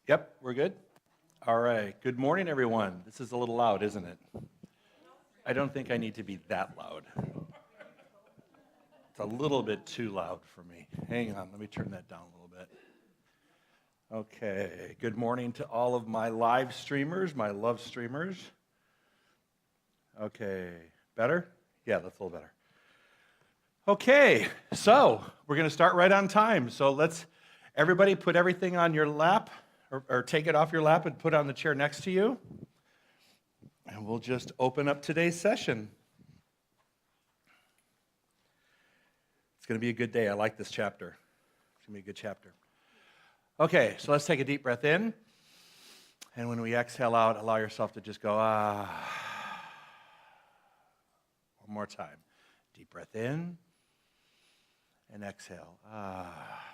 Yep, we're good. All right. Good morning, everyone. This is a little loud, isn't it? I don't think I need to be that loud. It's a little bit too loud for me. Hang on, let me turn that down a little bit. Okay. Good morning to all of my live streamers, my love streamers. Okay. Better? Yeah, that's a little better. Okay. So, we're going to start right on time. So, let's everybody put everything on your lap. Or take it off your lap and put it on the chair next to you. And we'll just open up today's session. It's going to be a good day. I like this chapter. It's going to be a good chapter. Okay, so let's take a deep breath in. And when we exhale out, allow yourself to just go, ah. One more time. Deep breath in and exhale. Ah.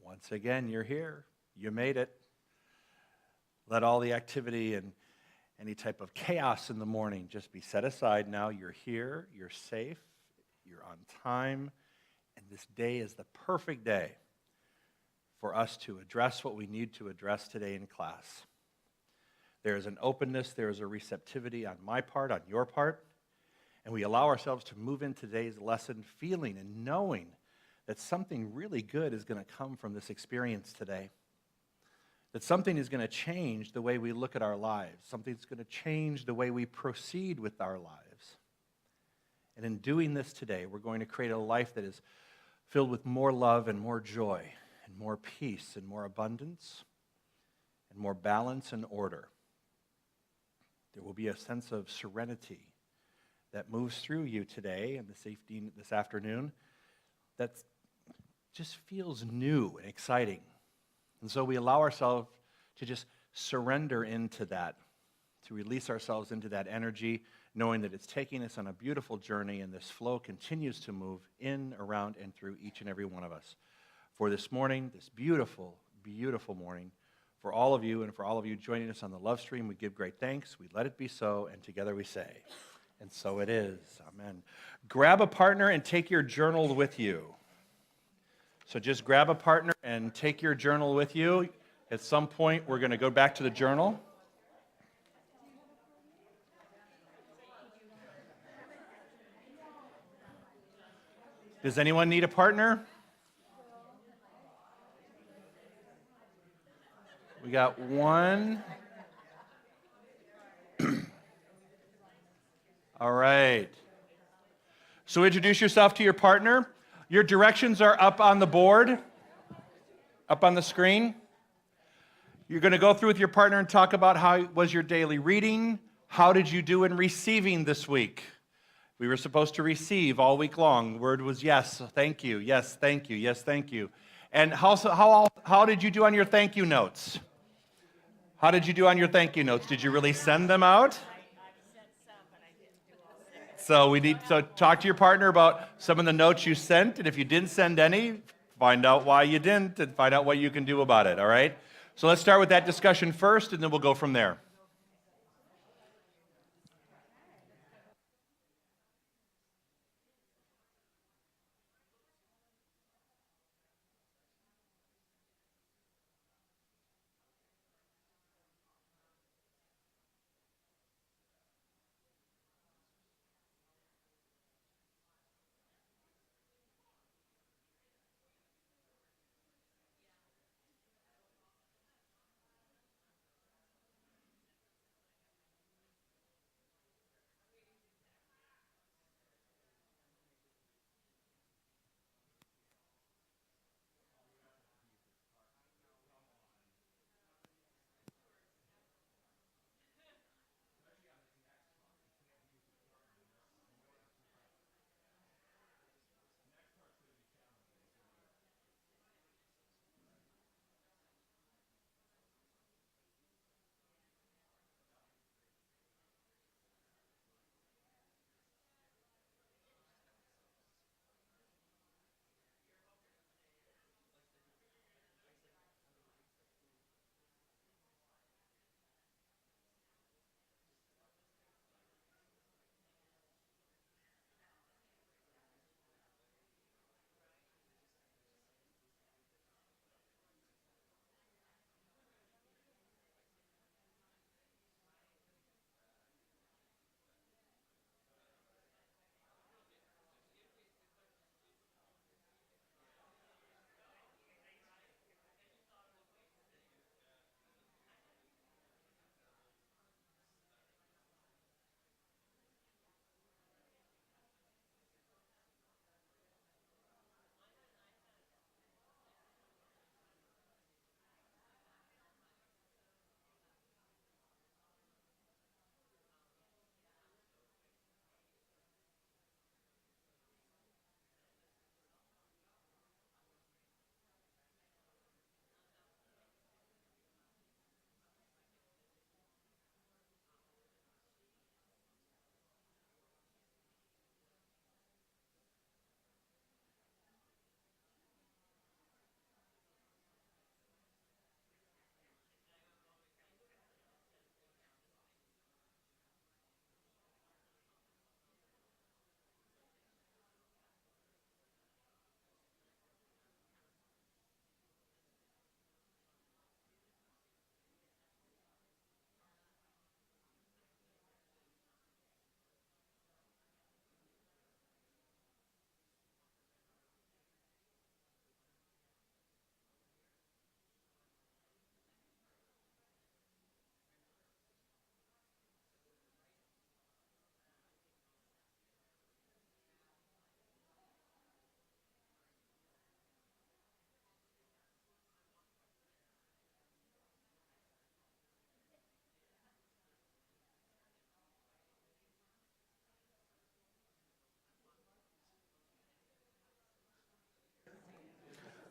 Once again, you're here. You made it. Let all the activity and any type of chaos in the morning just be set aside now. You're here. You're safe. You're on time. And this day is the perfect day for us to address what we need to address today in class. There is an openness. There is a receptivity on my part, on your part. And we allow ourselves to move in today's lesson feeling and knowing that something really good is going to come from this experience today. That something is going to change the way we look at our lives. Something's going to change the way we proceed with our lives. And in doing this today, we're going to create a life that is filled with more love and more joy and more peace and more abundance and more balance and order. There will be a sense of serenity that moves through you today and this afternoon that just feels new and exciting. And so we allow ourselves to just surrender into that, to release ourselves into that energy, knowing that it's taking us on a beautiful journey, and this flow continues to move in, around, and through each and every one of us. For this morning, this beautiful, beautiful morning, for all of you and for all of you joining us on the love stream, we give great thanks. We let it be so, and together we say, and so it is. Amen. Grab a partner and take your journal with you. So just grab a partner and take your journal with you. At some point, we're going to go back to the journal. Does anyone need a partner? We got one. All right. So introduce yourself to your partner. Your directions are up on the board, up on the screen. You're going to go through with your partner and talk about how was your daily reading, how did you do in receiving this week. We were supposed to receive all week long. The word was yes, thank you, yes, thank you, yes, thank you. And how did you do on your thank you notes? How did you do on your thank you notes? Did you really send them out? So talk to your partner about some of the notes you sent, and if you didn't send any, find out why you didn't and find out what you can do about it, all right? So let's start with that discussion first, and then we'll go from there.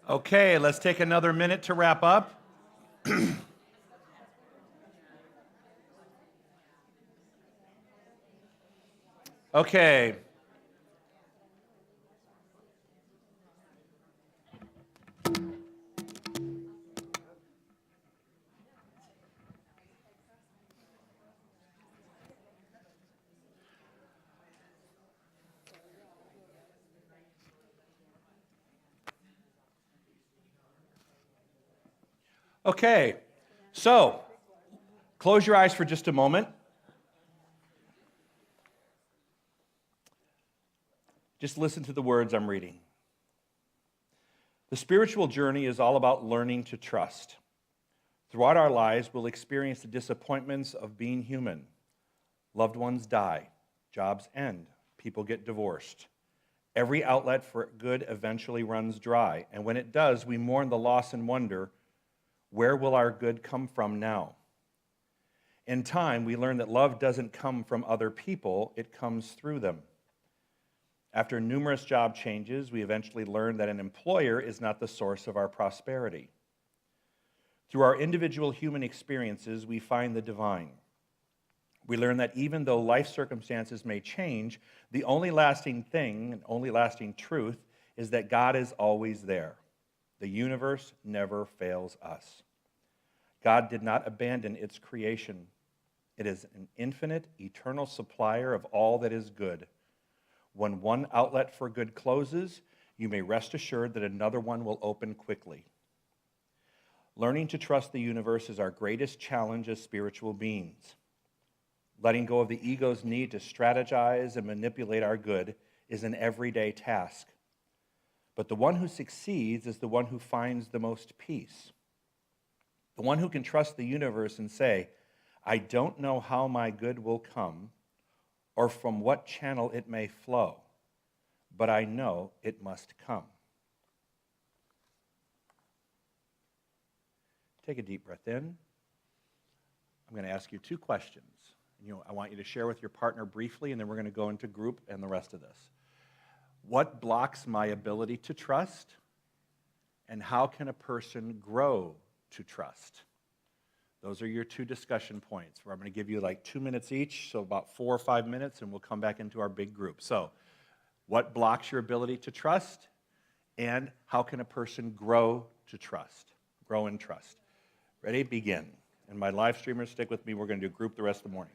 Okay, let's take another minute to wrap up. Okay. Okay. So, close your eyes for just a moment. Just listen to the words I'm reading. The spiritual journey is all about learning to trust. Throughout our lives, we'll experience the disappointments of being human. Loved ones die, jobs end, people get divorced. Every outlet for good eventually runs dry, and when it does, we mourn the loss and wonder, where will our good come from now? In time, we learn that love doesn't come from other people, it comes through them. After numerous job changes, we eventually learn that an employer is not the source of our prosperity. Through our individual human experiences, we find the divine. We learn that even though life circumstances may change, the only lasting thing and only lasting truth is that God is always there. The universe never fails us. God did not abandon its creation. It is an infinite, eternal supplier of all that is good. When one outlet for good closes, you may rest assured that another one will open quickly. Learning to trust the universe is our greatest challenge as spiritual beings. Letting go of the ego's need to strategize and manipulate our good is an everyday task. But the one who succeeds is the one who finds the most peace. The one who can trust the universe and say, I don't know how my good will come or from what channel it may flow, but I know it must come. Take a deep breath in. I'm going to ask you two questions. I want you to share with your partner briefly, and then we're going to go into group and the rest of this. What blocks my ability to trust? And how can a person grow to trust? Those are your two discussion points, where I'm going to give you like 2 minutes each, so about 4 or 5 minutes, and we'll come back into our big group. So, what blocks your ability to trust? And how can a person grow to trust? Grow in trust. Ready? Begin. And my live streamers, stick with me. We're going to do group the rest of the morning.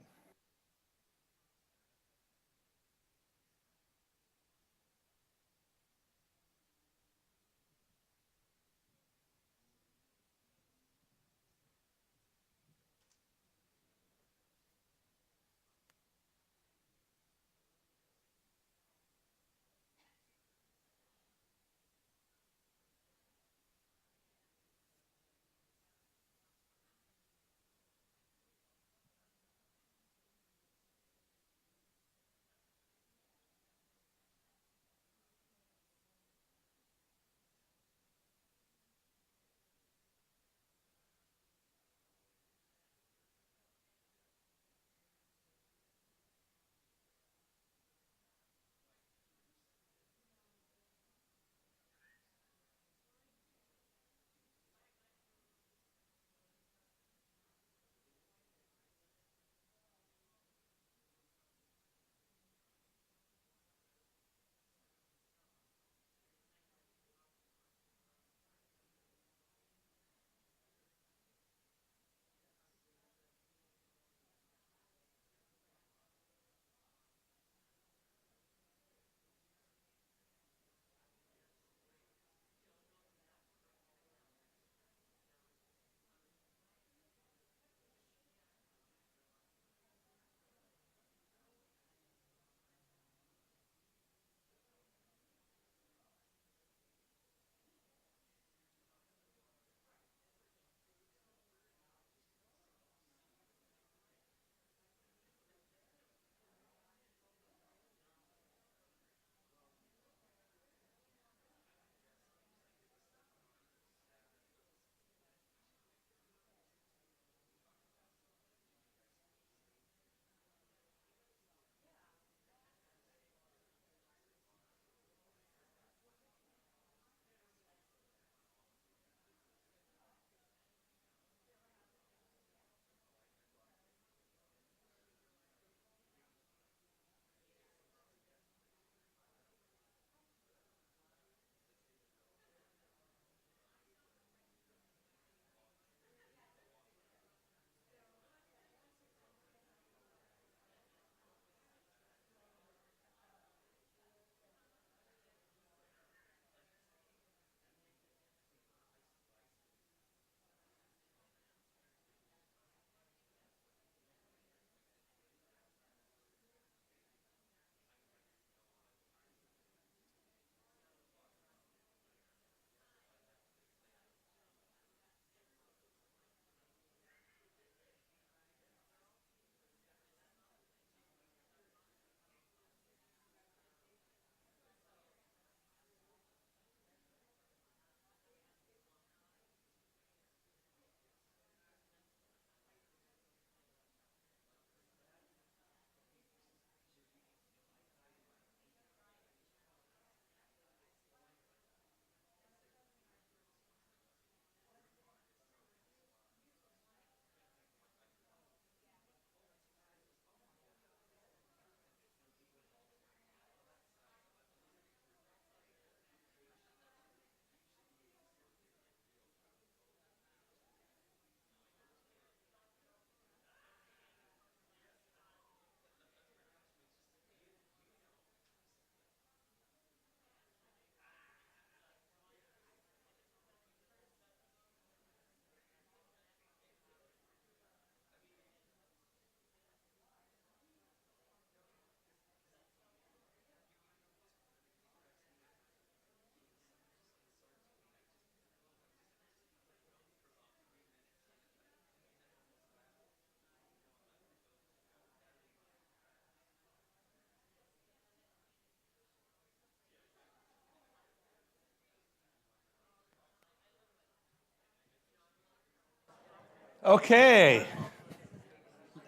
Okay.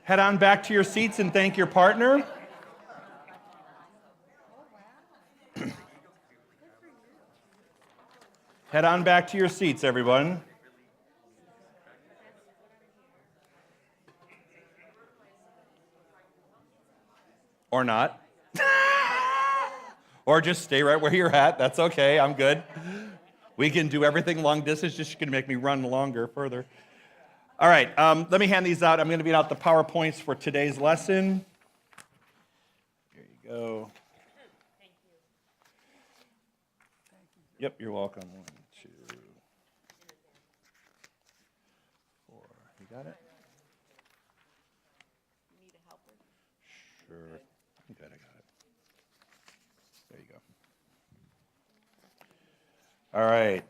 Head on back to your seats and thank your partner. Head on back to your seats, everyone. Or not. Or just stay right where you're at. That's okay. I'm good. We can do everything long distance. Just going to make me run longer, further. All right. Let me hand these out. I'm going to be out the PowerPoints for today's lesson. Here you go. Thank you. Yep, you're welcome. 1, 2, 4. You got it? You need a helper? Sure. I'm good. I got it. There you go. All right.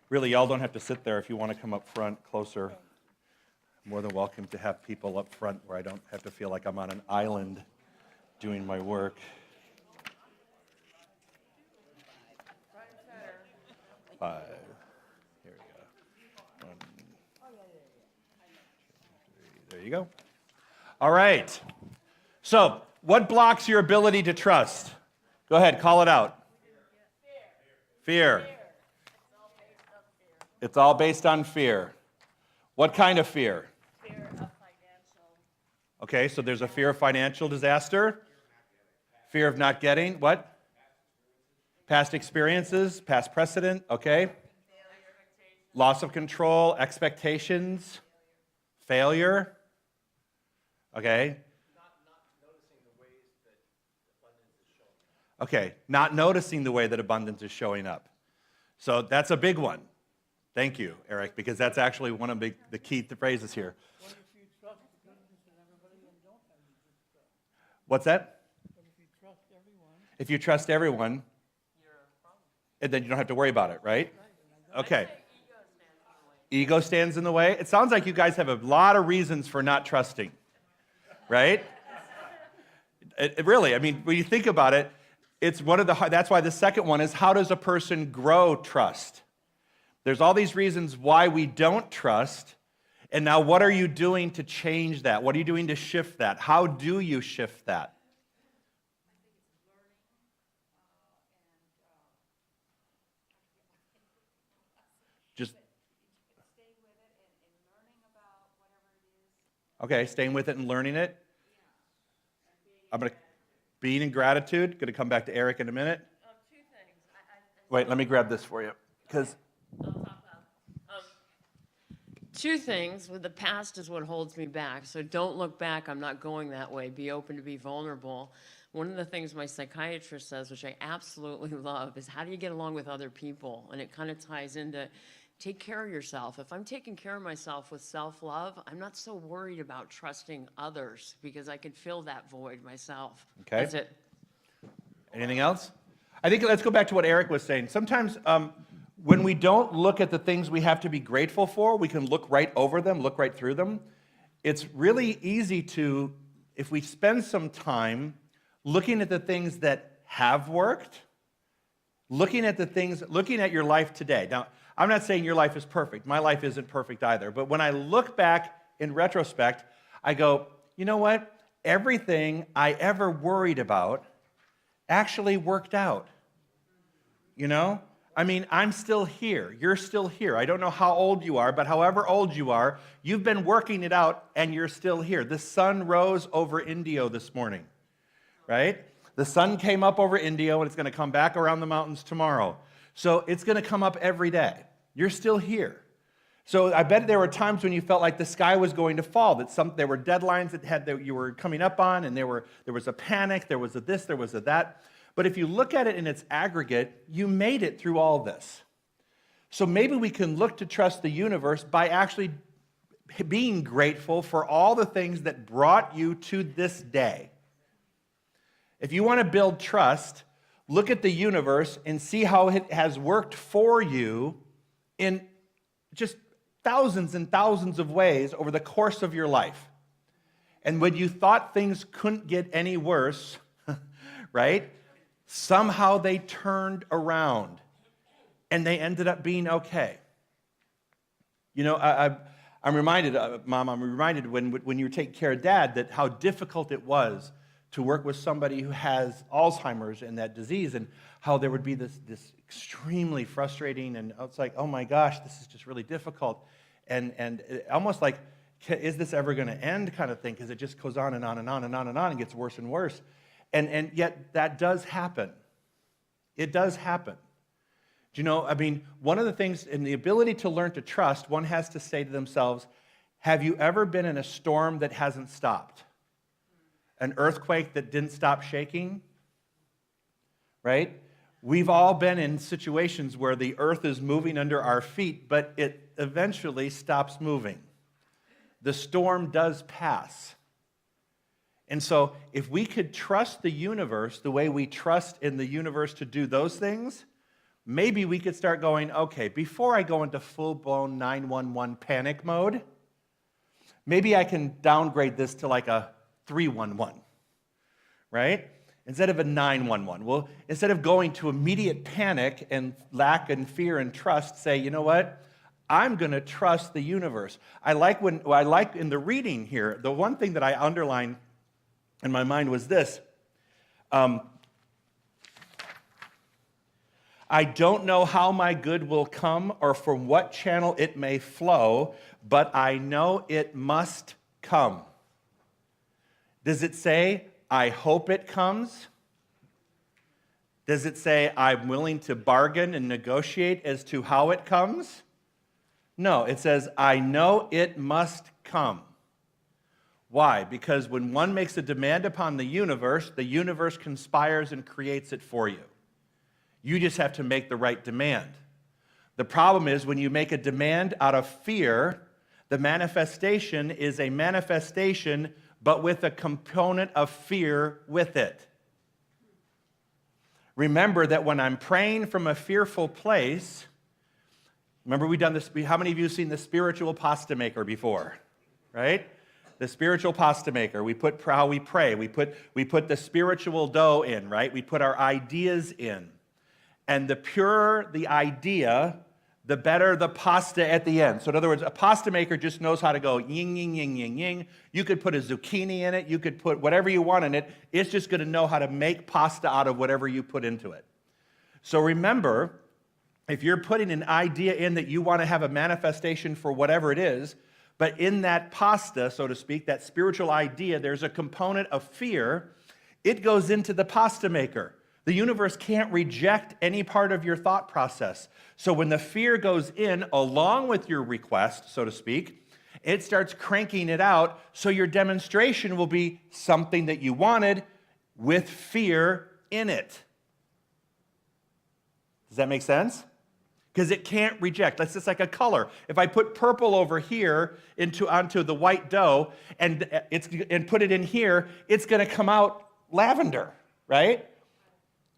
Really, y'all don't have to sit there if you want to come up front closer. More than welcome to have people up front where I don't have to feel like I'm on an island doing my work. 5. Here we go. 1, 2, 3. There you go. All right. So, what blocks your ability to trust? Go ahead, call it out. Fear. It's all based on fear. What kind of fear? Fear of financial. Okay, so there's a fear of financial disaster. Fear of not getting, what? Past experiences, past precedent, okay. Loss of control, expectations, failure, okay. Okay, not noticing the way that abundance is showing up. So that's a big one. Thank you, Eric, because that's actually one of the key phrases here. What if you trust goodness in everybody and don't have any good stuff? What's that? What if you trust everyone? If you trust everyone, You're a problem. and then you don't have to worry about it, right? Okay. Ego stands in the way. Ego stands in the way. It sounds like you guys have a lot of reasons for not trusting, right? Really, I mean, when you think about it, it's one of the. That's why the second one is, how does a person grow trust? There's all these reasons why we don't trust, and now what are you doing to change that? What are you doing to shift that? How do you shift that? Just Staying with it and learning about whatever it is. okay, staying with it and learning it. I'm gonna being in gratitude. Going to come back to Eric in a minute. Two things. Wait, let me grab this for you, because I'll talk loud. Two things. Well, the past is what holds me back. So don't look back. I'm not going that way. Be open to be vulnerable. One of the things my psychiatrist says, which I absolutely love, is how do you get along with other people? And it kind of ties into take care of yourself. If I'm taking care of myself with self-love, I'm not so worried about trusting others because I can fill that void myself. Okay. That's it. anything else? I think let's go back to what Eric was saying. Sometimes when we don't look at the things we have to be grateful for, we can look right over them, look right through them. It's really easy to, if we spend some time looking at the things that have worked, looking at your life today. Now, I'm not saying your life is perfect. My life isn't perfect either. But when I look back in retrospect, I go, you know what? Everything I ever worried about actually worked out. You know? I mean, I'm still here. You're still here. I don't know how old you are, but however old you are, you've been working it out and you're still here. The sun rose over Indio this morning, right? The sun came up over Indio and it's going to come back around the mountains tomorrow. So it's going to come up every day. You're still here. So I bet there were times when you felt like the sky was going to fall, that there were deadlines that you were coming up on, and there was a panic, there was a this, there was a that. But if you look at it in its aggregate, you made it through all this. So maybe we can look to trust the universe by actually being grateful for all the things that brought you to this day. If you want to build trust, look at the universe and see how it has worked for you in just thousands and thousands of ways over the course of your life. And when you thought things couldn't get any worse, right? Somehow they turned around and they ended up being okay. You know, I Mom, I'm reminded when you were taking care of Dad that how difficult it was to work with somebody who has Alzheimer's and that disease, and how there would be this extremely frustrating, and it's like, oh my gosh, this is just really difficult, and almost like, is this ever going to end kind of thing, because it just goes on and on and on and on and on and gets worse and worse. And yet that does happen. It does happen. Do you know, I mean, one of the things in the ability to learn to trust, one has to say to themselves, have you ever been in a storm that hasn't stopped? An earthquake that didn't stop shaking? Right? We've all been in situations where the earth is moving under our feet, but it eventually stops moving. The storm does pass. And so if we could trust the universe the way we trust in the universe to do those things, maybe we could start going, okay, before I go into full-blown 911 panic mode, maybe I can downgrade this to like a 311, right? Instead of a 911. Well, instead of going to immediate panic and lack and fear and trust, say, you know what? I'm going to trust the universe. I like in the reading here, the one thing that I underlined in my mind was this. I don't know how my good will come or from what channel it may flow, but I know it must come. Does it say, I hope it comes? Does it say, I'm willing to bargain and negotiate as to how it comes? No, it says, I know it must come. Why? Because when one makes a demand upon the universe conspires and creates it for you. You just have to make the right demand. The problem is when you make a demand out of fear, the manifestation is a manifestation, but with a component of fear with it. Remember that when I'm praying from a fearful place, remember we've done this, how many of you have seen the spiritual pasta maker before? Right? The spiritual pasta maker. We put how we pray. We put the spiritual dough in, right? We put our ideas in. And the purer the idea, the better the pasta at the end. So in other words, a pasta maker just knows how to go yin, yin, yin, yin, yin. You could put a zucchini in it. You could put whatever you want in it. It's just going to know how to make pasta out of whatever you put into it. So remember, if you're putting an idea in that you want to have a manifestation for whatever it is, but in that pasta, so to speak, that spiritual idea, there's a component of fear, it goes into the pasta maker. The universe can't reject any part of your thought process. So when the fear goes in along with your request, so to speak, it starts cranking it out, so your demonstration will be something that you wanted with fear in it. Does that make sense? Because it can't reject. That's just like a color. If I put purple over here onto the white dough and put it in here, it's going to come out lavender, right?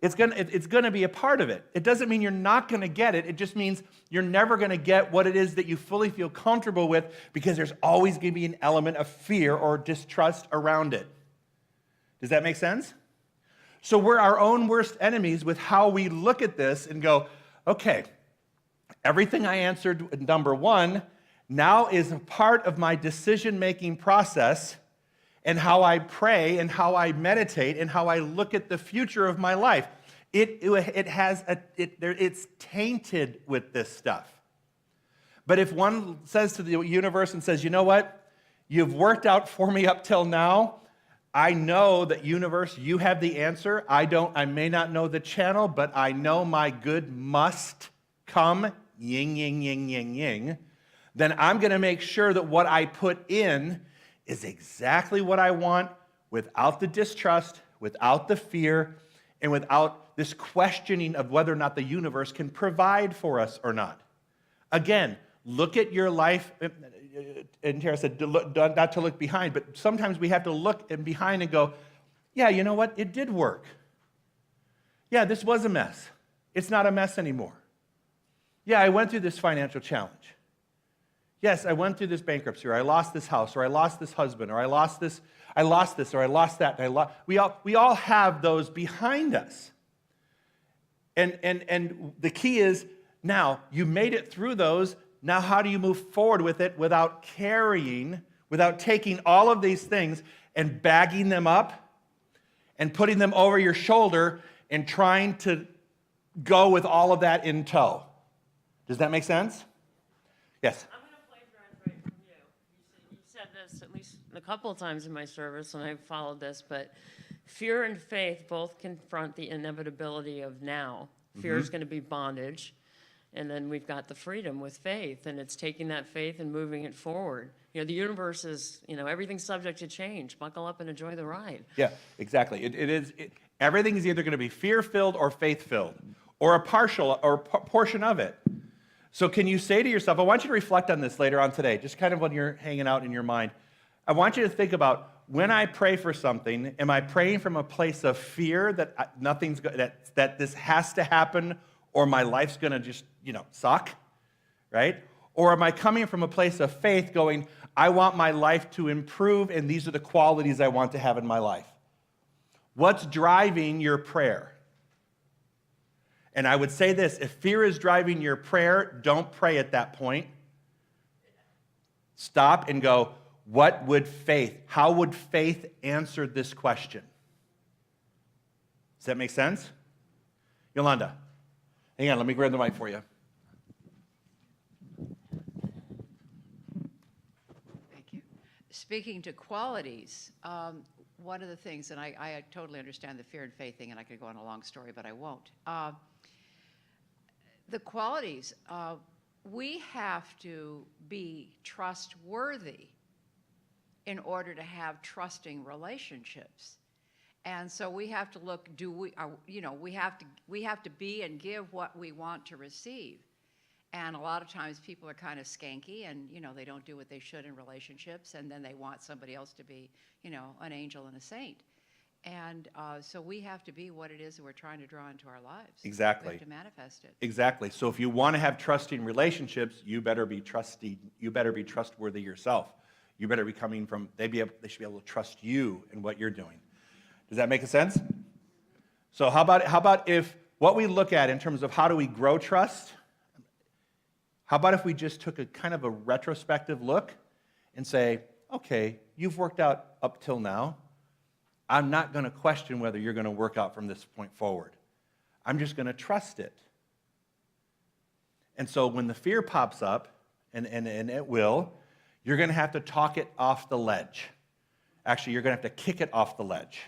It's going to be a part of it. It doesn't mean you're not going to get it. It just means you're never going to get what it is that you fully feel comfortable with, because there's always going to be an element of fear or distrust around it. Does that make sense? So we're our own worst enemies with how we look at this and go, okay, everything I answered in number one now is a part of my decision-making process, and how I pray and how I meditate and how I look at the future of my life. It's tainted with this stuff. But if one says to the universe and says, you know what? You've worked out for me up till now. I know that universe, you have the answer. I may not know the channel, but I know my good must come. Yin, yin, yin, yin, yin. Then I'm going to make sure that what I put in is exactly what I want, without the distrust, without the fear, and without this questioning of whether or not the universe can provide for us or not. Again, look at your life, and Tara said not to look behind, but sometimes we have to look behind and go, yeah, you know what? It did work. Yeah, this was a mess. It's not a mess anymore. Yeah, I went through this financial challenge. Yes, I went through this bankruptcy, or I lost this house, or I lost this husband, or I lost this, or I lost that. And we all have those behind us. And the key is, now, you made it through those. Now how do you move forward with it without taking all of these things and bagging them up and putting them over your shoulder and trying to go with all of that in tow? Does that make sense? Yes. I'm going to plagiarize right from you. You said this at least a couple of times in my service, and I've followed this, but fear and faith both confront the inevitability of now. Fear is going to be bondage, and then we've got the freedom with faith, and it's taking that faith and moving it forward. You know, the universe is, everything's subject to change. Buckle up and enjoy the ride. Yeah, exactly. Everything is either going to be fear-filled or faith-filled, or a partial or portion of it. So can you say to yourself, I want you to reflect on this later on today, just kind of when you're hanging out in your mind. I want you to think about, when I pray for something, am I praying from a place of fear that that this has to happen or my life's going to just, suck, right? Or am I coming from a place of faith going, I want my life to improve and these are the qualities I want to have in my life? What's driving your prayer? And I would say this, if fear is driving your prayer, don't pray at that point. Stop and go, how would faith answer this question? Does that make sense? Yolanda, hang on, let me grab the mic for you. Thank you. Speaking to qualities, one of the things, and I totally understand the fear and faith thing, and I could go on a long story, but I won't. The qualities, we have to be trustworthy in order to have trusting relationships. And so we have to look, we have to be and give what we want to receive. And a lot of times people are kind of skanky and, they don't do what they should in relationships, and then they want somebody else to be, an angel and a saint. And so we have to be what it is that we're trying to draw into our lives. Exactly. We have to manifest it. Exactly. So if you want to have trusting relationships, you better be trustworthy yourself. You better be coming from, they should be able to trust you in what you're doing. Does that make sense? So how about if what we look at in terms of how do we grow trust, how about if we just took a kind of a retrospective look and say, okay, you've worked out up till now. I'm not going to question whether you're going to work out from this point forward. I'm just going to trust it. And so when the fear pops up, and it will, you're going to have to talk it off the ledge. Actually, you're going to have to kick it off the ledge.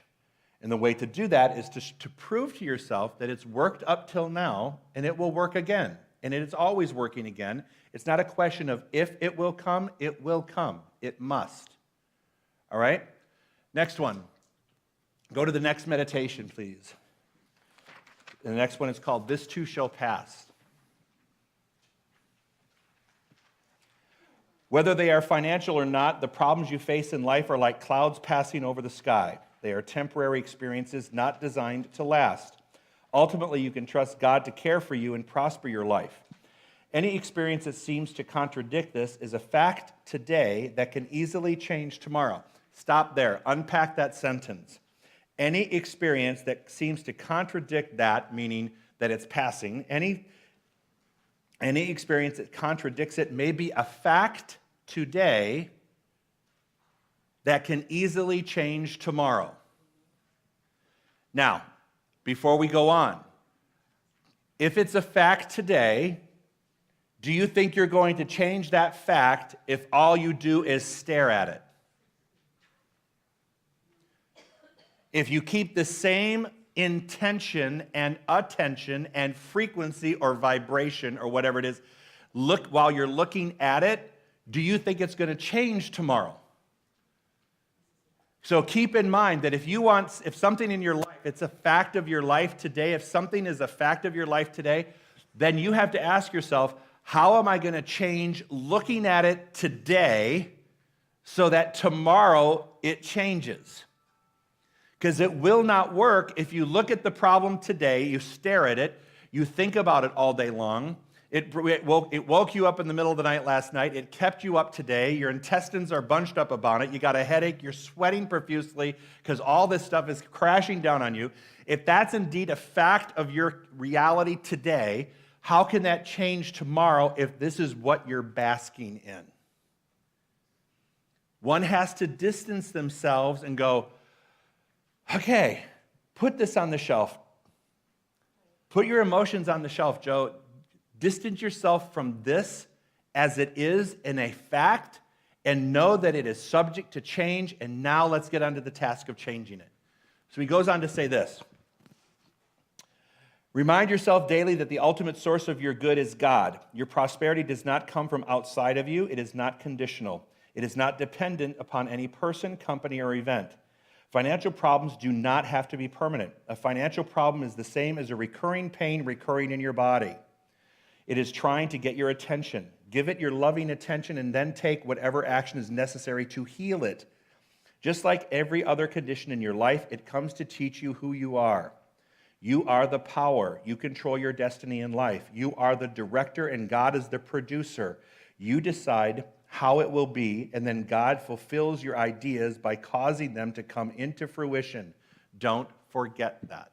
And the way to do that is to prove to yourself that it's worked up till now, and it will work again. And it is always working again. It's not a question of if it will come, it will come. It must. All right? Next one. Go to the next meditation, please. The next one is called This Too Shall Pass. Whether they are financial or not, the problems you face in life are like clouds passing over the sky. They are temporary experiences not designed to last. Ultimately, you can trust God to care for you and prosper your life. Any experience that seems to contradict this is a fact today that can easily change tomorrow. Stop there. Unpack that sentence. Any experience that seems to contradict that, meaning that it's passing, any experience that contradicts it may be a fact today that can easily change tomorrow. Now, before we go on, if it's a fact today, do you think you're going to change that fact if all you do is stare at it? If you keep the same intention and attention and frequency or vibration or whatever it is, while you're looking at it, do you think it's going to change tomorrow? So keep in mind that if something in your life, it's a fact of your life today, if something is a fact of your life today, then you have to ask yourself, how am I going to change looking at it today so that tomorrow it changes? Because it will not work if you look at the problem today, you stare at it, you think about it all day long. It woke you up in the middle of the night last night. It kept you up today. Your intestines are bunched up about it. You got a headache. You're sweating profusely because all this stuff is crashing down on you. If that's indeed a fact of your reality today, how can that change tomorrow if this is what you're basking in? One has to distance themselves and go, okay, put this on the shelf. Put your emotions on the shelf, Joe. Distance yourself from this as it is in a fact and know that it is subject to change, and now let's get onto the task of changing it. So he goes on to say this. Remind yourself daily that the ultimate source of your good is God. Your prosperity does not come from outside of you. It is not conditional. It is not dependent upon any person, company, or event. Financial problems do not have to be permanent. A financial problem is the same as a recurring pain recurring in your body. It is trying to get your attention. Give it your loving attention and then take whatever action is necessary to heal it. Just like every other condition in your life, it comes to teach you who you are. You are the power. You control your destiny in life. You are the director and God is the producer. You decide how it will be, and then God fulfills your ideas by causing them to come into fruition. Don't forget that.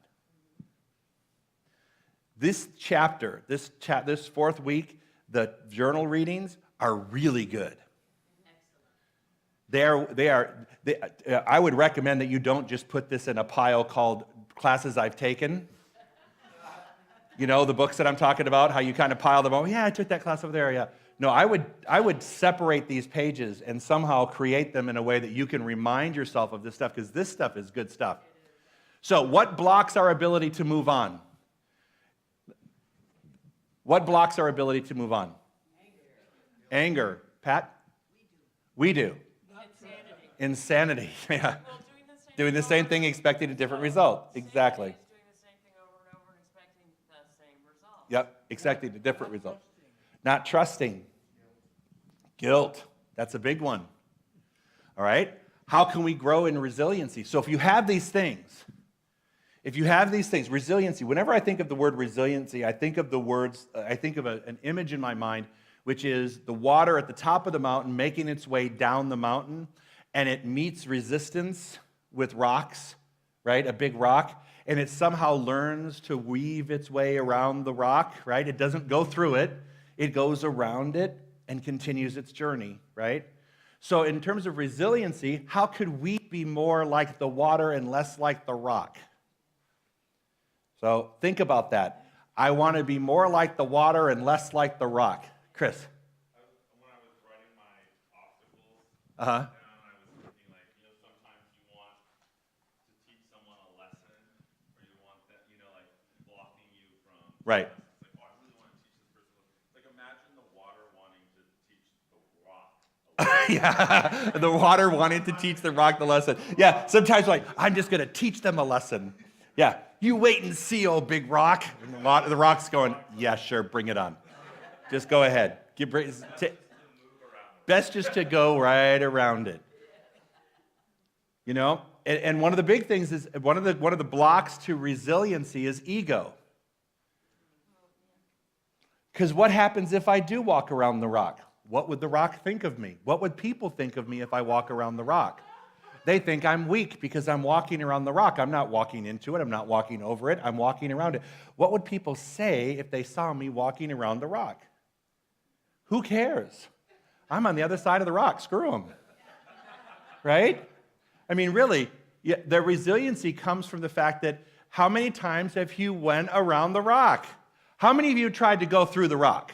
This chapter, this fourth week, the journal readings are really good. I would recommend that you don't just put this in a pile called classes I've taken. You know, the books that I'm talking about, how you kind of pile them. Oh, yeah, I took that class over there, yeah. No, I would separate these pages and somehow create them in a way that you can remind yourself of this stuff, because this stuff is good stuff. So what blocks our ability to move on? What blocks our ability to move on? Anger. Pat? We do. Insanity. Yeah. Doing the same thing, expecting a different result. Exactly. Doing the same thing over and over and expecting the same result. Yep, expecting a different result. Not trusting. Guilt. That's a big one. All right? How can we grow in resiliency? So if you have these things, resiliency, whenever I think of the word resiliency, I think of an image in my mind, which is the water at the top of the mountain making its way down the mountain, and it meets resistance with rocks, right? A big rock, and it somehow learns to weave its way around the rock, right? It doesn't go through it. It goes around it and continues its journey, right? So in terms of resiliency, how could we be more like the water and less like the rock? So think about that. I want to be more like the water and less like the rock. Chris? When I was writing my obstacles, Uh-huh. I was thinking, like, sometimes you want to teach someone a lesson, or you want that, like, blocking you from Right. lessons. Like, oh, I really want to teach this person. Like, imagine the water wanting to teach the rock a lesson. Yeah, the water wanting to teach the rock the lesson. Yeah, sometimes like, I'm just going to teach them a lesson. Yeah, you wait and see, old big rock. And the rock's going, yeah, sure, bring it on. Just go ahead. Best just to go right around it. You know, and one of the big things is, one of the blocks to resiliency is ego. Because what happens if I do walk around the rock? What would the rock think of me? What would people think of me if I walk around the rock? They think I'm weak because I'm walking around the rock. I'm not walking into it. I'm not walking over it. I'm walking around it. What would people say if they saw me walking around the rock? Who cares? I'm on the other side of the rock. Screw them. Right? I mean, really, the resiliency comes from the fact that how many times have you went around the rock? How many of you tried to go through the rock?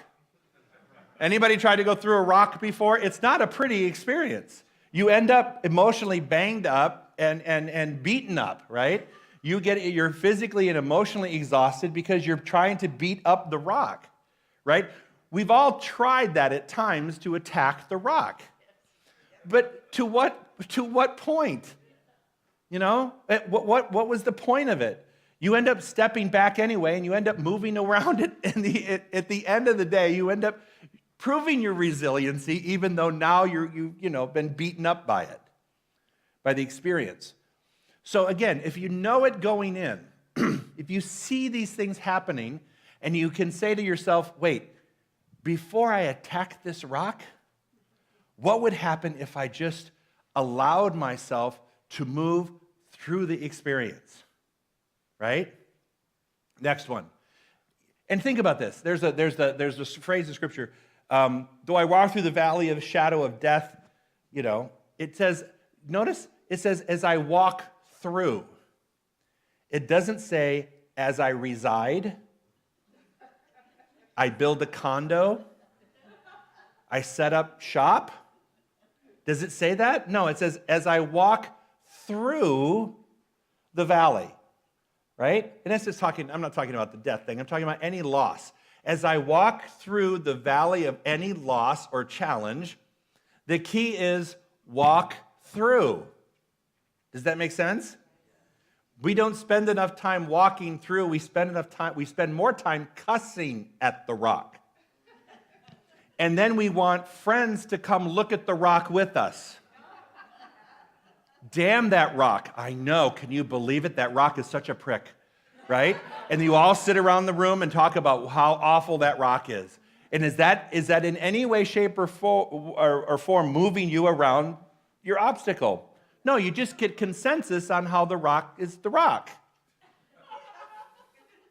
Anybody tried to go through a rock before? It's not a pretty experience. You end up emotionally banged up and beaten up, right? You're physically and emotionally exhausted because you're trying to beat up the rock, right? We've all tried that at times to attack the rock. But to what point? You know, what was the point of it? You end up stepping back anyway, and you end up moving around it. And at the end of the day, you end up proving your resiliency, even though now you've been beaten up by it, by the experience. So again, if you know it going in, if you see these things happening, and you can say to yourself, wait, before I attack this rock, what would happen if I just allowed myself to move through the experience? Right? Next one. And think about this. There's this phrase in Scripture, though I walk through the valley of the shadow of death, it says, notice, it says, as I walk through. It doesn't say, as I reside, I build a condo, I set up shop. Does it say that? No, it says, as I walk through the valley, right? And it's just I'm not talking about the death thing, I'm talking about any loss. As I walk through the valley of any loss or challenge, the key is walk through. Does that make sense? We don't spend enough time walking through, we spend more time cussing at the rock. And then we want friends to come look at the rock with us. Damn that rock. I know, can you believe it? That rock is such a prick, right? And you all sit around the room and talk about how awful that rock is. And is that in any way, shape, or form moving you around your obstacle? No, you just get consensus on how the rock is the rock.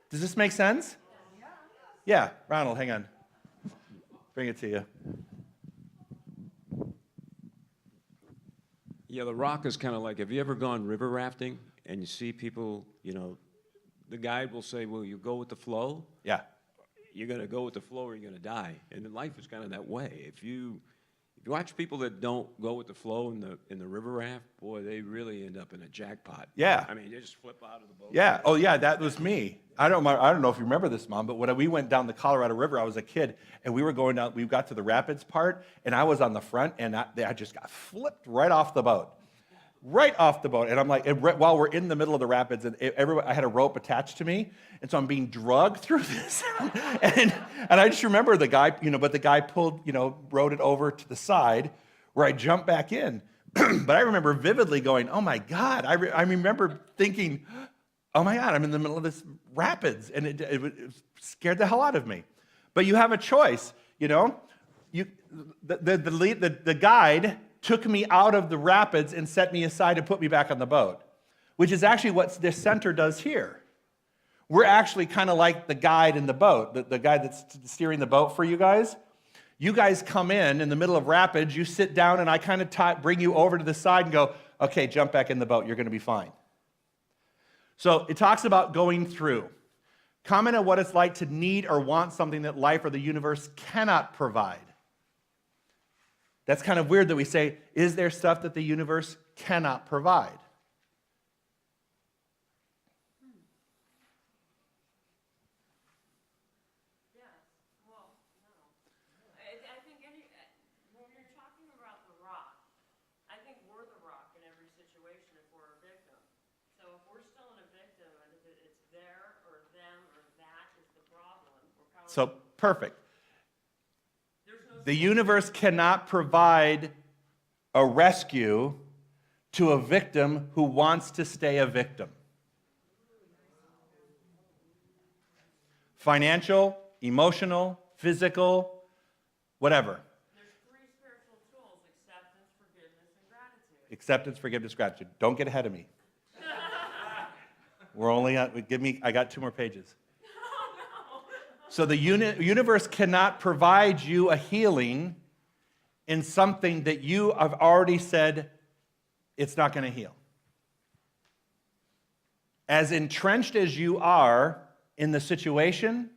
Does this make sense? Yeah, Ronald, hang on. Bring it to you. Yeah, the rock is kind of like, have you ever gone river rafting and you see people, the guide will say, well, you go with the flow. Yeah. You're going to go with the flow or you're going to die. And then life is kind of that way. If you watch people that don't go with the flow in the river raft, boy, they really end up in a jackpot. Yeah. I mean, they just flip out of the boat. Yeah. Oh, yeah, that was me. I don't know if you remember this, Mom, but when we went down the Colorado River, I was a kid, and we were going down, we got to the rapids part, and I was on the front, and I just got flipped right off the boat. Right off the boat. And I'm like, while we're in the middle of the rapids, and I had a rope attached to me, and so I'm being drugged through this. and I just remember the guy, but the guy pulled, rode it over to the side where I jumped back in. But I remember vividly going, oh my God. I remember thinking, oh my God, I'm in the middle of this rapids, and it scared the hell out of me. But you have a choice, The guide took me out of the rapids and set me aside and put me back on the boat, which is actually what this center does here. We're actually kind of like the guide in the boat, the guy that's steering the boat for you guys. You guys come in the middle of rapids, you sit down, and I kind of bring you over to the side and go, okay, jump back in the boat, you're going to be fine. So it talks about going through. Comment on what it's like to need or want something that life or the universe cannot provide. That's kind of weird that we say, is there stuff that the universe cannot provide? Yes, well, no. I think when you're talking about the rock, I think we're the rock in every situation if we're a victim. So if we're still in a victim and if it's there or them or that is the problem, we're probably... So, perfect. The universe cannot provide a rescue to a victim who wants to stay a victim. Financial, emotional, physical, whatever. There's 3 spiritual tools: acceptance, forgiveness, and gratitude. Acceptance, forgiveness, gratitude. Don't get ahead of me. We're only on, I got 2 more pages. So the universe cannot provide you a healing in something that you have already said it's not going to heal. As entrenched as you are in the situation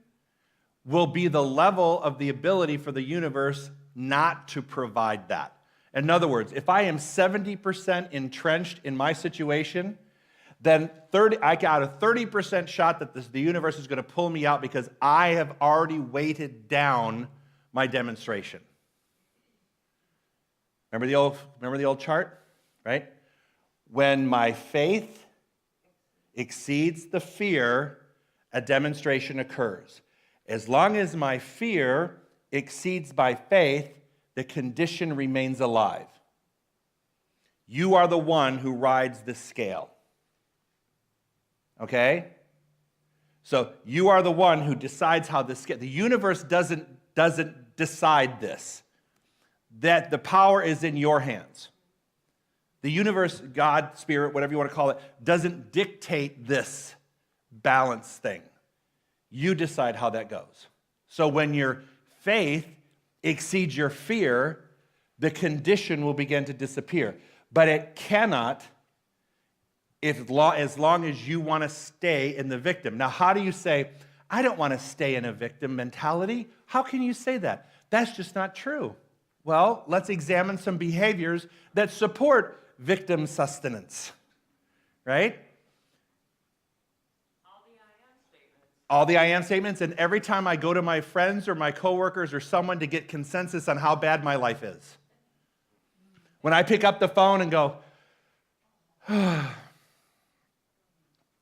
will be the level of the ability for the universe not to provide that. In other words, if I am 70% entrenched in my situation, then I got a 30% shot that the universe is going to pull me out because I have already weighted down my demonstration. Remember the old chart, right? When my faith exceeds the fear, a demonstration occurs. As long as my fear exceeds my faith, the condition remains alive. You are the one who rides the scale. Okay? So you are the one who decides how this gets. The universe doesn't decide this. That the power is in your hands. The universe, God, spirit, whatever you want to call it, doesn't dictate this balance thing. You decide how that goes. So when your faith exceeds your fear, the condition will begin to disappear. But it cannot as long as you want to stay in the victim. Now, how do you say, I don't want to stay in a victim mentality? How can you say that? That's just not true. Well, let's examine some behaviors that support victim sustenance, right? All the I am statements, and every time I go to my friends or my coworkers or someone to get consensus on how bad my life is. When I pick up the phone and go,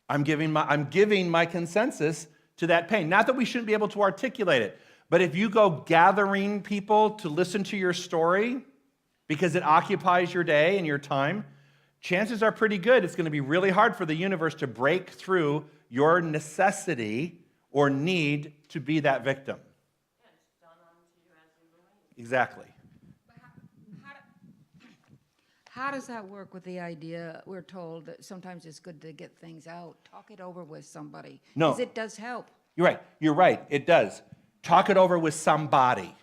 I'm giving my consensus to that pain. Not that we shouldn't be able to articulate it, but if you go gathering people to listen to your story because it occupies your day and your time, chances are pretty good it's going to be really hard for the universe to break through your necessity or need to be that victim. Exactly. How does that work with the idea, we're told that sometimes it's good to get things out, talk it over with somebody? No. Because it does help. You're right, it does. Talk it over with somebody.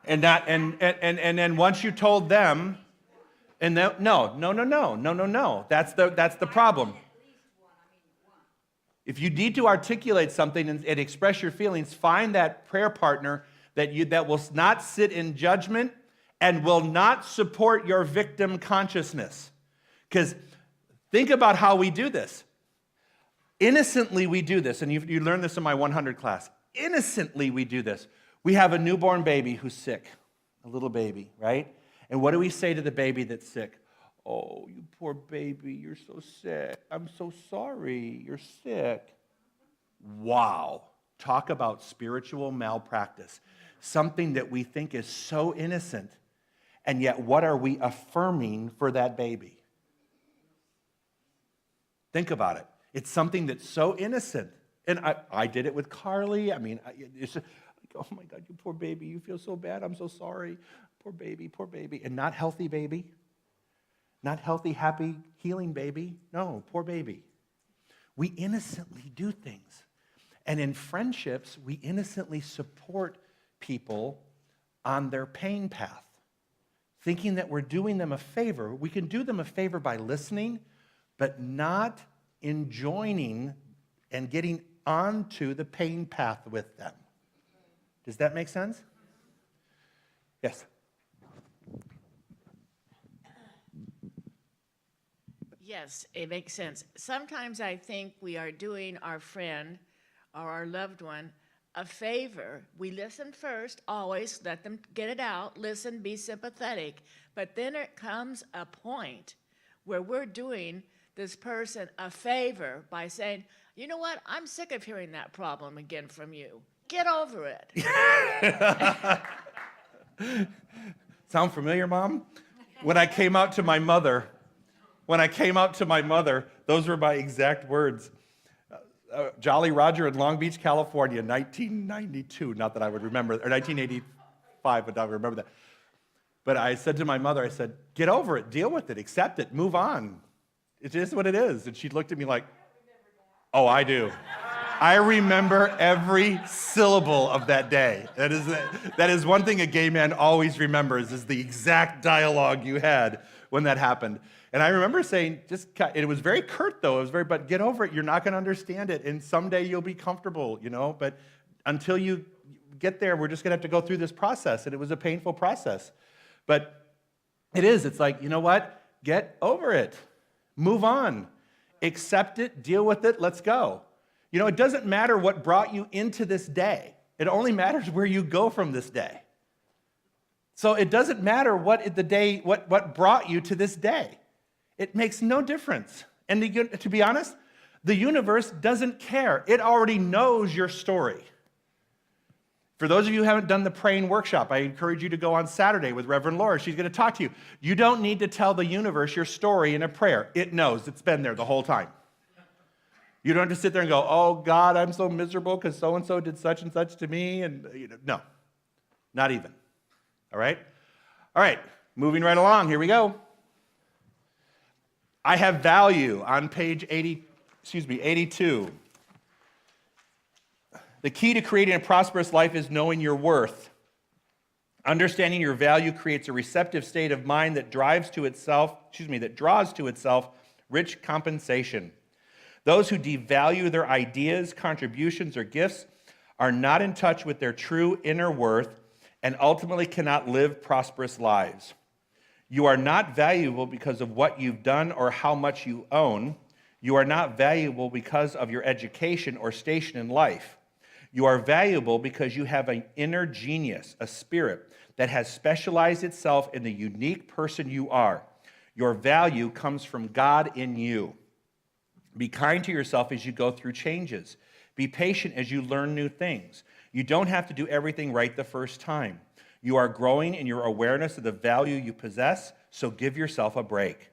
And then once you told them, and then, no. That's the problem. If you need to articulate something and express your feelings, find that prayer partner that will not sit in judgment and will not support your victim consciousness. Because think about how we do this. Innocently we do this, and you learned this in my 100 class. Innocently we do this. We have a newborn baby who's sick, a little baby, right? And what do we say to the baby that's sick? Oh, you poor baby, you're so sick. I'm so sorry, you're sick. Wow. Talk about spiritual malpractice. Something that we think is so innocent, and yet what are we affirming for that baby? Think about it. It's something that's so innocent. And I did it with Carly. I mean, it's just, oh my God, you poor baby, you feel so bad. I'm so sorry. Poor baby, poor baby. And not healthy baby. Not healthy, happy, healing baby. No, poor baby. We innocently do things. And in friendships, we innocently support people on their pain path, thinking that we're doing them a favor. We can do them a favor by listening, but not in joining and getting onto the pain path with them. Does that make sense? Yes. Yes, it makes sense. Sometimes I think we are doing our friend or our loved one a favor. We listen first, always let them get it out, listen, be sympathetic. But then it comes a point where we're doing this person a favor by saying, you know what, I'm sick of hearing that problem again from you. Get over it. Sound familiar, Mom? When I came out to my mother, those were my exact words. Jolly Roger in Long Beach, California, 1992. Not that I would remember, or 1985, but I would remember that. But I said to my mother, I said, get over it, deal with it, accept it, move on. It is what it is. And she looked at me like, oh, I do. I remember every syllable of that day. That is one thing a gay man always remembers, is the exact dialogue you had when that happened. And I remember saying, it was very curt though, but get over it, you're not gonna understand it, and someday you'll be comfortable, but until you get there, we're just gonna have to go through this process, and it was a painful process. But it's like, you know what? Get over it. Move on. Accept it, deal with it, let's go. It doesn't matter what brought you into this day. It only matters where you go from this day. So it doesn't matter what brought you to this day. It makes no difference. And to be honest, the universe doesn't care. It already knows your story. For those of you who haven't done the praying workshop, I encourage you to go on Saturday with Reverend Laura. She's going to talk to you. You don't need to tell the universe your story in a prayer. It knows. It's been there the whole time. You don't have to sit there and go, oh, God, I'm so miserable because so-and-so did such and such to me. And no, not even. All right? All right, moving right along. Here we go. I have value on page 82. The key to creating a prosperous life is knowing your worth. Understanding your value creates a receptive state of mind that draws to itself rich compensation. Those who devalue their ideas, contributions, or gifts are not in touch with their true inner worth and ultimately cannot live prosperous lives. You are not valuable because of what you've done or how much you own. You are not valuable because of your education or station in life. You are valuable because you have an inner genius, a spirit that has specialized itself in the unique person you are. Your value comes from God in you. Be kind to yourself as you go through changes. Be patient as you learn new things. You don't have to do everything right the first time. You are growing in your awareness of the value you possess, so give yourself a break.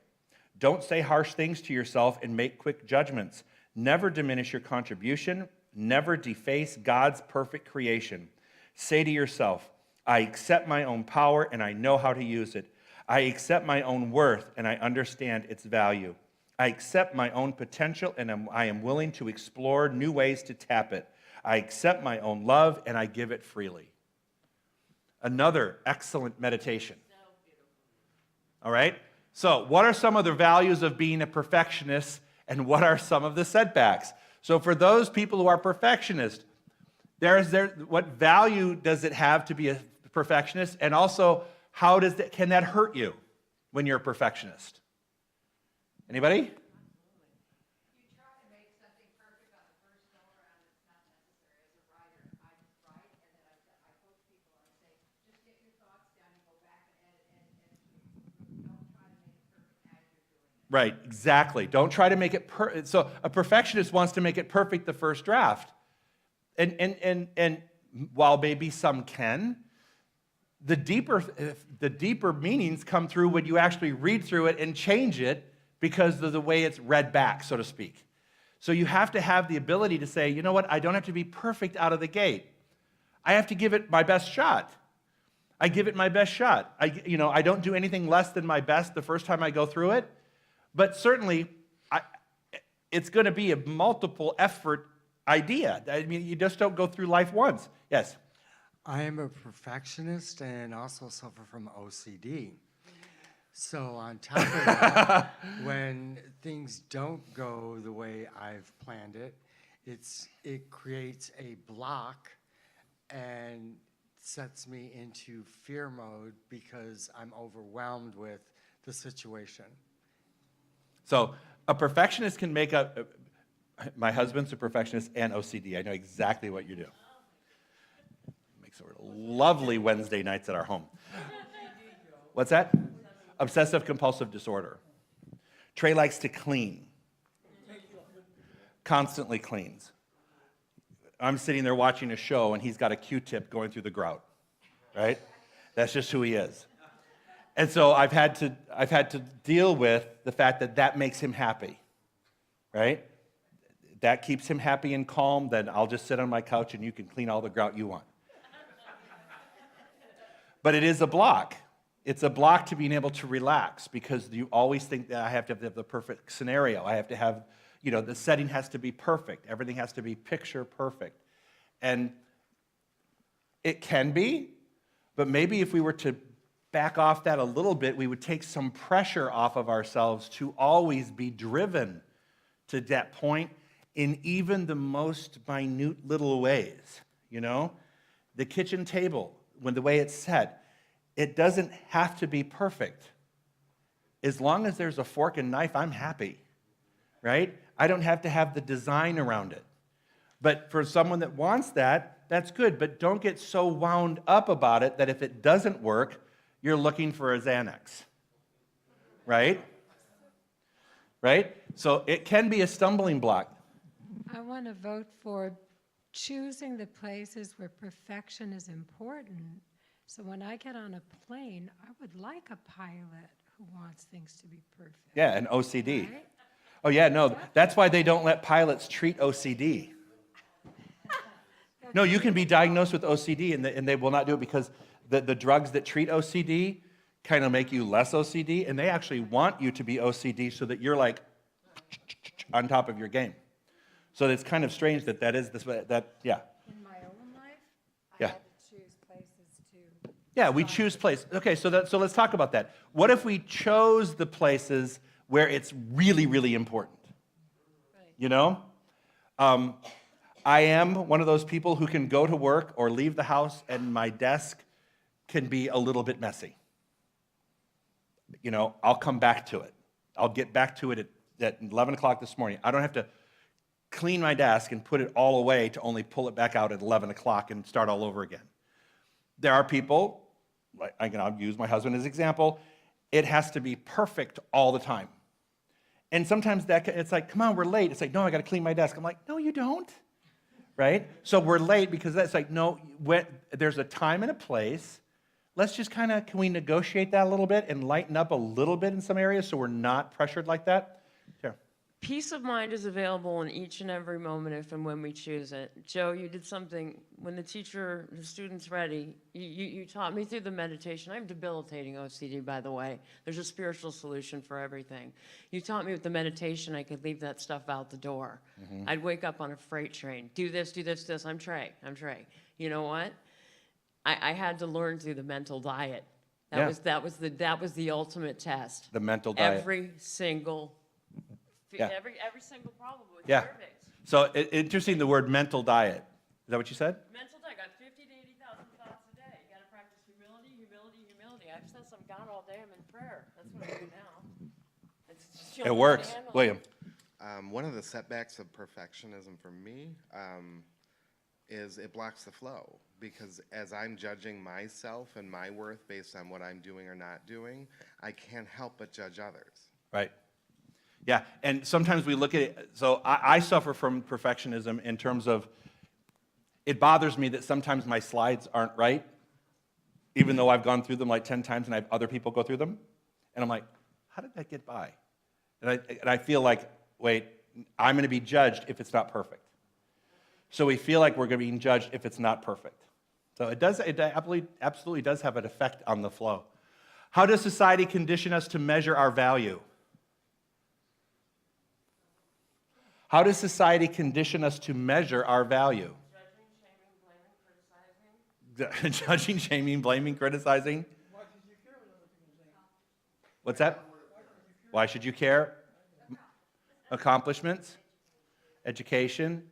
Don't say harsh things to yourself and make quick judgments. Never diminish your contribution. Never deface God's perfect creation. Say to yourself, I accept my own power and I know how to use it. I accept my own worth and I understand its value. I accept my own potential and I am willing to explore new ways to tap it. I accept my own love and I give it freely. Another excellent meditation. All right? So, what are some of the values of being a perfectionist and what are some of the setbacks? So, for those people who are perfectionists, what value does it have to be a perfectionist? And also, can that hurt you when you're a perfectionist? Anybody? You try to make something perfect on the first go around, it's not necessary. As a writer, I just write and then I coach people and I say, just get your thoughts down and go back and edit. Don't try to make it perfect as you're doing it. Right, exactly. Don't try to make it perfect. So a perfectionist wants to make it perfect the first draft. And while maybe some can, the deeper meanings come through when you actually read through it and change it because of the way it's read back, so to speak. So you have to have the ability to say, you know what, I don't have to be perfect out of the gate. I have to give it my best shot. I give it my best shot. I don't do anything less than my best the first time I go through it, but certainly it's going to be a multiple effort idea. I mean, you just don't go through life once. Yes? I am a perfectionist and also suffer from OCD. So on top of that, when things don't go the way I've planned it, it creates a block and sets me into fear mode because I'm overwhelmed with the situation. So a perfectionist can make up. My husband's a perfectionist and OCD. I know exactly what you do. Makes for lovely Wednesday nights at our home. What's that? Obsessive compulsive disorder. Trey likes to clean. Constantly cleans. I'm sitting there watching a show and he's got a Q-tip going through the grout. Right? That's just who he is. And so I've had to deal with the fact that makes him happy. Right? That keeps him happy and calm, then I'll just sit on my couch and you can clean all the grout you want. But it is a block. It's a block to being able to relax because you always think that I have to have the perfect scenario. I have to have, the setting has to be perfect. Everything has to be picture perfect. And it can be, but maybe if we were to back off that a little bit, we would take some pressure off of ourselves to always be driven to that point in even the most minute little ways. The kitchen table, when the way it's set, it doesn't have to be perfect. As long as there's a fork and knife, I'm happy, right? I don't have to have the design around it. But for someone that wants that, that's good. But don't get so wound up about it that if it doesn't work, you're looking for a Xanax, right? Right? So it can be a stumbling block. I want to vote for choosing the places where perfection is important. So when I get on a plane, I would like a pilot who wants things to be perfect. Yeah, and OCD. Right? Oh, yeah, no, that's why they don't let pilots treat OCD. No, you can be diagnosed with OCD, and they will not do it because the drugs that treat OCD kind of make you less OCD, and they actually want you to be OCD so that you're like, on top of your game. So it's kind of strange that is this, yeah. In my own life, I Yeah. had to choose places to. Yeah, we choose places. Okay, so let's talk about that. What if we chose the places where it's really, really important? You know? I am one of those people who can go to work or leave the house and my desk can be a little bit messy. You know, I'll come back to it. I'll get back to it at 11 o'clock this morning. I don't have to clean my desk and put it all away to only pull it back out at 11 o'clock and start all over again. There are people, like I'll use my husband as an example, it has to be perfect all the time. And sometimes it's like, come on, we're late. It's like, no, I got to clean my desk. I'm like, no, you don't, right? So we're late because that's like, no, there's a time and a place. Let's just can we negotiate that a little bit and lighten up a little bit in some areas so we're not pressured like that? Sure. Peace of mind is available in each and every moment if and when we choose it. Joe, you did something, when the student's ready, you taught me through the meditation. I have debilitating OCD, by the way. There's a spiritual solution for everything. You taught me with the meditation I could leave that stuff out the door. Mm-hmm. I'd wake up on a freight train, do this, I'm Trey. You know what? I had to learn through the mental diet. That was the ultimate test. The mental diet. Every single problem with Yeah. surveys. So interesting, the word mental diet. Is that what you said? Mental diet, got 50 to 80,000 thoughts a day. You got to practice humility. I've said some God all day. I'm in prayer. That's what I do now. It works. William. One of the setbacks of perfectionism for me is it blocks the flow, because as I'm judging myself and my worth based on what I'm doing or not doing, I can't help but judge others. Right. Yeah, and sometimes we look at it, so I suffer from perfectionism in terms of, it bothers me that sometimes my slides aren't right, even though I've gone through them like 10 times and I have other people go through them, and I'm like, how did that get by? And I feel like, wait, I'm going to be judged if it's not perfect. So we feel like we're going to be judged if it's not perfect. So it absolutely does have an effect on the flow. How does society condition us to measure our value? How does society condition us to measure our value? Judging, shaming, blaming, criticizing. Why should you care what other people think? What's that? Why should you care? Accomplishments, education.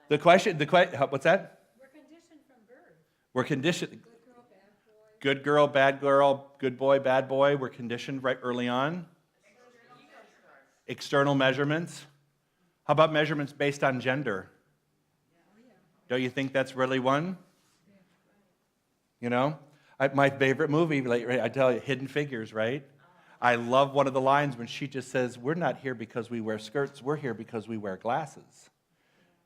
The question, what's that? We're conditioned from birth. We're conditioned. Good girl, bad boy. Good girl, bad girl, good boy, bad boy. We're conditioned right early on. External measurements. How about measurements based on gender? Don't you think that's really one? You know? My favorite movie, I tell you, Hidden Figures, right? I love one of the lines when she just says, we're not here because we wear skirts, we're here because we wear glasses.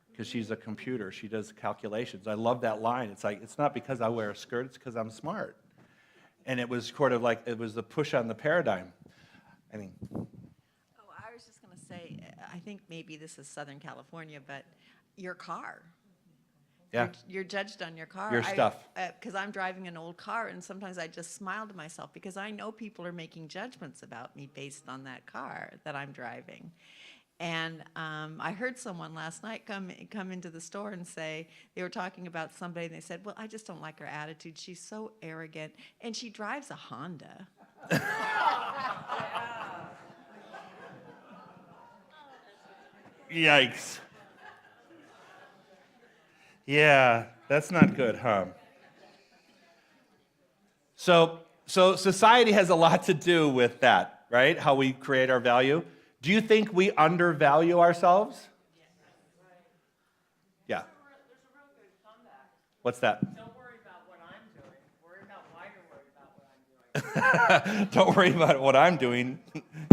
Because she's a computer, she does calculations. I love that line. It's like, it's not because I wear a skirt, it's because I'm smart. And it was sort of like, it was the push on the paradigm. I mean, I was just going to say, I think maybe this is Southern California, but your car. yeah. You're judged on your car. Your stuff. Because I'm driving an old car, and sometimes I just smile to myself because I know people are making judgments about me based on that car that I'm driving. And I heard someone last night come into the store and say, they were talking about somebody, and they said, well, I just don't like her attitude. She's so arrogant, and she drives a Honda. Yikes. Yeah, that's not good, huh? So society has a lot to do with that, right? How we create our value. Do you think we undervalue ourselves? Yeah. There's a real good comeback. What's that? Don't worry about what I'm doing. Worry about why you're worried about what I'm doing. Don't worry about what I'm doing.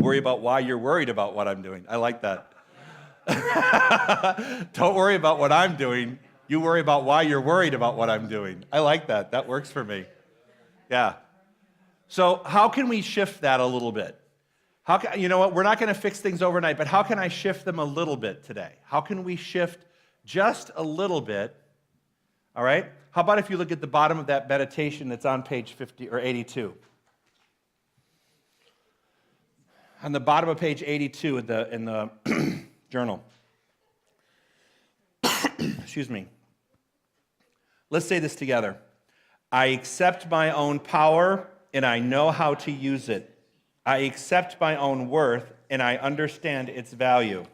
Worry about why you're worried about what I'm doing. I like that. Don't worry about what I'm doing. You worry about why you're worried about what I'm doing. I like that. That works for me. Yeah. So how can we shift that a little bit? You know what? We're not going to fix things overnight, but how can I shift them a little bit today? How can we shift just a little bit? All right? How about if you look at the bottom of that meditation that's on page 50 or 82? on the bottom of page 82 in the journal. Excuse me. Let's say this together. I accept my own power, and I know how to use it. I accept my own worth, and I understand its value.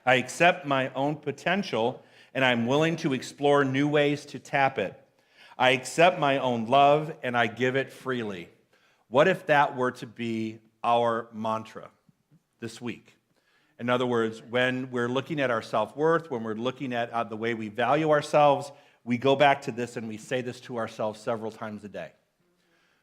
I accept my own potential, and I'm willing to explore new ways to tap it. I accept my own love, and I give it freely. What if that were to be our mantra this week? In other words, when we're looking at our self-worth, when we're looking at the way we value ourselves, we go back to this and we say this to ourselves several times a day.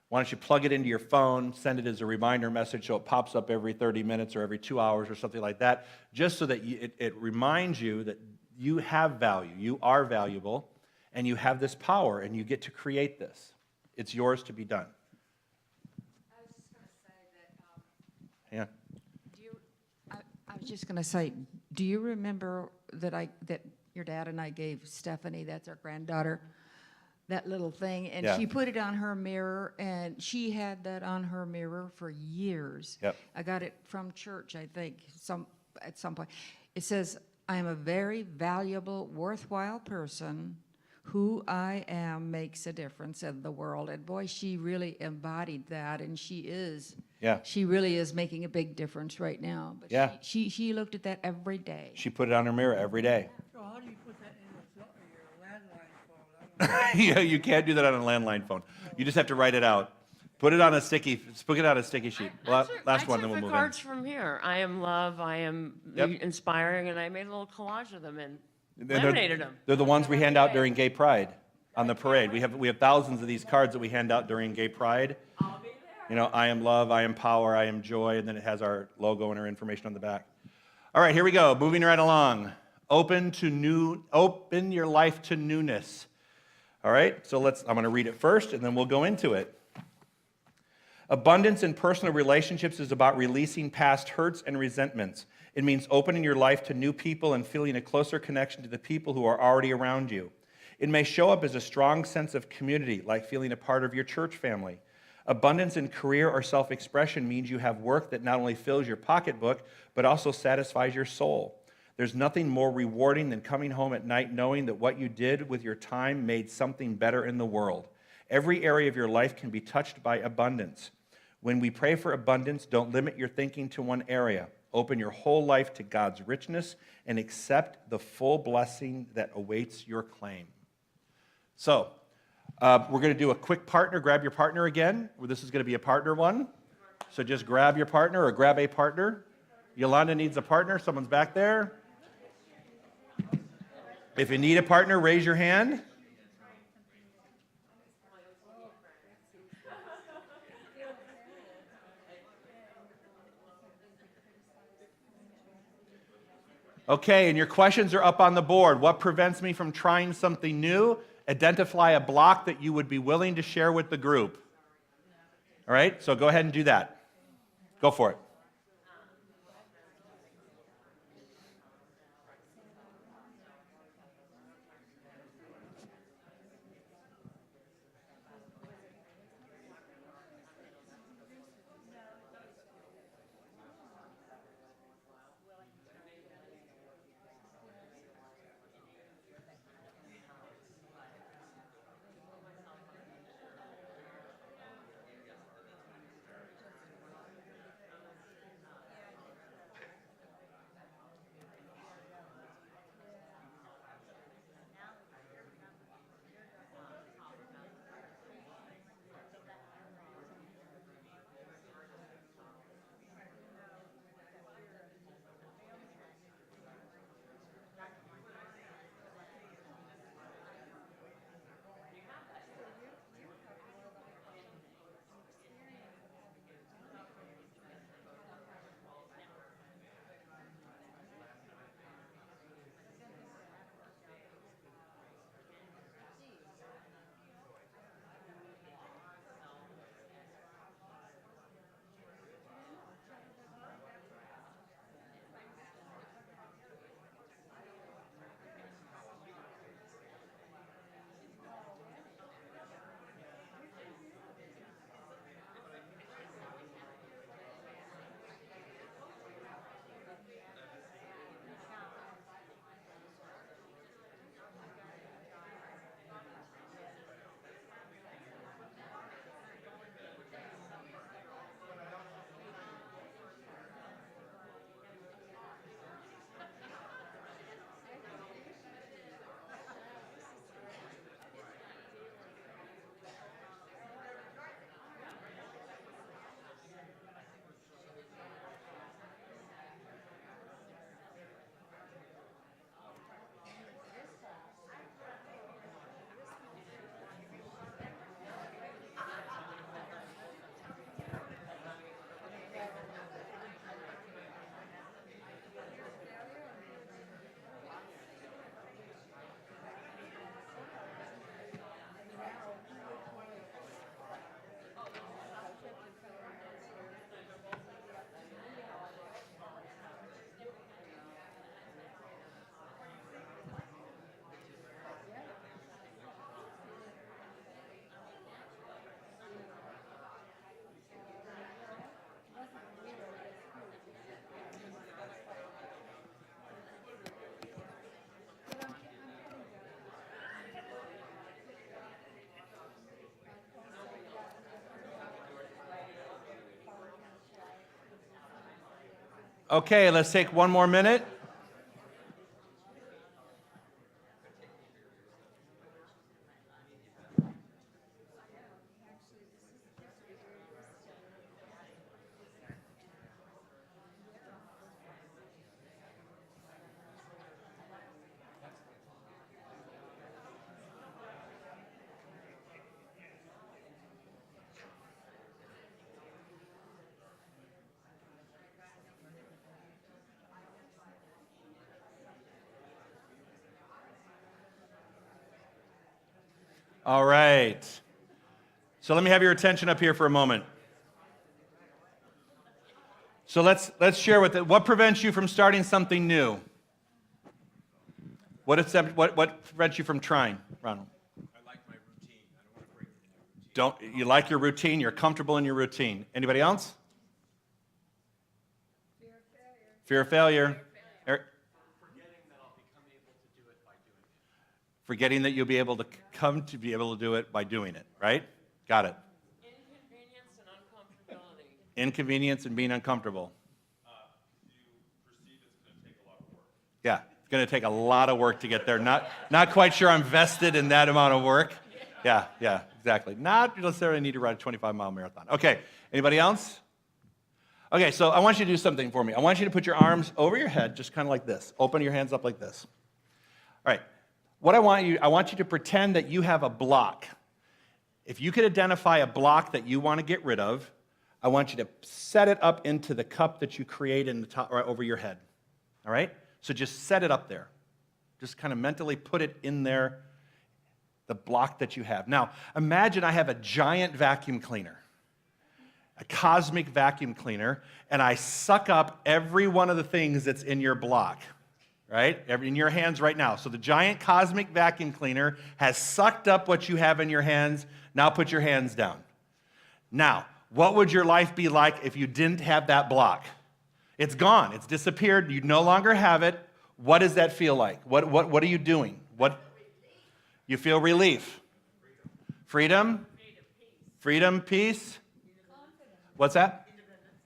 Why don't you plug it into your phone, send it as a reminder message so it pops up every 30 minutes or every 2 hours or something like that, just so that it reminds you that you have value, you are valuable, and you have this power, and you get to create this. It's yours to be done. I was just going to say that, Yeah. I was just going to say, do you remember that your dad and I gave Stephanie, that's our granddaughter, that little thing, and Yeah. she put it on her mirror, and she had that on her mirror for years. Yep. I got it from church, I think, at some point. It says, I am a very valuable, worthwhile person. Who I am makes a difference in the world. And boy, she really embodied that, and she is. Yeah. She really is making a big difference right now. But Yeah. she looked at that every day. She put it on her mirror every day. So how do you put that in your landline phone? Yeah, you can't do that on a landline phone. You just have to write it out. Put it on a sticky sheet. Last one, then we'll I took move the cards from here. I am love, I am Yep. inspiring, and I made a little collage of them and in. laminated them. They're the ones we hand out during Gay Pride on the parade. We have thousands of these cards that we hand out during Gay Pride. I'll be there. You know, I am love, I am power, I am joy, and then it has our logo and our information on the back. All right, here we go. Moving right along. Open your life to newness. All right, so I'm going to read it first, and then we'll go into it. Abundance in personal relationships is about releasing past hurts and resentments. It means opening your life to new people and feeling a closer connection to the people who are already around you. It may show up as a strong sense of community, like feeling a part of your church family. Abundance in career or self-expression means you have work that not only fills your pocketbook, but also satisfies your soul. There's nothing more rewarding than coming home at night knowing that what you did with your time made something better in the world. Every area of your life can be touched by abundance. When we pray for abundance, don't limit your thinking to one area. Open your whole life to God's richness and accept the full blessing that awaits your claim. So, we're going to do a quick partner. Grab your partner again. This is going to be a partner one. So just grab your partner or grab a partner. Yolanda needs a partner. Someone's back there. If you need a partner, raise your hand. Okay, and your questions are up on the board. What prevents me from trying something new? Identify a block that you would be willing to share with the group. All right, so go ahead and do that. Go for it. Okay, let's take one more minute. All right. So let me have your attention up here for a moment. So let's share what prevents you from starting something new? What prevents you from trying, Ronald? I like my routine. I don't want to break from my routine. You like your routine, you're comfortable in your routine. Anybody else? Fear of failure. Eric? Forgetting that you'll be able to come to be able to do it by doing it, right? Got it. Inconvenience and uncomfortability. Inconvenience and being uncomfortable. You perceive it's going to take a lot of work. Yeah, it's going to take a lot of work to get there. Not quite sure I'm vested in that amount of work. Yeah, exactly. Not necessarily need to run a 25-mile marathon. Okay, anybody else? Okay, so I want you to do something for me. I want you to put your arms over your head, just kind of like this. Open your hands up like this. All right. What I want you to pretend that you have a block. If you could identify a block that you want to get rid of, I want you to set it up into the cup that you create in the top, right over your head. All right? So just set it up there. Just kind of mentally put it in there, the block that you have. Now, imagine I have a giant vacuum cleaner, a cosmic vacuum cleaner, and I suck up every one of the things that's in your block. Right? In your hands right now. So the giant cosmic vacuum cleaner has sucked up what you have in your hands. Now put your hands down. Now, what would your life be like if you didn't have that block? It's gone. It's disappeared. You no longer have it. What does that feel like? What are you doing? You feel relief. Freedom? Freedom, peace? What's that?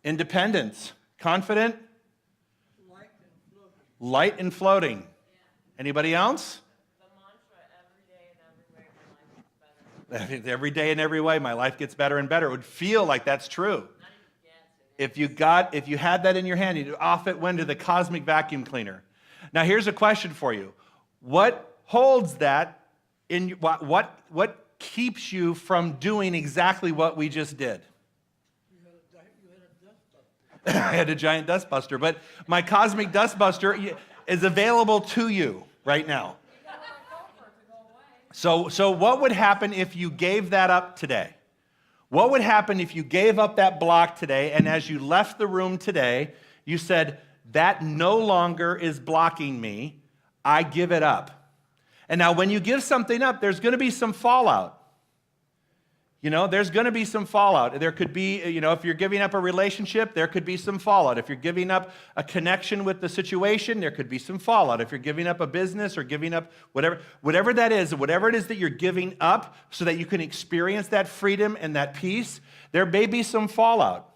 Independence. Confident? Light and floating. Anybody else? The mantra, every day and every way, my life gets better. Every day and every way, my life gets better and better. It would feel like that's true. If you had that in your hand, you'd off it went to the cosmic vacuum cleaner. Now here's a question for you. What holds that in what keeps you from doing exactly what we just did? I had a giant dustbuster, but my cosmic dustbuster is available to you right now. So what would happen if you gave that up today? What would happen if you gave up that block today, and as you left the room today, you said, that no longer is blocking me, I give it up. And now when you give something up, there's going to be some fallout. There's going to be some fallout. There could be, if you're giving up a relationship, there could be some fallout. If you're giving up a connection with the situation, there could be some fallout. If you're giving up a business or giving up whatever that is, whatever it is that you're giving up so that you can experience that freedom and that peace, there may be some fallout.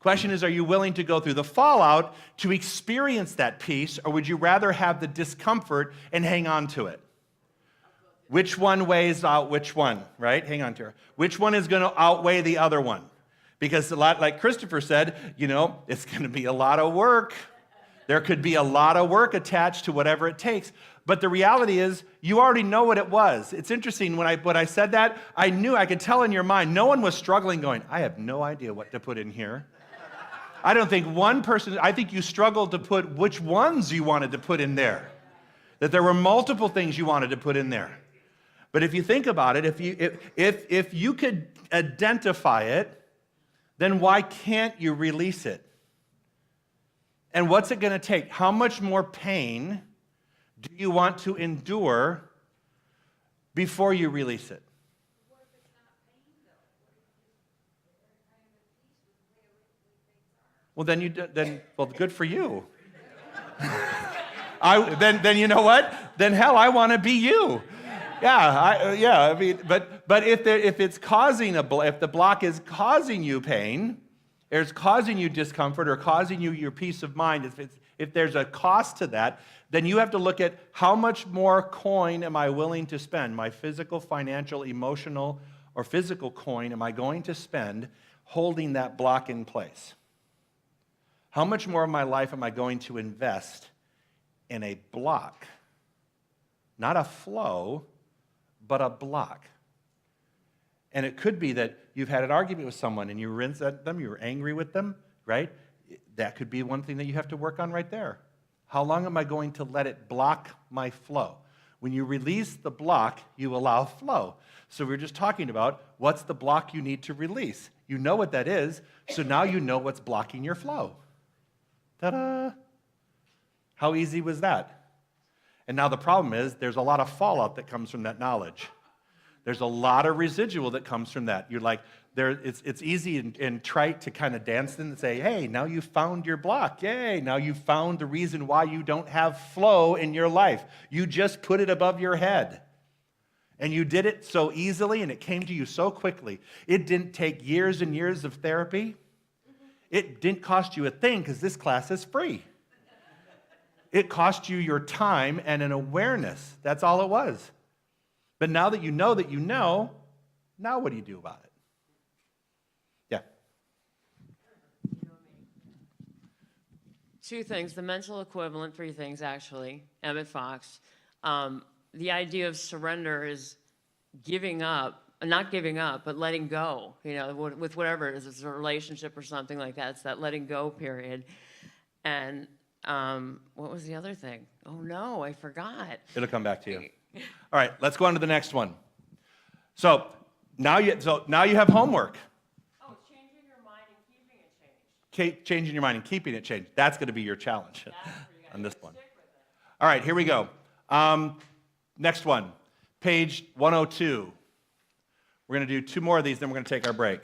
Question is, are you willing to go through the fallout to experience that peace, or would you rather have the discomfort and hang on to it? Which one weighs out which one, right? Hang on to her. Which one is going to outweigh the other one? Because like Christopher said, it's going to be a lot of work. There could be a lot of work attached to whatever it takes. But the reality is, you already know what it was. It's interesting, when I said that, I knew, I could tell in your mind, no one was struggling going, I have no idea what to put in here. I don't think one person, I think you struggled to put which ones you wanted to put in there. That there were multiple things you wanted to put in there. But if you think about it, if you could identify it, then why can't you release it? And what's it going to take? How much more pain do you want to endure before you release it? Well, well, good for you. Then you know what? Then hell, I want to be you. But if it's causing if the block is causing you pain, it's causing you discomfort or causing you your peace of mind, if there's a cost to that, then you have to look at how much more coin am I willing to spend, my physical, financial, emotional, or physical coin am I going to spend holding that block in place? How much more of my life am I going to invest in a block? Not a flow, but a block. And it could be that you've had an argument with someone and you rinse at them, you're angry with them, right? That could be one thing that you have to work on right there. How long am I going to let it block my flow? When you release the block, you allow flow. So we're just talking about what's the block you need to release. You know what that is, so now you know what's blocking your flow. Ta-da! How easy was that? And now the problem is there's a lot of fallout that comes from that knowledge. There's a lot of residual that comes from that. You're like, it's easy and trite to kind of dance in and say, hey, now you found your block. Yay, now you found the reason why you don't have flow in your life. You just put it above your head. And you did it so easily and it came to you so quickly. It didn't take years and years of therapy. It didn't cost you a thing because this class is free. It cost you your time and an awareness. That's all it was. But now that you know, now what do you do about it? Yeah. Two things, the mental equivalent, three things actually, Emmett Fox. The idea of surrender is giving up, not giving up, but letting go, with whatever it is, it's a relationship or something like that. It's that letting go period. And what was the other thing? Oh no, I forgot. It'll come back to you. All right, let's go on to the next one. So now you have homework. Oh, changing your mind and keeping it changed. Changing your mind and keeping it changed. That's going to be your challenge on this one. All right, here we go. Next one, page 102. We're going to do two more of these, then we're going to take our break.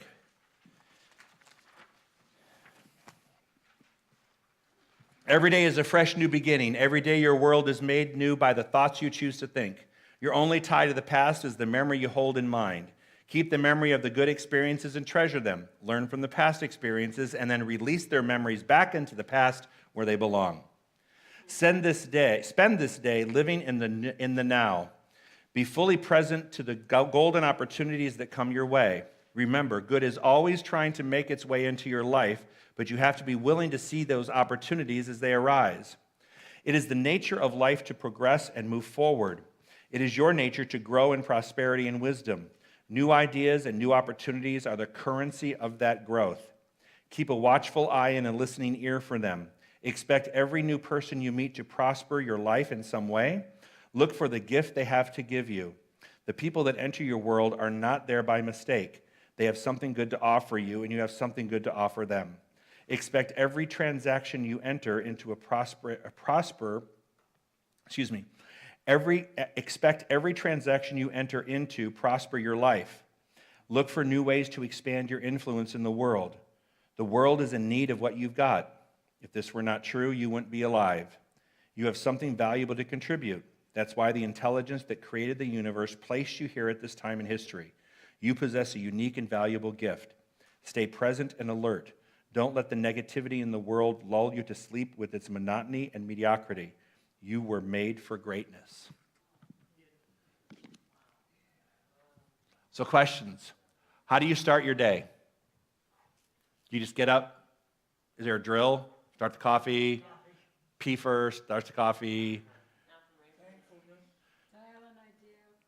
Every day is a fresh new beginning. Every day your world is made new by the thoughts you choose to think. Your only tie to the past is the memory you hold in mind. Keep the memory of the good experiences and treasure them. Learn from the past experiences and then release their memories back into the past where they belong. Spend this day living in the now. Be fully present to the golden opportunities that come your way. Remember, good is always trying to make its way into your life, but you have to be willing to see those opportunities as they arise. It is the nature of life to progress and move forward. It is your nature to grow in prosperity and wisdom. New ideas and new opportunities are the currency of that growth. Keep a watchful eye and a listening ear for them. Expect every new person you meet to prosper your life in some way. Look for the gift they have to give you. The people that enter your world are not there by mistake. They have something good to offer you, and you have something good to offer them. Expect every transaction you enter into expect every transaction you enter into prosper your life. Look for new ways to expand your influence in the world. The world is in need of what you've got. If this were not true, you wouldn't be alive. You have something valuable to contribute. That's why the intelligence that created the universe placed you here at this time in history. You possess a unique and valuable gift. Stay present and alert. Don't let the negativity in the world lull you to sleep with its monotony and mediocrity. You were made for greatness. So questions. How do you start your day? Do you just get up? Is there a drill? Start the coffee? Pee first, start the coffee.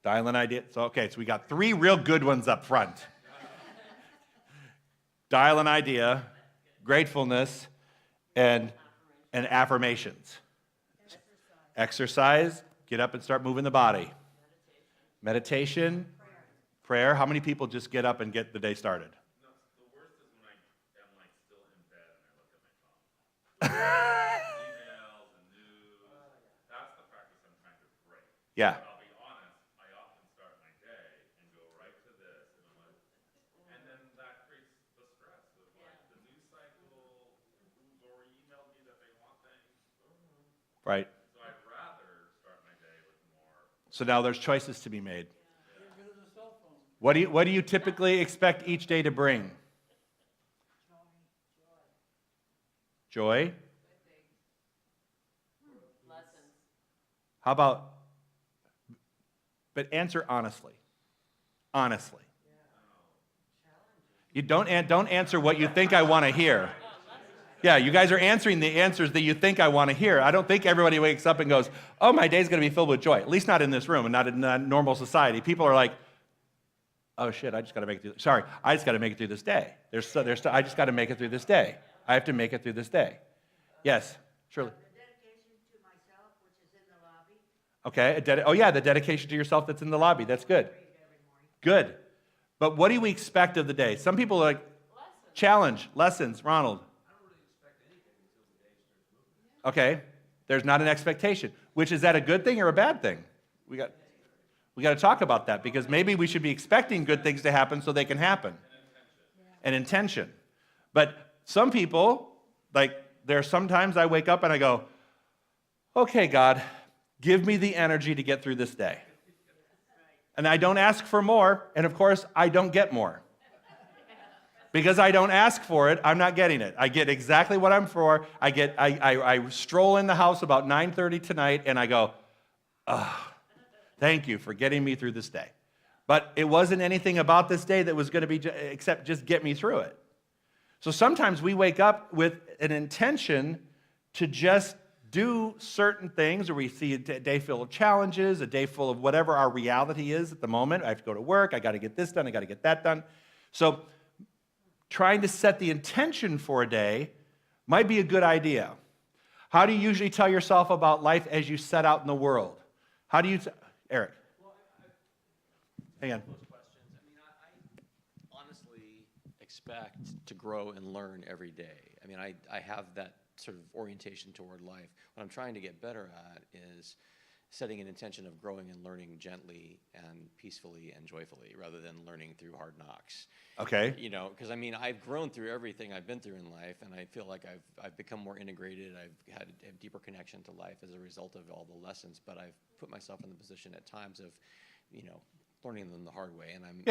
Dial an idea. So we got three real good ones up front. Dial an idea, gratefulness, and affirmations. Exercise, get up and start moving the body. Meditation, prayer. How many people just get up and get the day started? No, the worst is when I am still in bed and I look at my phone. Emails and news. That's the practice I'm trying to break. Yeah. But I'll be honest, I often start my day and go right to this, and I'm like, and then that creates the stress of the news cycle, who's already emailed me that they want things. Right. So I'd rather start my day with more. So now there's choices to be made. What do you typically expect each day to bring? Joy? How about, but answer honestly. Honestly. You don't answer what you think I want to hear. Yeah, you guys are answering the answers that you think I want to hear. I don't think everybody wakes up and goes, oh, my day's going to be filled with joy. At least not in this room and not in normal society. People are like, oh, shit, I just got to make it through. Sorry, I just got to make it through this day. I just got to make it through this day. I have to make it through this day. Yes, Shirley. The dedication to myself, which is in the lobby. Okay, oh yeah, the dedication to yourself that's in the lobby. That's good. Good. But what do we expect of the day? Some people are like, challenge, lessons, Ronald. Okay, there's not an expectation. Which, is that a good thing or a bad thing? We got to talk about that, because maybe we should be expecting good things to happen so they can happen. An intention. But some people, like, there are sometimes I wake up and I go, okay, God, give me the energy to get through this day. And I don't ask for more, and of course, I don't get more. Because I don't ask for it, I'm not getting it. I get exactly what I'm for. I stroll in the house about 9:30 tonight, and I go, thank you for getting me through this day. But it wasn't anything about this day that was going to be except just get me through it. So sometimes we wake up with an intention to just do certain things, or we see a day full of challenges, a day full of whatever our reality is at the moment. I have to go to work, I got to get this done, I got to get that done. So trying to set the intention for a day might be a good idea. How do you usually tell yourself about life as you set out in the world? How do you, Eric? Hang on. Those questions. I mean, I honestly expect to grow and learn every day. I mean, I have that sort of orientation toward life. What I'm trying to get better at is setting an intention of growing and learning gently and peacefully and joyfully, rather than learning through hard knocks. Okay. You know, because I mean, I've grown through everything I've been through in life, and I feel like I've become more integrated. I've had a deeper connection to life as a result of all the lessons. But I've put myself in the position at times of, you know, learning them the hard way, and I'm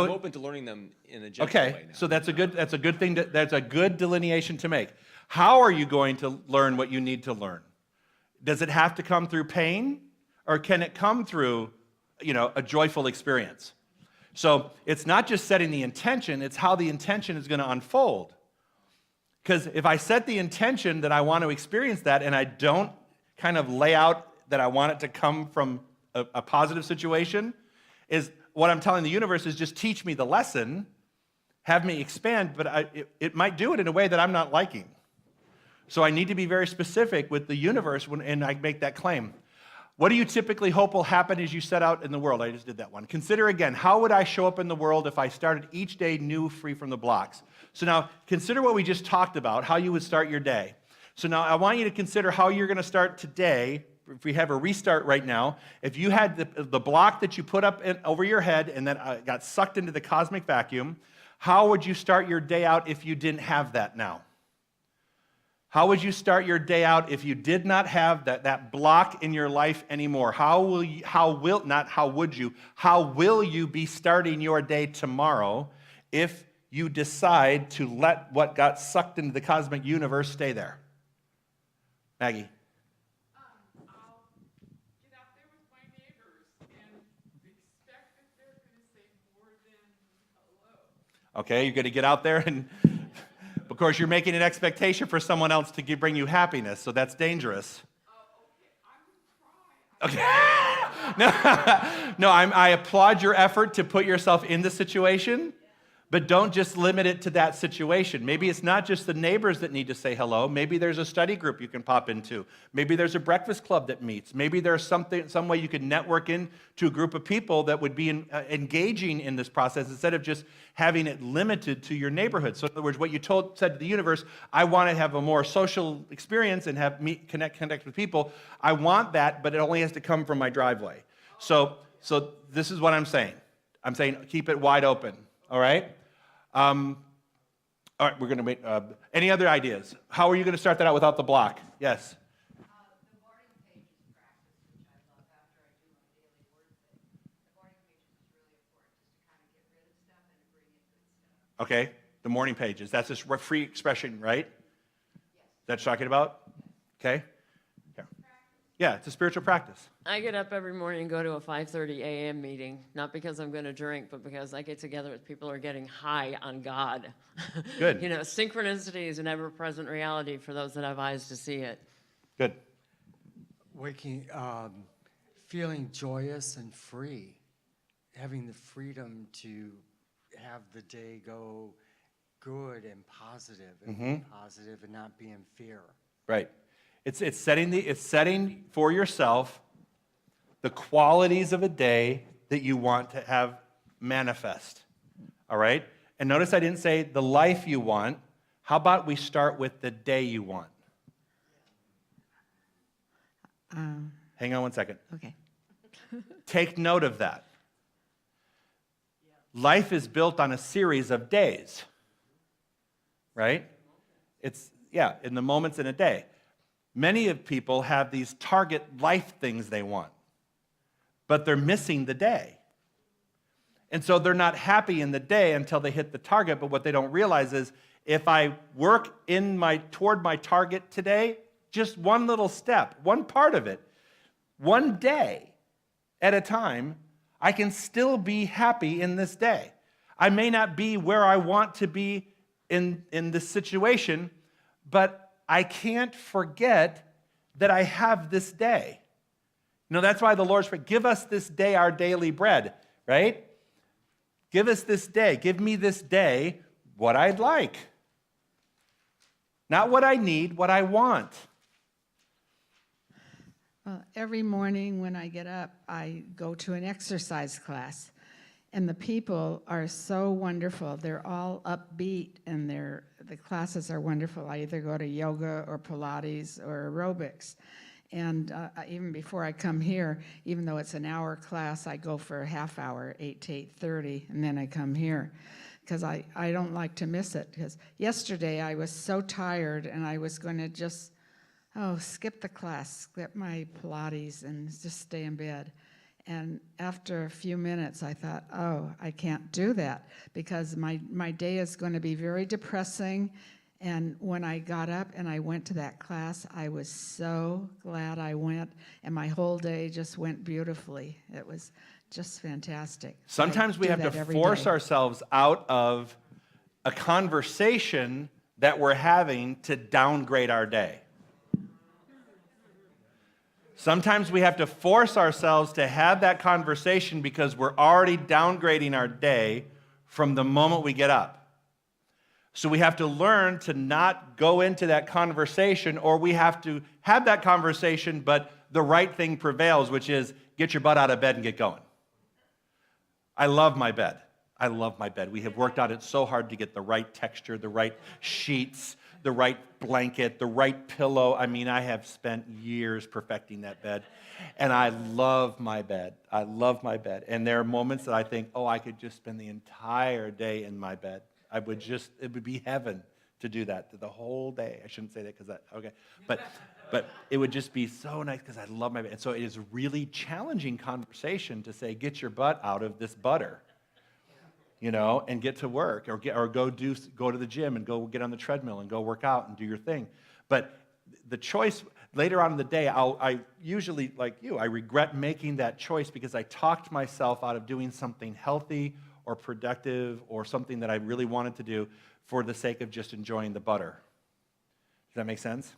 open to learning them in a gentle way now. So that's a good thing. That's a good delineation to make. How are you going to learn what you need to learn? Does it have to come through pain, or can it come through, you know, a joyful experience? So it's not just setting the intention, it's how the intention is going to unfold. Because if I set the intention that I want to experience that, and I don't kind of lay out that I want it to come from a positive situation, is what I'm telling the universe is just teach me the lesson, have me expand, but it might do it in a way that I'm not liking. So I need to be very specific with the universe and I make that claim. What do you typically hope will happen as you set out in the world? I just did that one. Consider again, how would I show up in the world if I started each day new, free from the blocks? So now, consider what we just talked about, how you would start your day. So now I want you to consider how you're going to start today. If we have a restart right now, if you had the block that you put up over your head and then got sucked into the cosmic vacuum, how would you start your day out if you didn't have that now? How would you start your day out if you did not have that block in your life anymore? How will you be starting your day tomorrow if you decide to let what got sucked into the cosmic universe stay there? Maggie. I'll get out there with my neighbors and expect that they're going to say more than hello. Okay, you're going to get out there and, of course, you're making an expectation for someone else to bring you happiness, so that's dangerous. Okay. No, I applaud your effort to put yourself in the situation, but don't just limit it to that situation. Maybe it's not just the neighbors that need to say hello. Maybe there's a study group you can pop into. Maybe there's a breakfast club that meets. Maybe there's some way you can network into a group of people that would be engaging in this process instead of just having it limited to your neighborhood. So in other words, what you said to the universe, I want to have a more social experience and connect with people. I want that, but it only has to come from my driveway. So this is what I'm saying. I'm saying keep it wide open. All right? All right, we're going to make, any other ideas? How are you going to start that out without the block? Yes? The morning pages practice, which I love after I do my daily word thing. The morning pages is really important just to kind of get rid of stuff and to bring in good stuff. Okay, the morning pages. That's just free expression, right? That you're talking about? Okay. Yeah. Yeah, it's a spiritual practice. I get up every morning and go to a 5:30 a.m. meeting, not because I'm going to drink, but because I get together with people who are getting high on God. Good. You know, synchronicity is an ever-present reality for those that have eyes to see it. Good. Feeling joyous and free, having the freedom to have the day go good and positive and positive and not be in fear. Right. It's setting for yourself the qualities of a day that you want to have manifest. All right? And notice I didn't say the life you want. How about we start with the day you want? Hang on one second. Okay. Take note of that. Life is built on a series of days. Right? It's, in the moments in a day. Many of people have these target life things they want, but they're missing the day. And so they're not happy in the day until they hit the target, but what they don't realize is if I work toward my target today, just one little step, one part of it, one day at a time, I can still be happy in this day. I may not be where I want to be in this situation, but I can't forget that I have this day. You know, that's why the Lord's praying, give us this day our daily bread, right? Give us this day. Give me this day what I'd like. Not what I need, what I want. Well, every morning when I get up, I go to an exercise class. And the people are so wonderful. They're all upbeat, and the classes are wonderful. I either go to yoga or Pilates or aerobics. And even before I come here, even though it's an hour class, I go for a half hour, 8 to 8:30, and then I come here. Because I don't like to miss it. Because yesterday I was so tired, and I was going to just, skip the class, skip my Pilates, and just stay in bed. And after a few minutes, I thought, I can't do that because my day is going to be very depressing. And when I got up and I went to that class, I was so glad I went, and my whole day just went beautifully. It was just fantastic. Sometimes we have to force ourselves out of a conversation that we're having to downgrade our day. Sometimes we have to force ourselves to have that conversation because we're already downgrading our day from the moment we get up. So we have to learn to not go into that conversation, or we have to have that conversation, but the right thing prevails, which is get your butt out of bed and get going. I love my bed. I love my bed. We have worked on it so hard to get the right texture, the right sheets, the right blanket, the right pillow. I mean, I have spent years perfecting that bed, and I love my bed. I love my bed. And there are moments that I think, I could just spend the entire day in my bed. It would be heaven to do that the whole day. I shouldn't say that because but it would just be so nice because I love my bed. And so it is a really challenging conversation to say, get your butt out of this butter. And get to work, or go to the gym and go get on the treadmill and go work out and do your thing. But the choice later on in the day, I usually, like you, I regret making that choice because I talked myself out of doing something healthy or productive or something that I really wanted to do for the sake of just enjoying the butter. Does that make sense?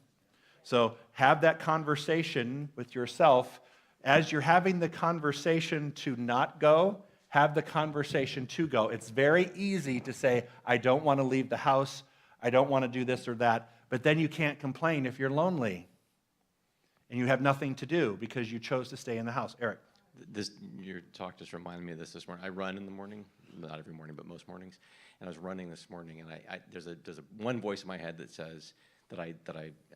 So have that conversation with yourself. As you're having the conversation to not go, have the conversation to go. It's very easy to say, I don't want to leave the house, I don't want to do this or that, but then you can't complain if you're lonely and you have nothing to do because you chose to stay in the house. Eric. Your talk just reminded me of this morning. I run in the morning, not every morning, but most mornings. And I was running this morning, and there's one voice in my head that says, that I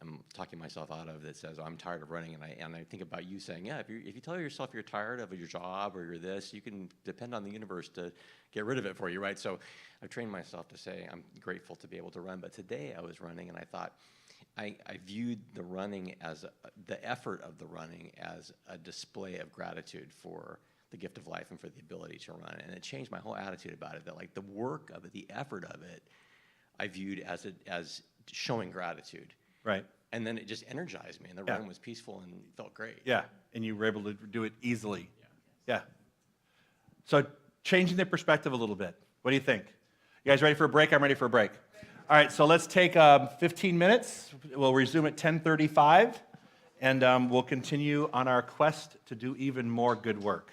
am talking myself out of, that says, I'm tired of running, and I think about you saying, if you tell yourself you're tired of your job or you're this, you can depend on the universe to get rid of it for you, right? So I've trained myself to say I'm grateful to be able to run, but today I was running and I thought, I viewed the running as the effort of the running as a display of gratitude for the gift of life and for the ability to run, and it changed my whole attitude about it, that like the work of it, the effort of it, I viewed as showing gratitude. Right. And then it just energized me, and the Yeah. run was peaceful and felt great. Yeah, and you were able to do it easily. Yeah. So changing the perspective a little bit. What do you think? You guys ready for a break? I'm ready for a break. All right, so let's take 15 minutes. We'll resume at 10:35, and we'll continue on our quest to do even more good work.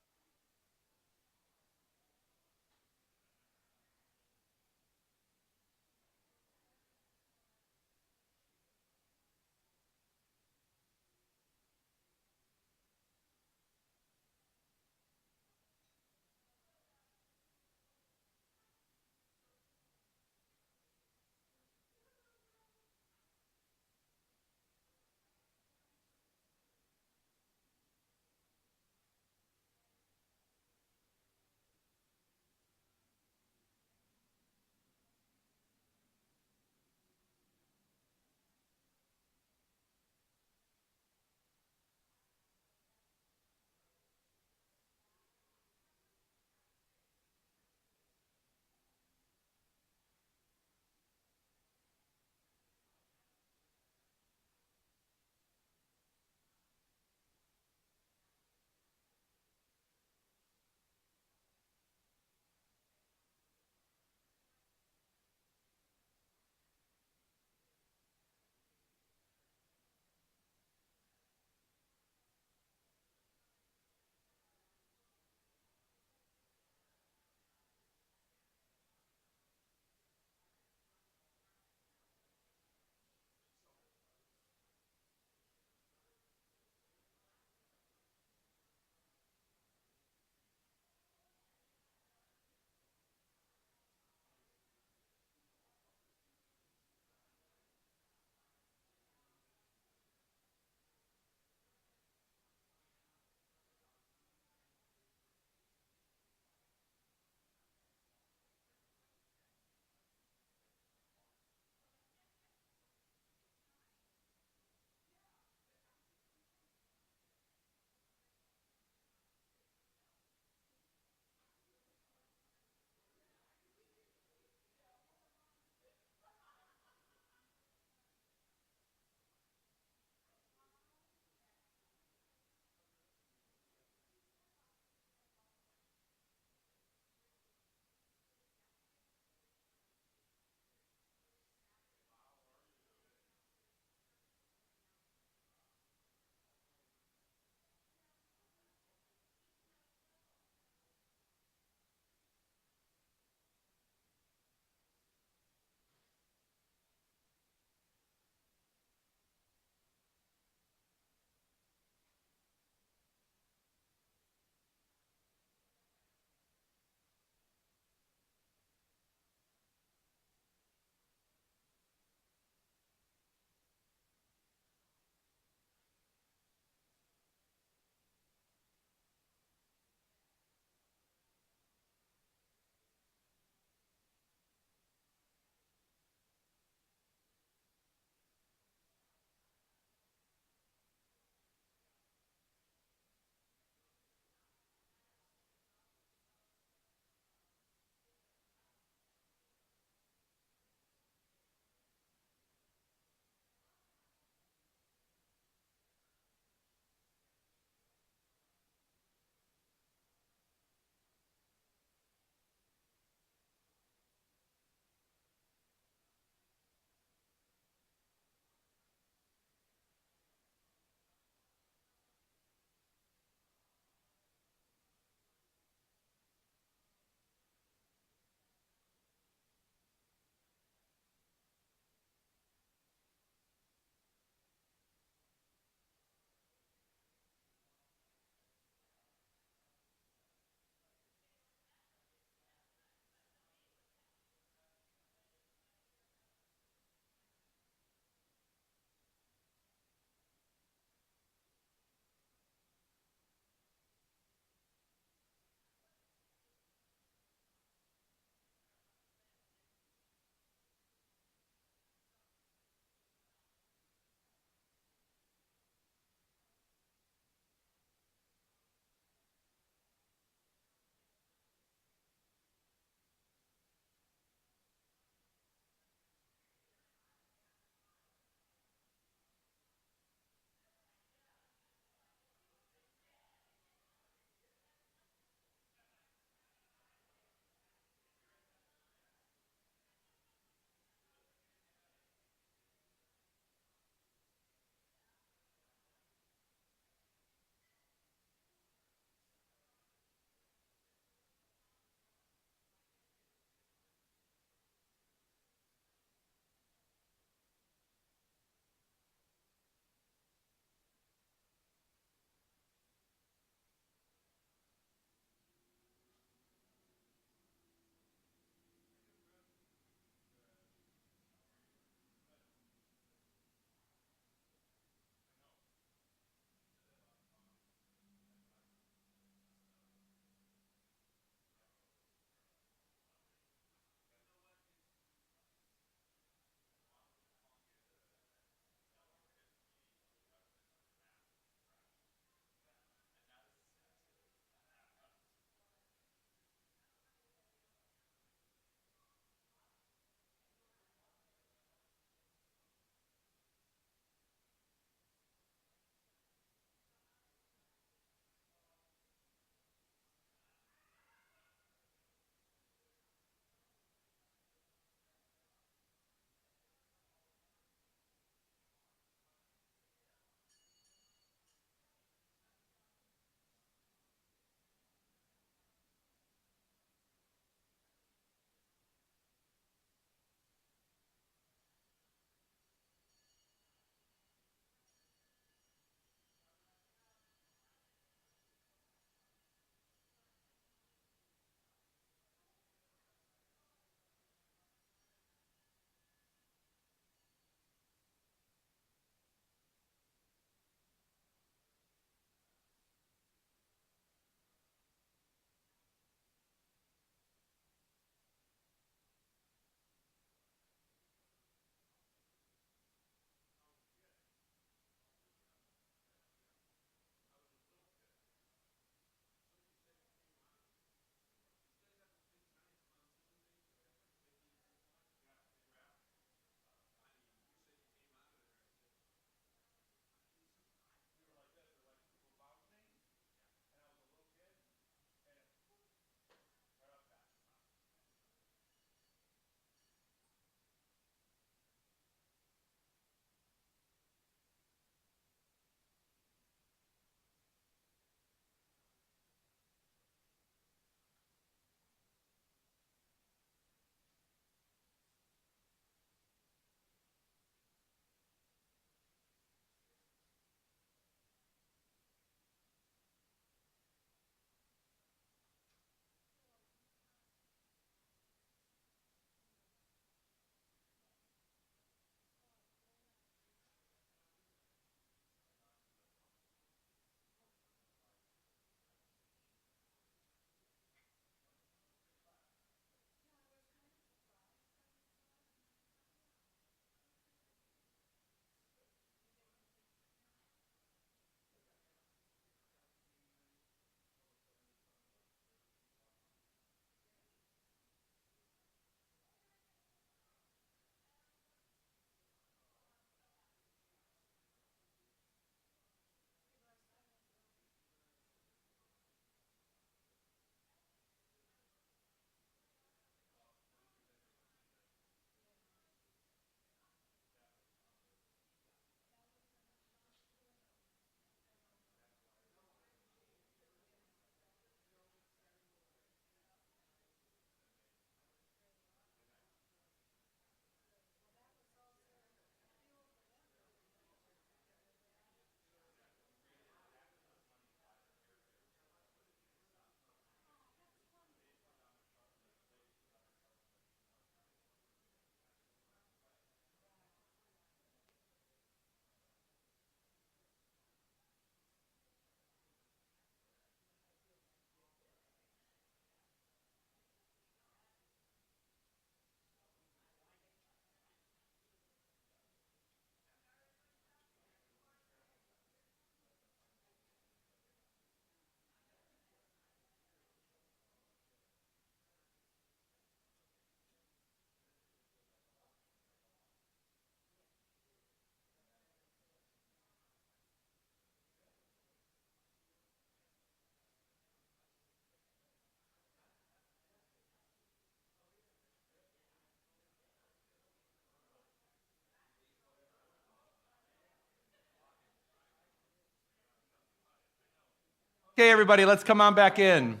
Okay, everybody, let's come on back in.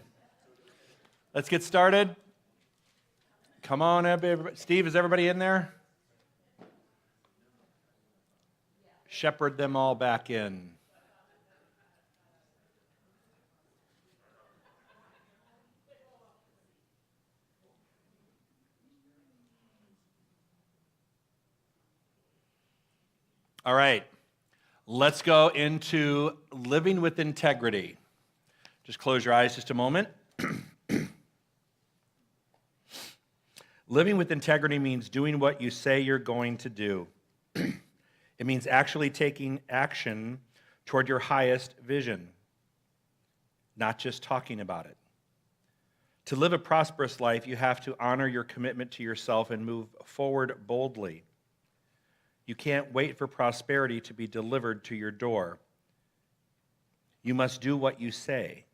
Let's get started. Come on, everybody. Steve, is everybody in there? Shepherd them all back in. All right, let's go into living with integrity. Just close your eyes just a moment. Living with integrity means doing what you say you're going to do. It means actually taking action toward your highest vision, not just talking about it. To live a prosperous life, you have to honor your commitment to yourself and move forward boldly. You can't wait for prosperity to be delivered to your door. You must do what you say,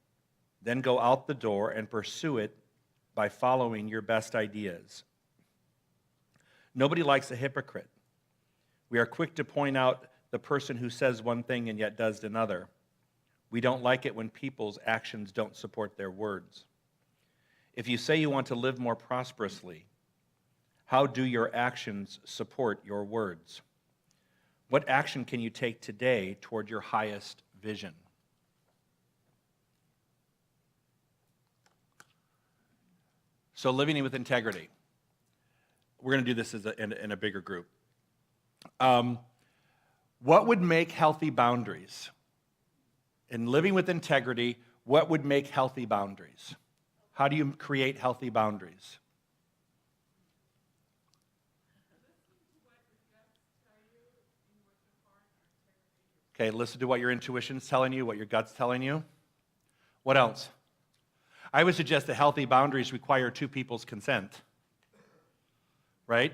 then go out the door and pursue it by following your best ideas. Nobody likes a hypocrite. We are quick to point out the person who says one thing and yet does another. We don't like it when people's actions don't support their words. If you say you want to live more prosperously, how do your actions support your words? What action can you take today toward your highest vision? So living with integrity. We're going to do this in a bigger group. What would make healthy boundaries? In living with integrity, what would make healthy boundaries? How do you create healthy boundaries? Okay, listen to what your intuition's telling you, what your gut's telling you. What else? I would suggest that healthy boundaries require two people's consent, right?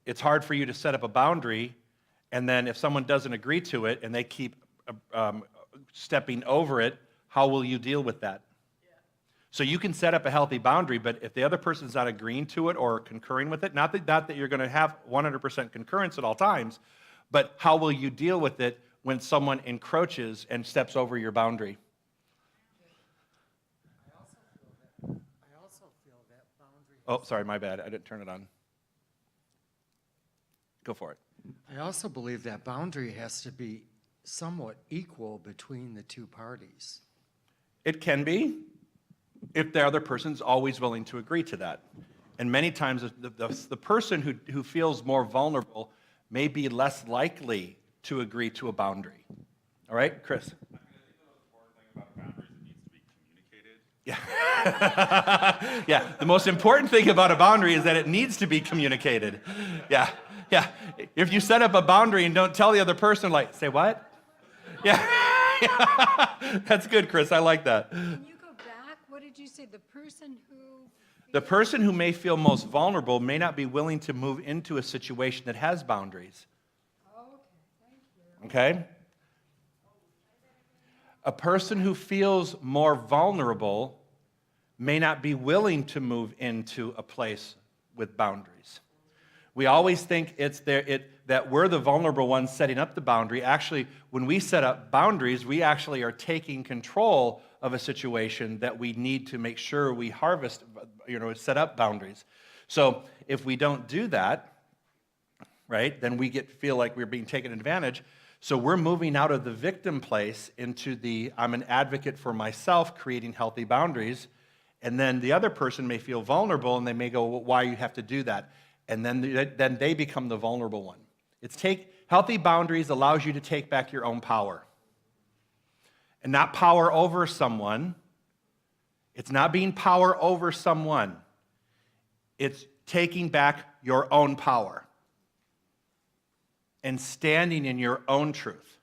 It's hard for you to set up a boundary, and then if someone doesn't agree to it and they keep stepping over it, how will you deal with that? So you can set up a healthy boundary, but if the other person's not agreeing to it or concurring with it, not that you're going to have 100% concurrence at all times, but how will you deal with it when someone encroaches and steps over your boundary? I also feel that boundary. Oh, sorry, my bad. I didn't turn it on. Go for it. I also believe that boundary has to be somewhat equal between the two parties. It can be, if the other person's always willing to agree to that. And many times, the person who feels more vulnerable may be less likely to agree to a boundary. All right, Chris? I think the most important thing about boundaries, it needs to be communicated. Yeah. Yeah, the most important thing about a boundary is that it needs to be communicated. Yeah, yeah. If you set up a boundary and don't tell the other person, like, say what? Yeah. That's good, Chris. I like that. Can you go back? What did you say? The person who may feel most vulnerable may not be willing to move into a situation that has boundaries. Okay? A person who feels more vulnerable may not be willing to move into a place with boundaries. We always think that we're the vulnerable ones setting up the boundary. Actually, when we set up boundaries, we actually are taking control of a situation that we need to make sure we harvest, set up boundaries. So if we don't do that, right, then we feel like we're being taken advantage. So we're moving out of the victim place into I'm an advocate for myself, creating healthy boundaries. And then the other person may feel vulnerable and they may go, well, why do you have to do that? And then they become the vulnerable one. Healthy boundaries allows you to take back your own power. And not power over someone. It's not being power over someone. It's taking back your own power. And standing in your own truth.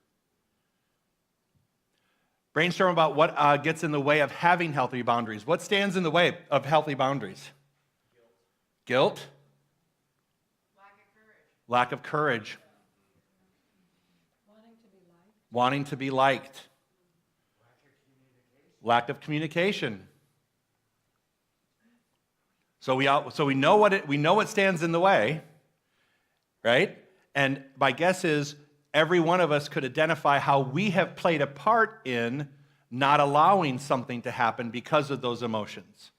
Brainstorm about what gets in the way of having healthy boundaries. What stands in the way of healthy boundaries? Guilt. Lack of courage. Wanting to be liked. Lack of communication. So we know what stands in the way, right? And my guess is every one of us could identify how we have played a part in not allowing something to happen because of those emotions,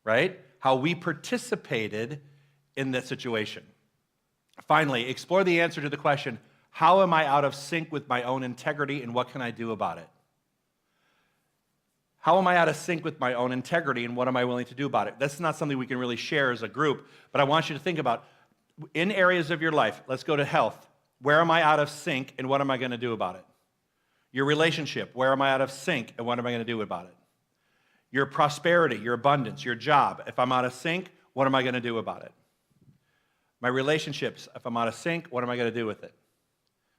right? How we participated in that situation. Finally, explore the answer to the question, how am I out of sync with my own integrity and what can I do about it? How am I out of sync with my own integrity and what am I willing to do about it? That's not something we can really share as a group, but I want you to think about in areas of your life. Let's go to health. Where am I out of sync and what am I going to do about it? Your relationship, where am I out of sync and what am I going to do about it? Your prosperity, your abundance, your job, if I'm out of sync, what am I going to do about it? My relationships, if I'm out of sync, what am I going to do with it?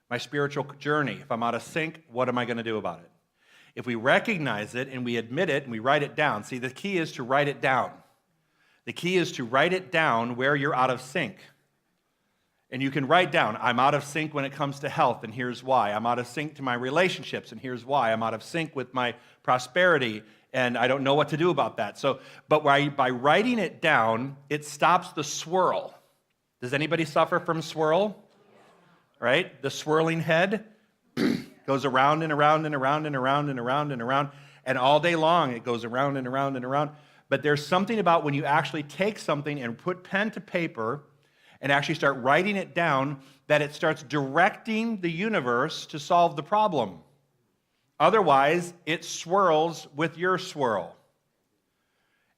My spiritual journey, if I'm out of sync, what am I going to do about it? If we recognize it and we admit it and we write it down, see, the key is to write it down. The key is to write it down where you're out of sync. And you can write down, I'm out of sync when it comes to health, and here's why. I'm out of sync to my relationships, and here's why. I'm out of sync with my prosperity, and I don't know what to do about that. But by writing it down, it stops the swirl. Does anybody suffer from swirl? Right? The swirling head goes around and around and around and around and around and around, and all day long it goes around and around and around. But there's something about when you actually take something and put pen to paper and actually start writing it down, that it starts directing the universe to solve the problem. Otherwise, it swirls with your swirl.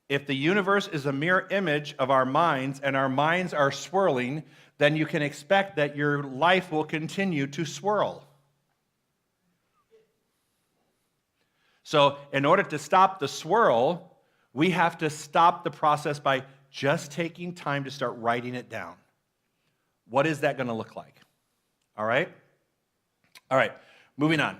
If the universe is a mirror image of our minds and our minds are swirling, then you can expect that your life will continue to swirl. So, in order to stop the swirl, we have to stop the process by just taking time to start writing it down. What is that going to look like? All right? All right, moving on.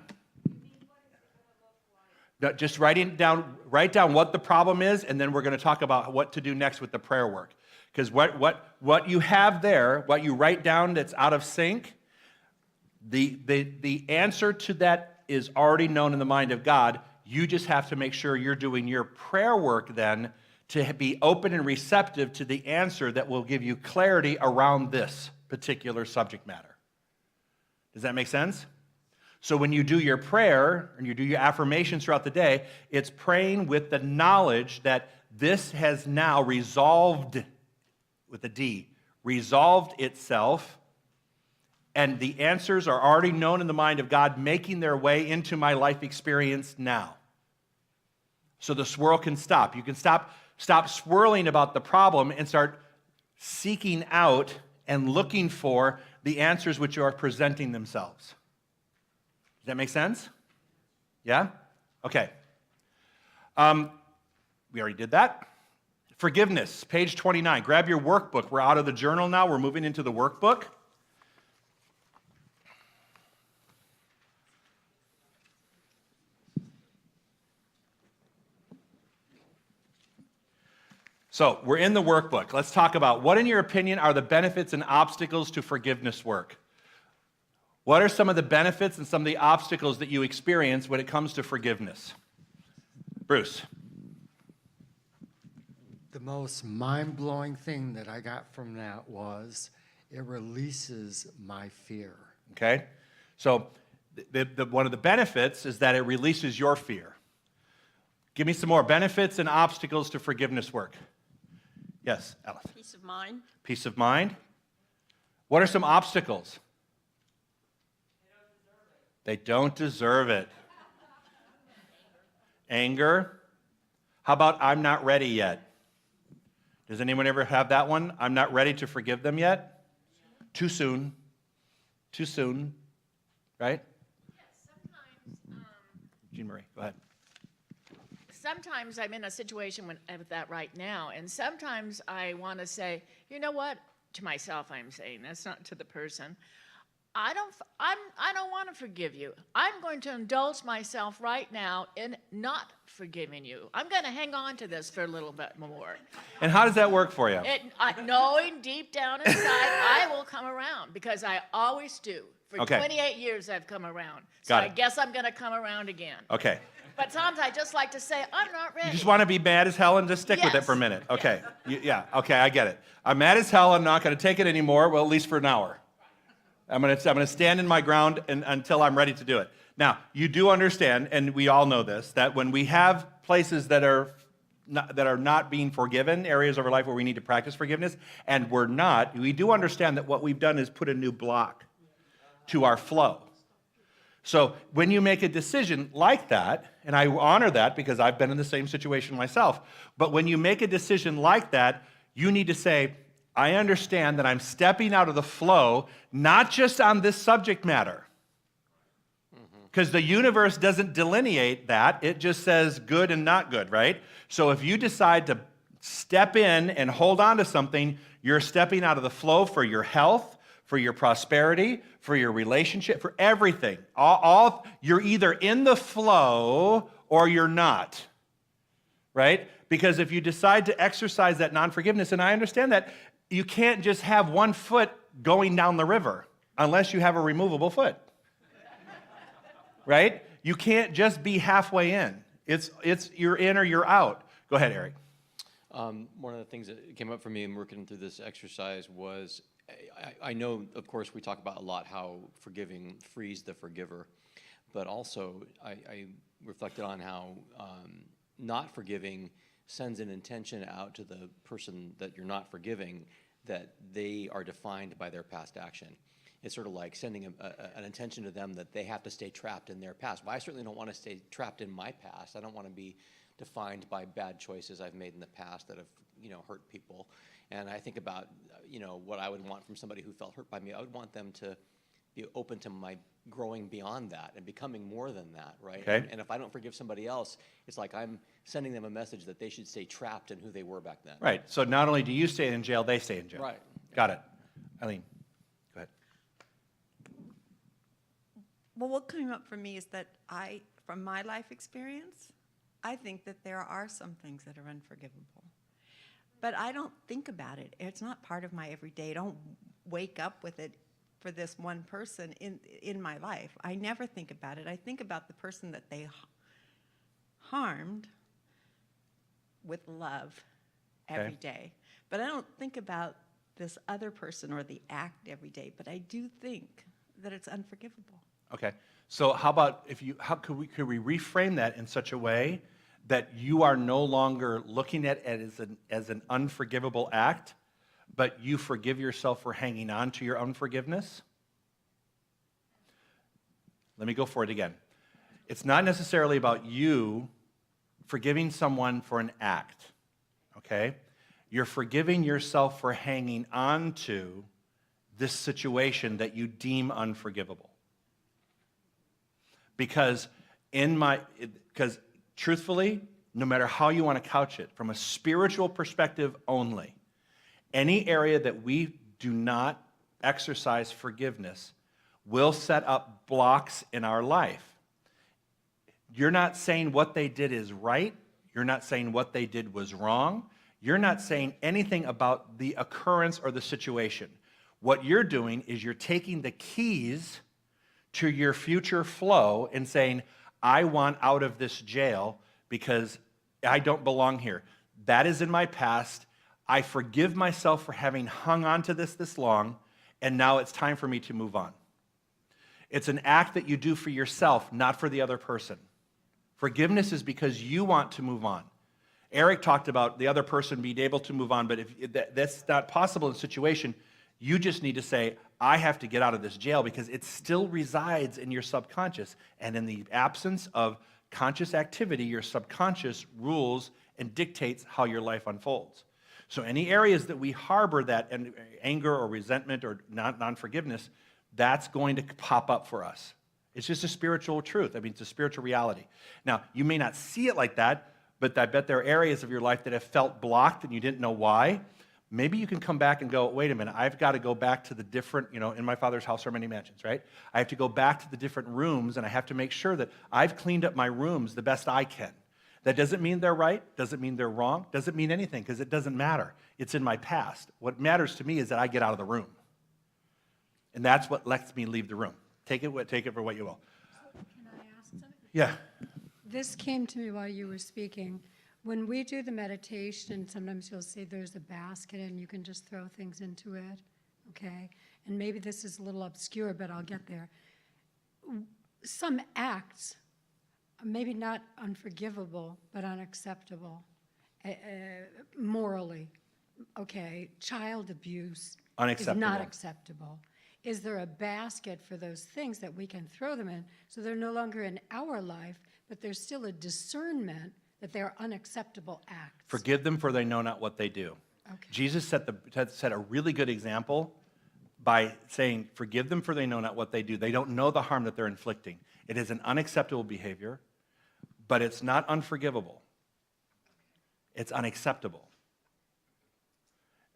No, just write down what the problem is, and then we're going to talk about what to do next with the prayer work. Because what you have there, what you write down that's out of sync, the answer to that is already known in the mind of God. You just have to make sure you're doing your prayer work then to be open and receptive to the answer that will give you clarity around this particular subject matter. Does that make sense? So when you do your prayer and you do your affirmations throughout the day, it's praying with the knowledge that this has now resolved, with a D, resolved itself, and the answers are already known in the mind of God, making their way into my life experience now. So the swirl can stop. You can stop swirling about the problem and start seeking out and looking for the answers which are presenting themselves. Does that make sense? Yeah? Okay. We already did that. Forgiveness, page 29. Grab your workbook. We're out of the journal now. We're moving into the workbook. So we're in the workbook. Let's talk about what, in your opinion, are the benefits and obstacles to forgiveness work? What are some of the benefits and some of the obstacles that you experience when it comes to forgiveness? Bruce. The most mind-blowing thing that I got from that was it releases my fear. Okay? So one of the benefits is that it releases your fear. Give me some more benefits and obstacles to forgiveness work. Yes, Alice. Peace of mind. Peace of mind. What are some obstacles? They don't deserve it. Anger. How about I'm not ready yet? Does anyone ever have that one? I'm not ready to forgive them yet? Too soon. Too soon. Right? Yes, sometimes. Jean Marie, go ahead. Sometimes I'm in a situation with that right now, and sometimes I want to say, you know what? To myself, I'm saying that's not to the person. I don't want to forgive you. I'm going to indulge myself right now in not forgiving you. I'm going to hang on to this for a little bit more. And how does that work for you? Knowing deep down inside, I will come around because I always do. For Okay. 28 years, I've come around. So Got I it. guess I'm going to come around again. Okay. But sometimes I just like to say, I'm not ready. You just want to be mad as hell and just stick with it Yes. for a minute. Okay. Yeah, okay, I get it. I'm mad as hell. I'm not going to take it anymore. Well, at least for an hour. I'm gonna stand in my ground until I'm ready to do it. Now, you do understand, and we all know this, that when we have places that are not being forgiven, areas of our life where we need to practice forgiveness, and we're not, we do understand that what we've done is put a new block to our flow. So when you make a decision like that, and I honor that because I've been in the same situation myself, but when you make a decision like that, you need to say, I understand that I'm stepping out of the flow, not just on this subject matter. Because the universe doesn't delineate that. It just says good and not good, right? So if you decide to step in and hold on to something, you're stepping out of the flow for your health, for your prosperity, for your relationship, for everything. You're either in the flow or you're not, right? Because if you decide to exercise that non-forgiveness, and I understand that, you can't just have one foot going down the river unless you have a removable foot. Right? You can't just be halfway in. It's you're in or you're out. Go ahead, Eric. One of the things that came up for me in working through this exercise was, I know, of course, we talk about a lot how forgiving frees the forgiver, but also I reflected on how not forgiving sends an intention out to the person that you're not forgiving that they are defined by their past action. It's sort of like sending an intention to them that they have to stay trapped in their past. But I certainly don't want to stay trapped in my past. I don't want to be defined by bad choices I've made in the past that have, hurt people. And I think about, what I would want from somebody who felt hurt by me. I would want them to be open to my growing beyond that and becoming more than that, right? Okay. And if I don't forgive somebody else, it's like I'm sending them a message that they should stay trapped in who they were back then. Right. So not only do you stay in jail, they stay in jail. Right. Got it. Eileen, go ahead. Well, what came up for me is that from my life experience, I think that there are some things that are unforgivable. But I don't think about it. It's not part of my everyday. I don't wake up with it for this one person in my life. I never think about it. I think about the person that they harmed with love every day. But I don't think about this other person or the act every day. But I do think that it's unforgivable. Okay. So how about could we reframe that in such a way that you are no longer looking at it as an unforgivable act, but you forgive yourself for hanging on to your unforgiveness? Let me go for it again. It's not necessarily about you forgiving someone for an act, okay? You're forgiving yourself for hanging on to this situation that you deem unforgivable. Because truthfully, no matter how you want to couch it, from a spiritual perspective only, any area that we do not exercise forgiveness will set up blocks in our life. You're not saying what they did is right. You're not saying what they did was wrong. You're not saying anything about the occurrence or the situation. What you're doing is you're taking the keys to your future flow and saying, I want out of this jail because I don't belong here. That is in my past. I forgive myself for having hung on to this long, and now it's time for me to move on. It's an act that you do for yourself, not for the other person. Forgiveness is because you want to move on. Eric talked about the other person being able to move on, but if that's not possible in a situation, you just need to say, I have to get out of this jail because it still resides in your subconscious. And in the absence of conscious activity, your subconscious rules and dictates how your life unfolds. So any areas that we harbor that anger or resentment or non-forgiveness, that's going to pop up for us. It's just a spiritual truth. I mean, it's a spiritual reality. Now, you may not see it like that, but I bet there are areas of your life that have felt blocked and you didn't know why. Maybe you can come back and go, wait a minute, I've got to go back to the different, in my Father's house are many mansions, right? I have to go back to the different rooms, and I have to make sure that I've cleaned up my rooms the best I can. That doesn't mean they're right, doesn't mean they're wrong, doesn't mean anything, because it doesn't matter. It's in my past. What matters to me is that I get out of the room. And that's what lets me leave the room. Take it for what you will. Can I ask something? Yeah. This came to me while you were speaking. When we do the meditation, sometimes you'll see there's a basket and you can just throw things into it, okay? and maybe this is a little obscure, but I'll get there. Some acts, maybe not unforgivable, but unacceptable morally. Okay, child abuse is Unacceptable. not acceptable. Is there a basket for those things that we can throw them in so they're no longer in our life, but there's still a discernment that they're unacceptable acts? Forgive them, for they know not what they do. Okay. Jesus set a really good example by saying, forgive them, for they know not what they do. They don't know the harm that they're inflicting. It is an unacceptable behavior, but it's not unforgivable. It's unacceptable.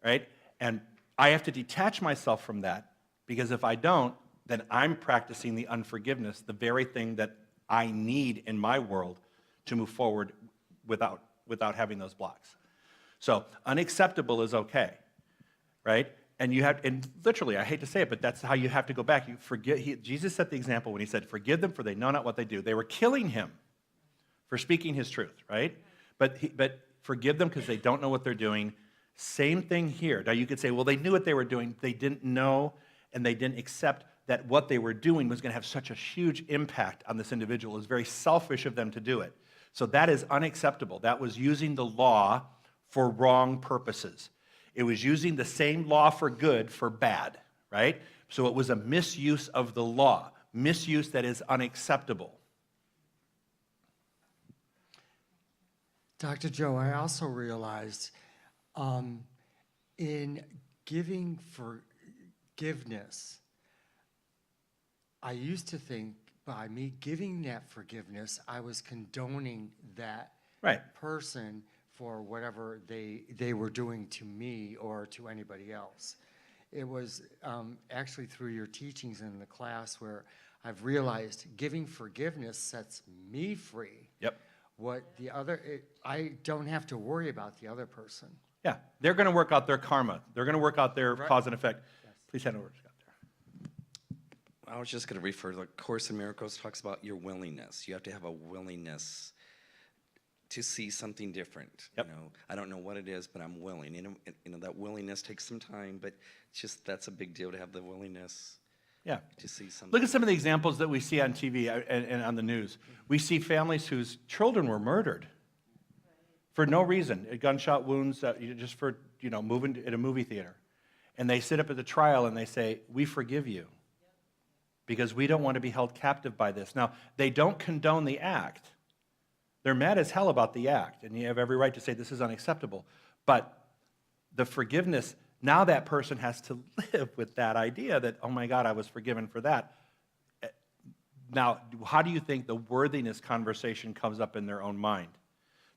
Right? And I have to detach myself from that, because if I don't, then I'm practicing the unforgiveness, the very thing that I need in my world to move forward without having those blocks. So unacceptable is okay, right? And literally, I hate to say it, but that's how you have to go back. Jesus set the example when he said, forgive them, for they know not what they do. They were killing him for speaking his truth, right? But forgive them because they don't know what they're doing. Same thing here. Now you could say, well, they knew what they were doing. They didn't know, and they didn't accept that what they were doing was going to have such a huge impact on this individual. It was very selfish of them to do it. So that is unacceptable. That was using the law for wrong purposes. It was using the same law for good for bad, right? So it was a misuse of the law, misuse that is unacceptable. Dr. Joe, I also realized in giving forgiveness, I used to think by me giving that forgiveness, I was condoning that person for whatever they were doing to me or to anybody else. It was actually through your teachings in the class where I've realized giving forgiveness sets me free. Yep. I don't have to worry about the other person. Yeah, they're going to work out their karma. They're going to work out their cause and effect. Yes. Please hand over to Scott there. I was just going to refer to the Course in Miracles talks about your willingness. You have to have a willingness to see something different. Yep. You know, I don't know what it is, but I'm willing. You know, that willingness takes some time, but that's a big deal to have the willingness. Yeah. To see something. Look at some of the examples that we see on TV and on the news. We see families whose children were murdered for no reason, gunshot wounds, just for moving in a movie theater. And they sit up at the trial and they say, we forgive you because we don't want to be held captive by this. Now, they don't condone the act. They're mad as hell about the act, and you have every right to say this is unacceptable. But the forgiveness, now that person has to live with that idea that, oh my God, I was forgiven for that. Now, how do you think the worthiness conversation comes up in their own mind?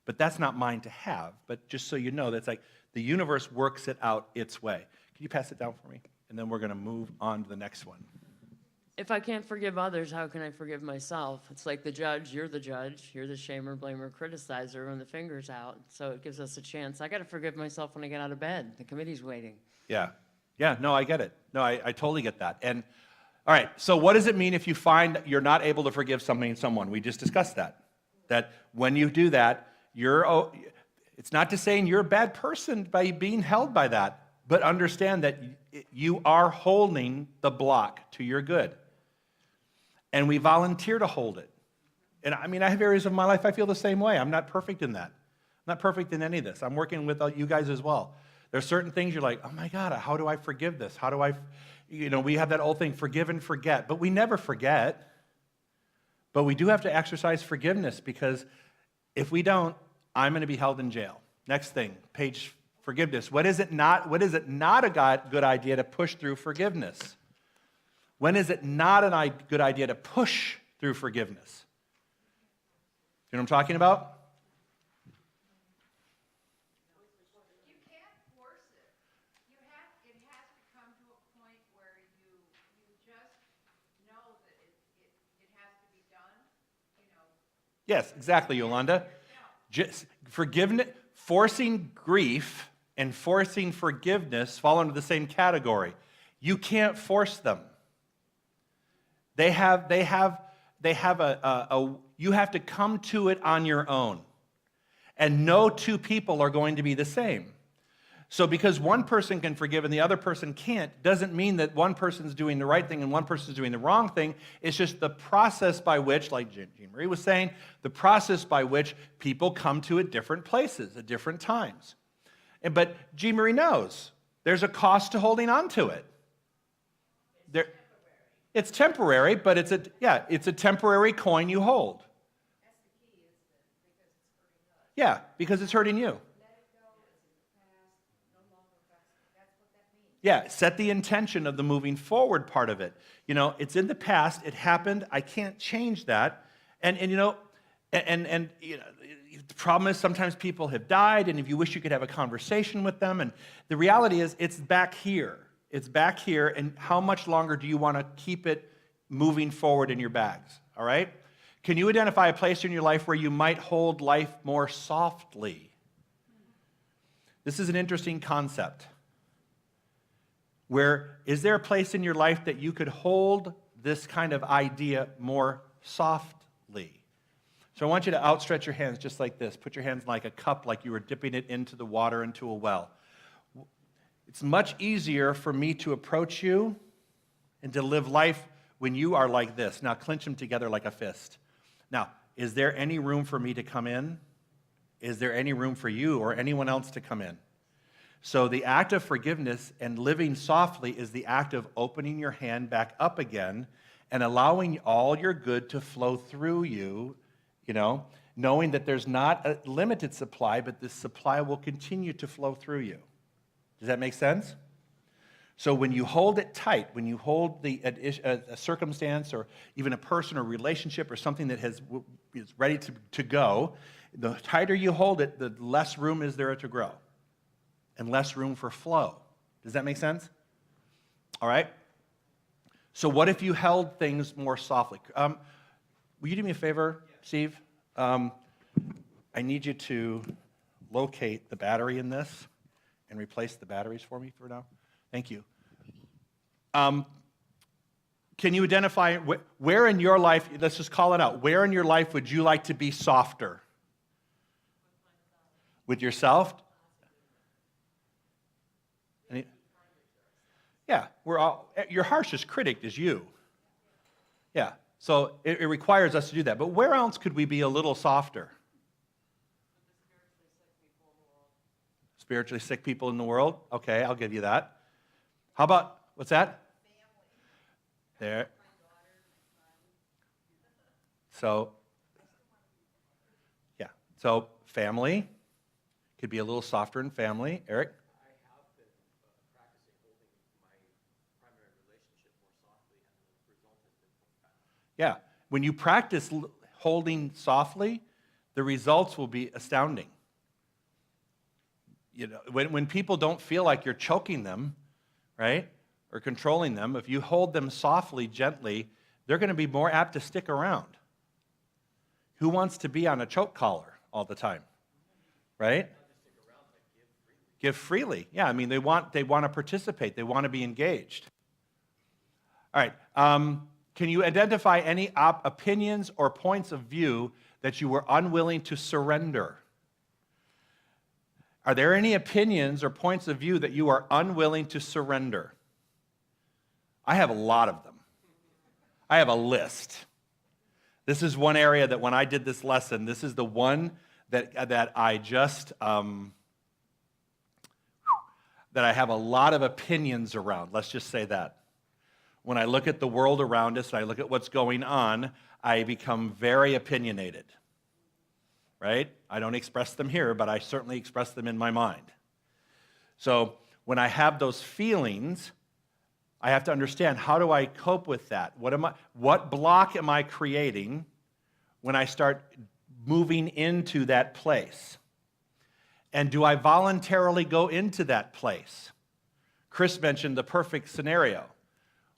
But that's not mine to have. But just so you know, that's like the universe works it out its way. Can you pass it down for me? And then we're going to move on to the next one. If I can't forgive others, how can I forgive myself? It's like the judge, you're the shamer, blamer, criticizer when the finger's out. So it gives us a chance. I got to forgive myself when I get out of bed. The committee's waiting. Yeah. Yeah, no, I get it. No, I totally get that. And all right, so what does it mean if you find you're not able to forgive someone? We just discussed that. That when you do that, it's not to saying you're a bad person by being held by that, but understand that you are holding the block to your good. And we volunteer to hold it. And I mean, I have areas of my life I feel the same way. I'm not perfect in that. I'm not perfect in any of this. I'm working with you guys as well. There's certain things you're like, oh my God, how do I forgive this? How do I, we have that old thing, forgive and forget. But we never forget. But we do have to exercise forgiveness because if we don't, I'm going to be held in jail. Next thing, page forgiveness. What is it not a good idea to push through forgiveness? When is it not a good idea to push through forgiveness? You know what I'm talking about? You can't force it. It has to come to a point where you just know that it has to be done, Yes, exactly, Yolanda. Just forgiveness, forcing grief and forcing forgiveness fall into the same category. You can't force them. You have to come to it on your own. And no two people are going to be the same. So because one person can forgive and the other person can't, doesn't mean that one person's doing the right thing and one person's doing the wrong thing. It's just the process by which, like Jean Marie was saying, the process by which people come to at different places, at different times. But Jean Marie knows there's a cost to holding on to it. It's temporary, but it's a temporary coin you hold. Yeah, because it's hurting you. Yeah, set the intention of the moving forward part of it. You know, it's in the past, it happened, I can't change that. And you know, the problem is sometimes people have died, and if you wish you could have a conversation with them, and the reality is it's back here. It's back here, and how much longer do you want to keep it moving forward in your bags, all right? Can you identify a place in your life where you might hold life more softly? This is an interesting concept. Where is there a place in your life that you could hold this kind of idea more softly? So I want you to outstretch your hands just like this. Put your hands like a cup, like you were dipping it into the water, into a well. It's much easier for me to approach you and to live life when you are like this. Now clench them together like a fist. Now, is there any room for me to come in? Is there any room for you or anyone else to come in? So the act of forgiveness and living softly is the act of opening your hand back up again and allowing all your good to flow through you, you know, knowing that there's not a limited supply, but this supply will continue to flow through you. Does that make sense? So when you hold it tight, when you hold a circumstance or even a person or relationship or something that is ready to go, the tighter you hold it, the less room is there to grow and less room for flow. Does that make sense? All right? So what if you held things more softly? Will you do me a favor, Steve? I need you to locate the battery in this and replace the batteries for me for now. Thank you. Can you identify where in your life, let's just call it out, where in your life would you like to be softer? With yourself? Yeah, your harshest critic is you. Yeah, so it requires us to do that. But where else could we be a little softer? Spiritually sick people in the world? Okay, I'll give you that. How about, what's that? There. So, yeah, so family. Could be a little softer in family. Eric? Yeah, when you practice holding softly, the results will be astounding. You know, when people don't feel like you're choking them, right, or controlling them, if you hold them softly, gently, they're going to be more apt to stick around. Who wants to be on a choke collar all the time, right? Give freely. Yeah, I mean, they want to participate. They want to be engaged. All right. Can you identify any opinions or points of view that you were unwilling to surrender? Are there any opinions or points of view that you are unwilling to surrender? I have a lot of them. I have a list. This is one area that when I did this lesson, this is the one that I just, that I have a lot of opinions around. Let's just say that. When I look at the world around us and I look at what's going on, I become very opinionated, right? I don't express them here, but I certainly express them in my mind. So when I have those feelings, I have to understand, how do I cope with that? What block am I creating when I start moving into that place? And do I voluntarily go into that place? Chris mentioned the perfect scenario.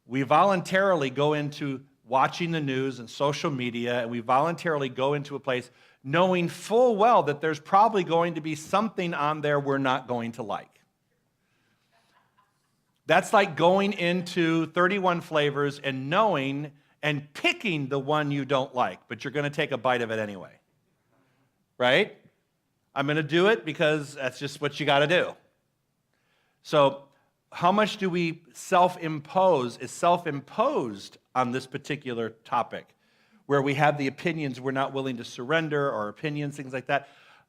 We voluntarily go into watching the news and social media, and we voluntarily go into a place knowing full well that there's probably going to be something on there we're not going to like. That's like going into 31 flavors and knowing and picking the one you don't like, but you're going to take a bite of it anyway. Right? I'm going to do it because that's just what you got to do. So how much do we is self-imposed on this particular topic, where we have the opinions we're not willing to surrender, or opinions, things like that.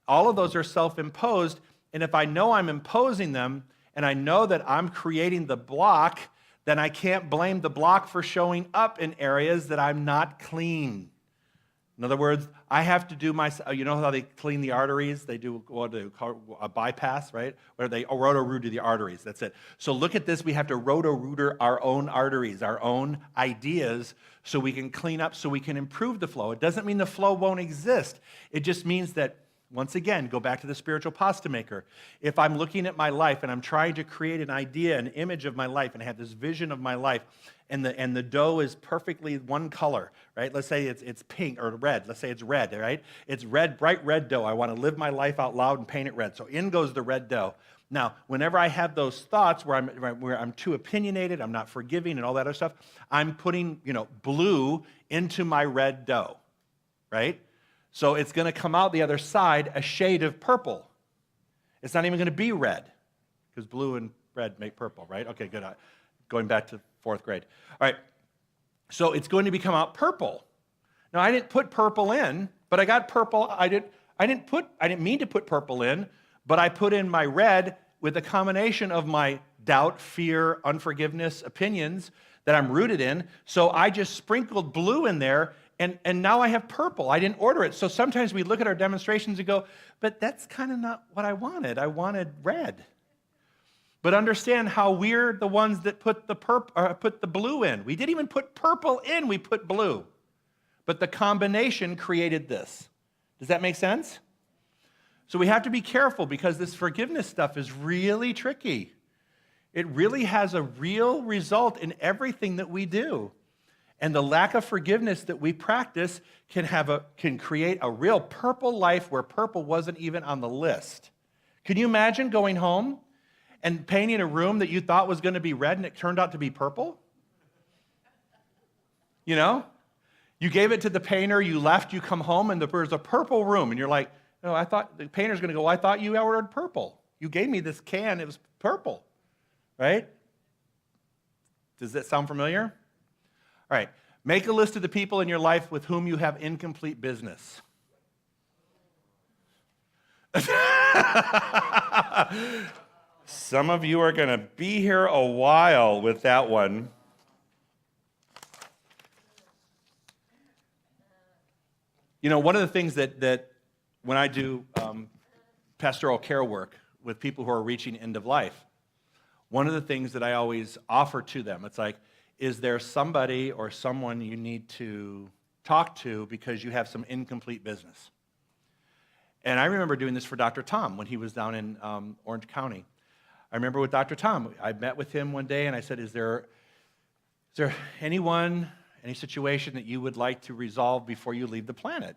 All of those are self-imposed, and if I know I'm imposing them, and I know that I'm creating the block, then I can't blame the block for showing up in areas that I'm not clean. In other words, I have to do you know how they clean the arteries? They do what they call a bypass, right? Where they roto-root the arteries, that's it. So look at this, we have to roto-rooter our own arteries, our own ideas, so we can clean up, so we can improve the flow. It doesn't mean the flow won't exist. It just means that, once again, go back to the spiritual pasta maker. If I'm looking at my life and I'm trying to create an idea, an image of my life, and I have this vision of my life, and the dough is perfectly one color, right? Let's say it's pink or red. Let's say it's red, right? It's red, bright red dough. I want to live my life out loud and paint it red. So in goes the red dough. Now, whenever I have those thoughts where I'm too opinionated, I'm not forgiving and all that other stuff, I'm putting, blue into my red dough, right? So it's going to come out the other side a shade of purple. It's not even going to be red, because blue and red make purple, right? Okay, good. Going back to 4th grade. All right, so it's going to become out purple. Now, I didn't put purple in, but I got purple. I didn't mean to put purple in, but I put in my red with a combination of my doubt, fear, unforgiveness, opinions that I'm rooted in. So I just sprinkled blue in there, and now I have purple. I didn't order it. So sometimes we look at our demonstrations and go, but that's kind of not what I wanted. I wanted red. But understand how we're the ones that put the blue in. We didn't even put purple in, we put blue. But the combination created this. Does that make sense? So we have to be careful, because this forgiveness stuff is really tricky. It really has a real result in everything that we do. And the lack of forgiveness that we practice can create a real purple life where purple wasn't even on the list. Can you imagine going home and painting a room that you thought was going to be red and it turned out to be purple? You gave it to the painter, you left, you come home, and there's a purple room, and you're like, no, I thought the painter's going to go, well, I thought you ordered purple. You gave me this can, it was purple, right? Does that sound familiar? All right, make a list of the people in your life with whom you have incomplete business. Some of you are going to be here a while with that one. One of the things that when I do pastoral care work with people who are reaching end of life, one of the things that I always offer to them, it's like, is there somebody or someone you need to talk to because you have some incomplete business? And I remember doing this for Dr. Tom when he was down in Orange County. I remember with Dr. Tom, I met with him one day and I said, is there any situation that you would like to resolve before you leave the planet?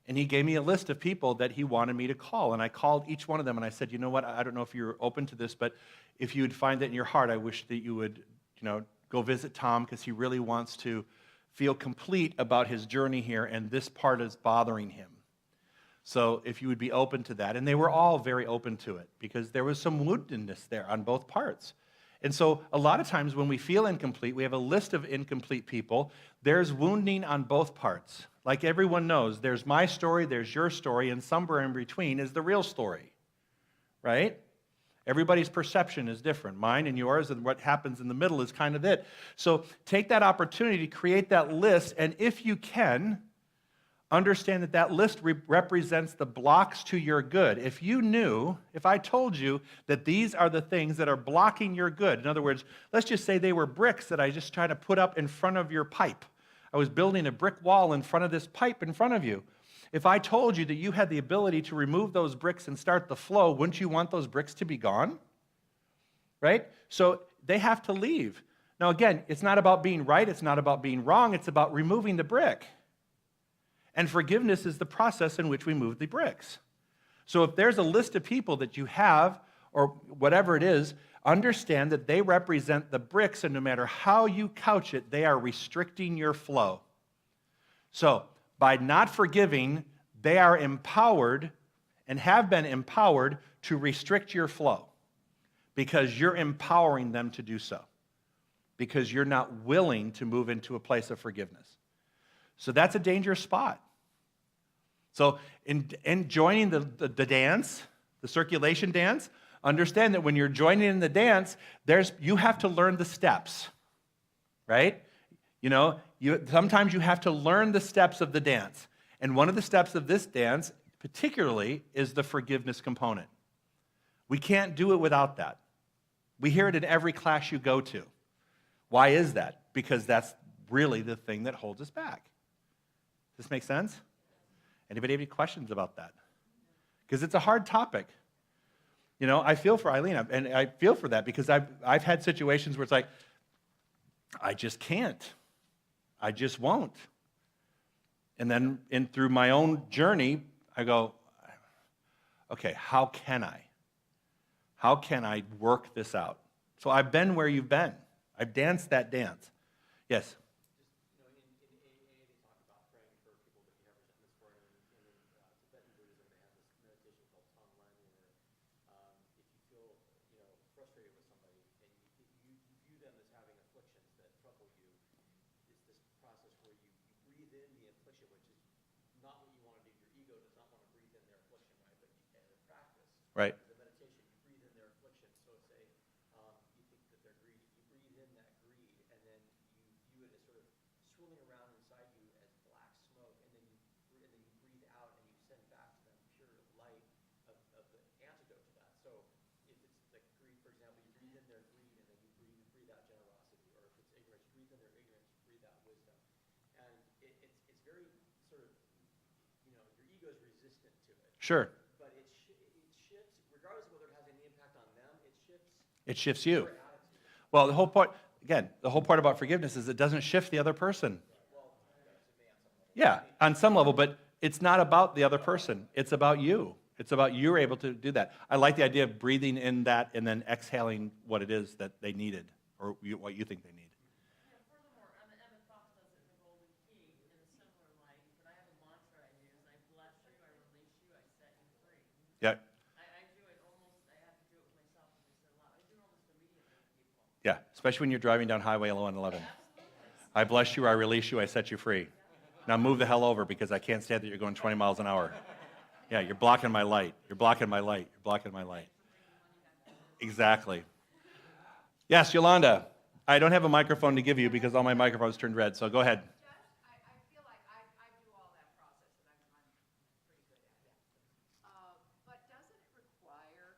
And he gave me a list of people that he wanted me to call. And I called each one of them and I said, you know what, I don't know if you're open to this, but if you would find that in your heart, I wish that you would, go visit Tom, because he really wants to feel complete about his journey here, and this part is bothering him. So if you would be open to that. And they were all very open to it, because there was some woundedness there on both parts. And so a lot of times when we feel incomplete, we have a list of incomplete people. There's wounding on both parts. Like everyone knows, there's my story, there's your story, and somewhere in between is the real story, right? Everybody's perception is different. Mine and yours, and what happens in the middle is kind of it. So take that opportunity to create that list, and if you can, understand that list represents the blocks to your good. If I told you that these are the things that are blocking your good, in other words, let's just say they were bricks that I just tried to put up in front of your pipe. I was building a brick wall in front of this pipe in front of you. If I told you that you had the ability to remove those bricks and start the flow, wouldn't you want those bricks to be gone? Right? So they have to leave. Now again, it's not about being right, it's not about being wrong, it's about removing the brick. And forgiveness is the process in which we move the bricks. So if there's a list of people that you have, or whatever it is, understand that they represent the bricks, and no matter how you couch it, they are restricting your flow. So by not forgiving, they are empowered and have been empowered to restrict your flow. because you're empowering them to do so, because you're not willing to move into a place of forgiveness. So that's a dangerous spot. So in joining the dance, the circulation dance, understand that when you're joining in the dance, you have to learn the steps, right? You know, sometimes you have to learn the steps of the dance. And one of the steps of this dance, particularly, is the forgiveness component. We can't do it without that. We hear it in every class you go to. Why is that? Because that's really the thing that holds us back. Does this make sense? Anybody have any questions about that? Because it's a hard topic. You know, I feel for Eileen, and I feel for that because I've had situations where it's like, I just can't. I just won't. And then through my own journey, I go, okay, how can I? How can I work this out? So I've been where you've been. I've danced that dance. Yes? Right. Sure. But it shifts, regardless of whether it has any impact on them, It shifts you. Well, the whole part about forgiveness is it doesn't shift the other person. Yeah, on some level, but it's not about the other person. It's about you. It's about you're able to do that. I like the idea of breathing in that and then exhaling what it is that they needed or what you think they need. Furthermore, Emmett Fox does it in the Golden Key in a similar light, but I have a mantra I use. I bless you, I release you, I set you free. Yeah. I do it almost, I have to do it with myself as I said aloud. I do it almost immediately with people. Yeah, especially when you're driving down Highway 111. I bless you, I release you, I set you free. Now move the hell over because I can't stand that you're going 20 miles an hour. Yeah, you're blocking my light. You're blocking my light. You're blocking my light. Exactly. Yes, Yolanda. I don't have a microphone to give you because all my microphones turned red, so go ahead. I feel like I do all that process, and I'm pretty good at it. But doesn't it require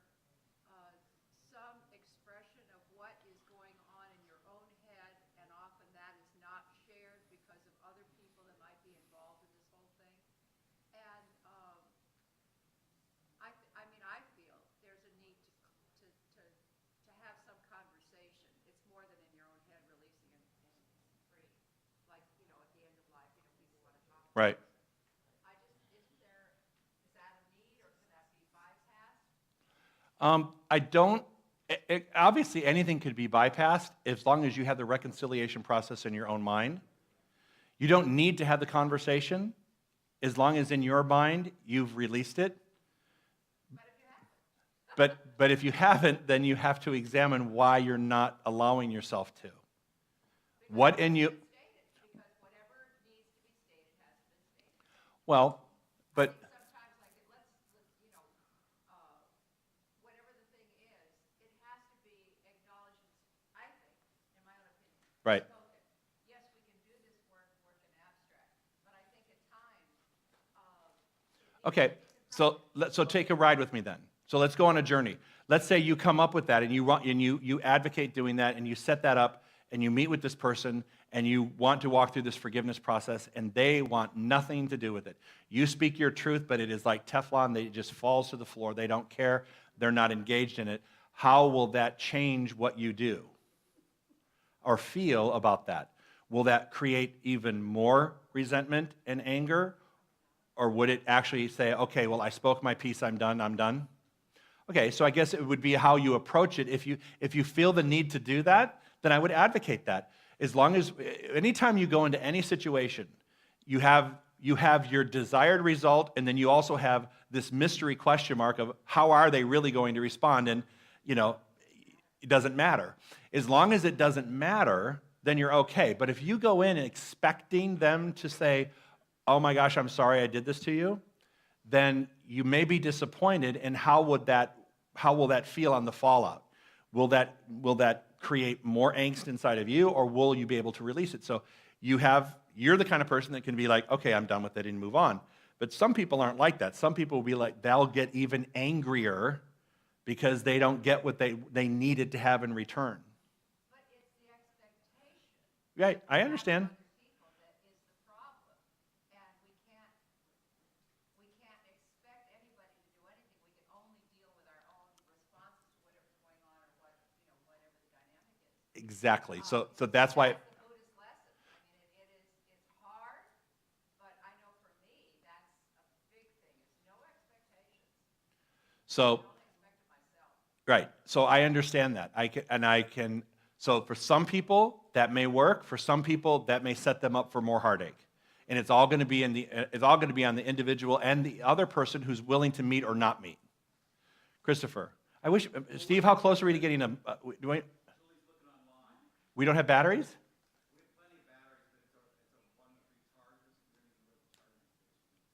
some expression of what is going on in your own head, and often that is not shared because of other people that might be involved in this whole thing? And I feel there's a need to have some conversation. It's more than in your own head, releasing and free. Like, at the end of life, people want to talk about Right. it. Is that a need, or could that be bypassed? I don't, obviously anything could be bypassed as long as you have the reconciliation process in your own mind. You don't need to have the conversation as long as in your mind you've released it. But if you haven't, then you have to examine why you're not allowing yourself to. What in you? Because whatever needs to be stated has been stated. Well, but Sometimes, like, whatever the thing is, it has to be acknowledged, I think, in my own opinion. right. Spoken. Yes, we can do this work in abstract, but I think at times, Okay, so take a ride with me then. So let's go on a journey. Let's say you come up with that and you advocate doing that and you set that up and you meet with this person and you want to walk through this forgiveness process and they want nothing to do with it. You speak your truth, but it is like Teflon. It just falls to the floor. They don't care. They're not engaged in it. How will that change what you do or feel about that? Will that create even more resentment and anger? Or would it actually say, okay, well, I spoke my piece, I'm done? Okay, so I guess it would be how you approach it. If you feel the need to do that, then I would advocate that. As long as, anytime you go into any situation, you have your desired result, and then you also have this mystery question mark of how are they really going to respond? And, it doesn't matter. As long as it doesn't matter, then you're okay. But if you go in expecting them to say, oh my gosh, I'm sorry I did this to you, then you may be disappointed, and how will that feel on the fallout? Will that create more angst inside of you, or will you be able to release it? So you're the kind of person that can be like, okay, I'm done with it and move on. But some people aren't like that. Some people will be like, they'll get even angrier because they don't get what they needed to have in return. But it's the expectation. Right, I understand. Other people that is the problem. And we can't expect anybody to do anything. We can only deal with our own responses to whatever's going on or whatever the dynamic is. Exactly. So that's why. That's the Buddhist lesson. I mean, it's hard, but I know for me, that's a big thing. It's no expectations. So. I don't expect it myself. Right. So I understand that. So for some people that may work. For some people that may set them up for more heartache. And it's all going to be on the individual and the other person who's willing to meet or not meet. Christopher, I wish Steve, how close are we to getting a? We don't have batteries?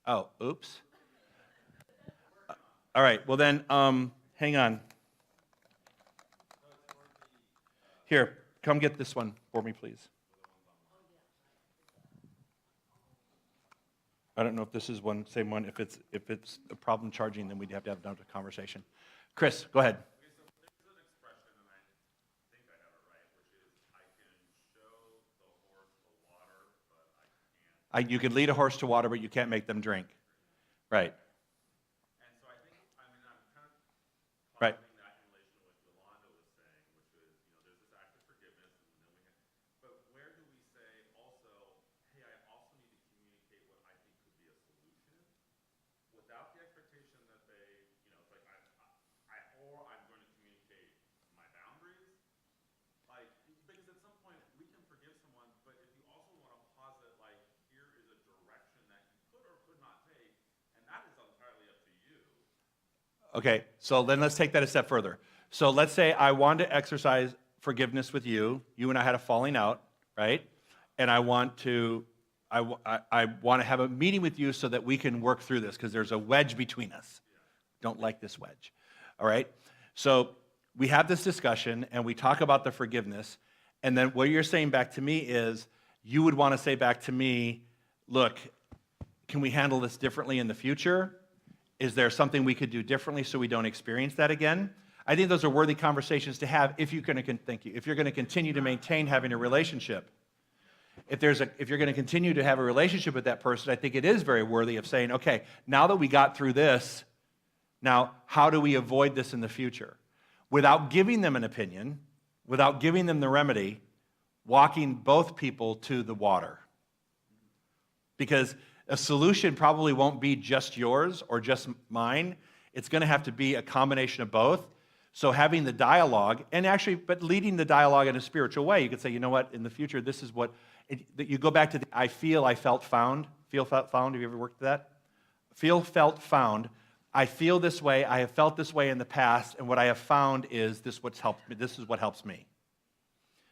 Oh, oops. All right. Well then, hang on. Here, come get this one for me, please. I don't know if this is same one. If it's a problem charging, then we'd have to have another conversation. Chris, go ahead. Okay, so there's an expression, and I think I have it right, which is I can show the horse the water, but I can't. You can lead a horse to water, but you can't make them drink. Right. And so I think, I mean, I'm kind of Right. following that in relation to what Yolanda was saying, which is, there's this act of forgiveness, and then we have, but where do we say also, hey, I also need to communicate what I think could be a solution without the expectation that they, it's like or I'm going to communicate my boundaries, like, because at some point we can forgive someone, but if you also want to posit, like, here is a direction that you could or could not take, and that is entirely up to you. Okay, so then let's take that a step further. So let's say I want to exercise forgiveness with you. You and I had a falling out, right? And I want to have a meeting with you so that we can work through this because there's a wedge between us. Don't like this wedge. All right? So we have this discussion and we talk about the forgiveness. And then what you're saying back to me is you would want to say back to me, look, can we handle this differently in the future? Is there something we could do differently so we don't experience that again? I think those are worthy conversations to have if you're going to continue to maintain having a relationship. If you're going to continue to have a relationship with that person, I think it is very worthy of saying, okay, now that we got through this, now how do we avoid this in the future? Without giving them an opinion, without giving them the remedy, walking both people to the water. Because a solution probably won't be just yours or just mine. It's going to have to be a combination of both. So having the dialogue, but leading the dialogue in a spiritual way, you could say, you know what, in the future, this is what, you go back to the I felt, found. Feel, felt, found, have you ever worked with that? Feel, felt, found. I feel this way, I have felt this way in the past, and what I have found is this is what helps me.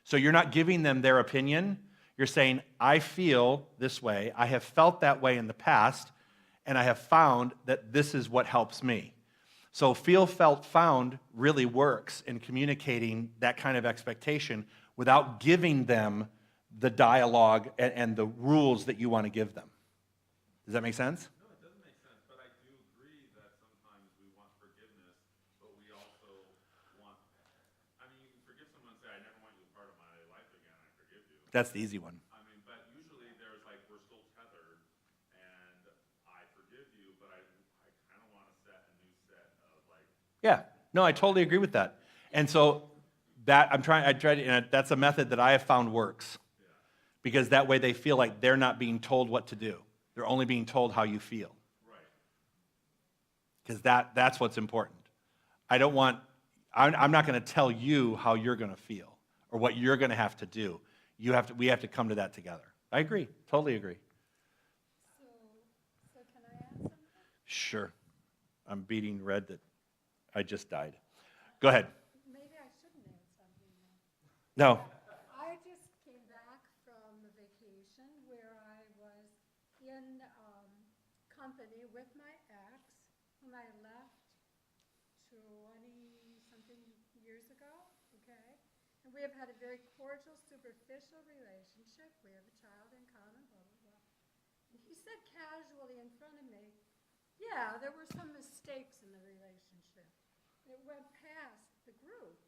So you're not giving them their opinion. You're saying, I feel this way, I have felt that way in the past, and I have found that this is what helps me. So feel, felt, found really works in communicating that kind of expectation without giving them the dialogue and the rules that you want to give them. Does that make sense? No, it doesn't make sense, but I do agree that sometimes we want forgiveness, but we also want, I mean, you can forgive someone and say, I never want you as part of my life again, I forgive you. That's the easy one. I mean, but usually there's like, we're still tethered, and I forgive you, but I kind of want to set a new set of like. Yeah, no, I totally agree with that. And so that that's a method that I have found works. Because that way they feel like they're not being told what to do. They're only being told how you feel. Right. Because that's what's important. I'm not going to tell you how you're going to feel or what you're going to have to do. We have to come to that together. I agree, totally agree. So can I add something? Sure. I'm beating red that I just died. Go ahead. Maybe I shouldn't answer No. I just came back from a vacation where I was in company with my ex, whom I left 20-something years ago, okay? And we have had a very cordial, superficial relationship. We have a child in common, blah, blah, blah. And he said casually in front of me, yeah, there were some mistakes in the relationship. It went past the group.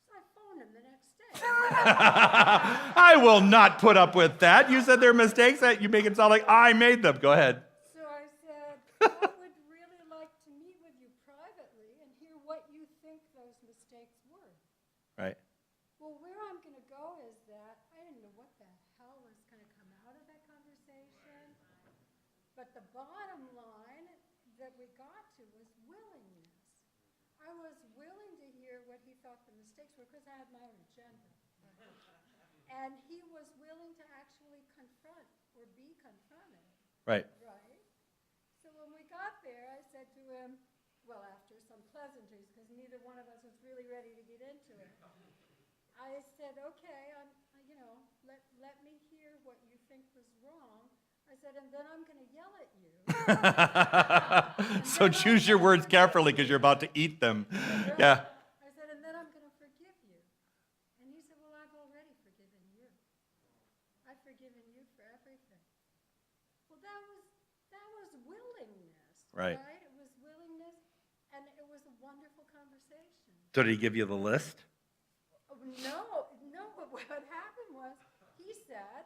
So I phoned him the next day. I will not put up with that. You said there are mistakes that you make it sound like I made them. Go ahead. So I said, I would really like to meet with you privately and hear what you think those mistakes were. Right. Well, where I'm going to go is that I didn't know what the hell was going to come out of that conversation. But the bottom line that we got to was willingness. I was willing to hear what he thought the mistakes were because I had my own agenda. And he was willing to actually confront or be confronted. Right. Right? So when we got there, I said to him, well, after some pleasantries, because neither one of us was really ready to get into it, I said, okay, let me hear what you think was wrong. I said, and then I'm going to yell at you. So choose your words carefully because you're about to eat them. Yeah. I said, and then I'm going to forgive you. And he said, well, I've already forgiven you. I've forgiven you for everything. Well, that was willingness. Right. It was willingness, and it was a wonderful conversation. So did he give you the list? Oh, no, but what happened was, he said,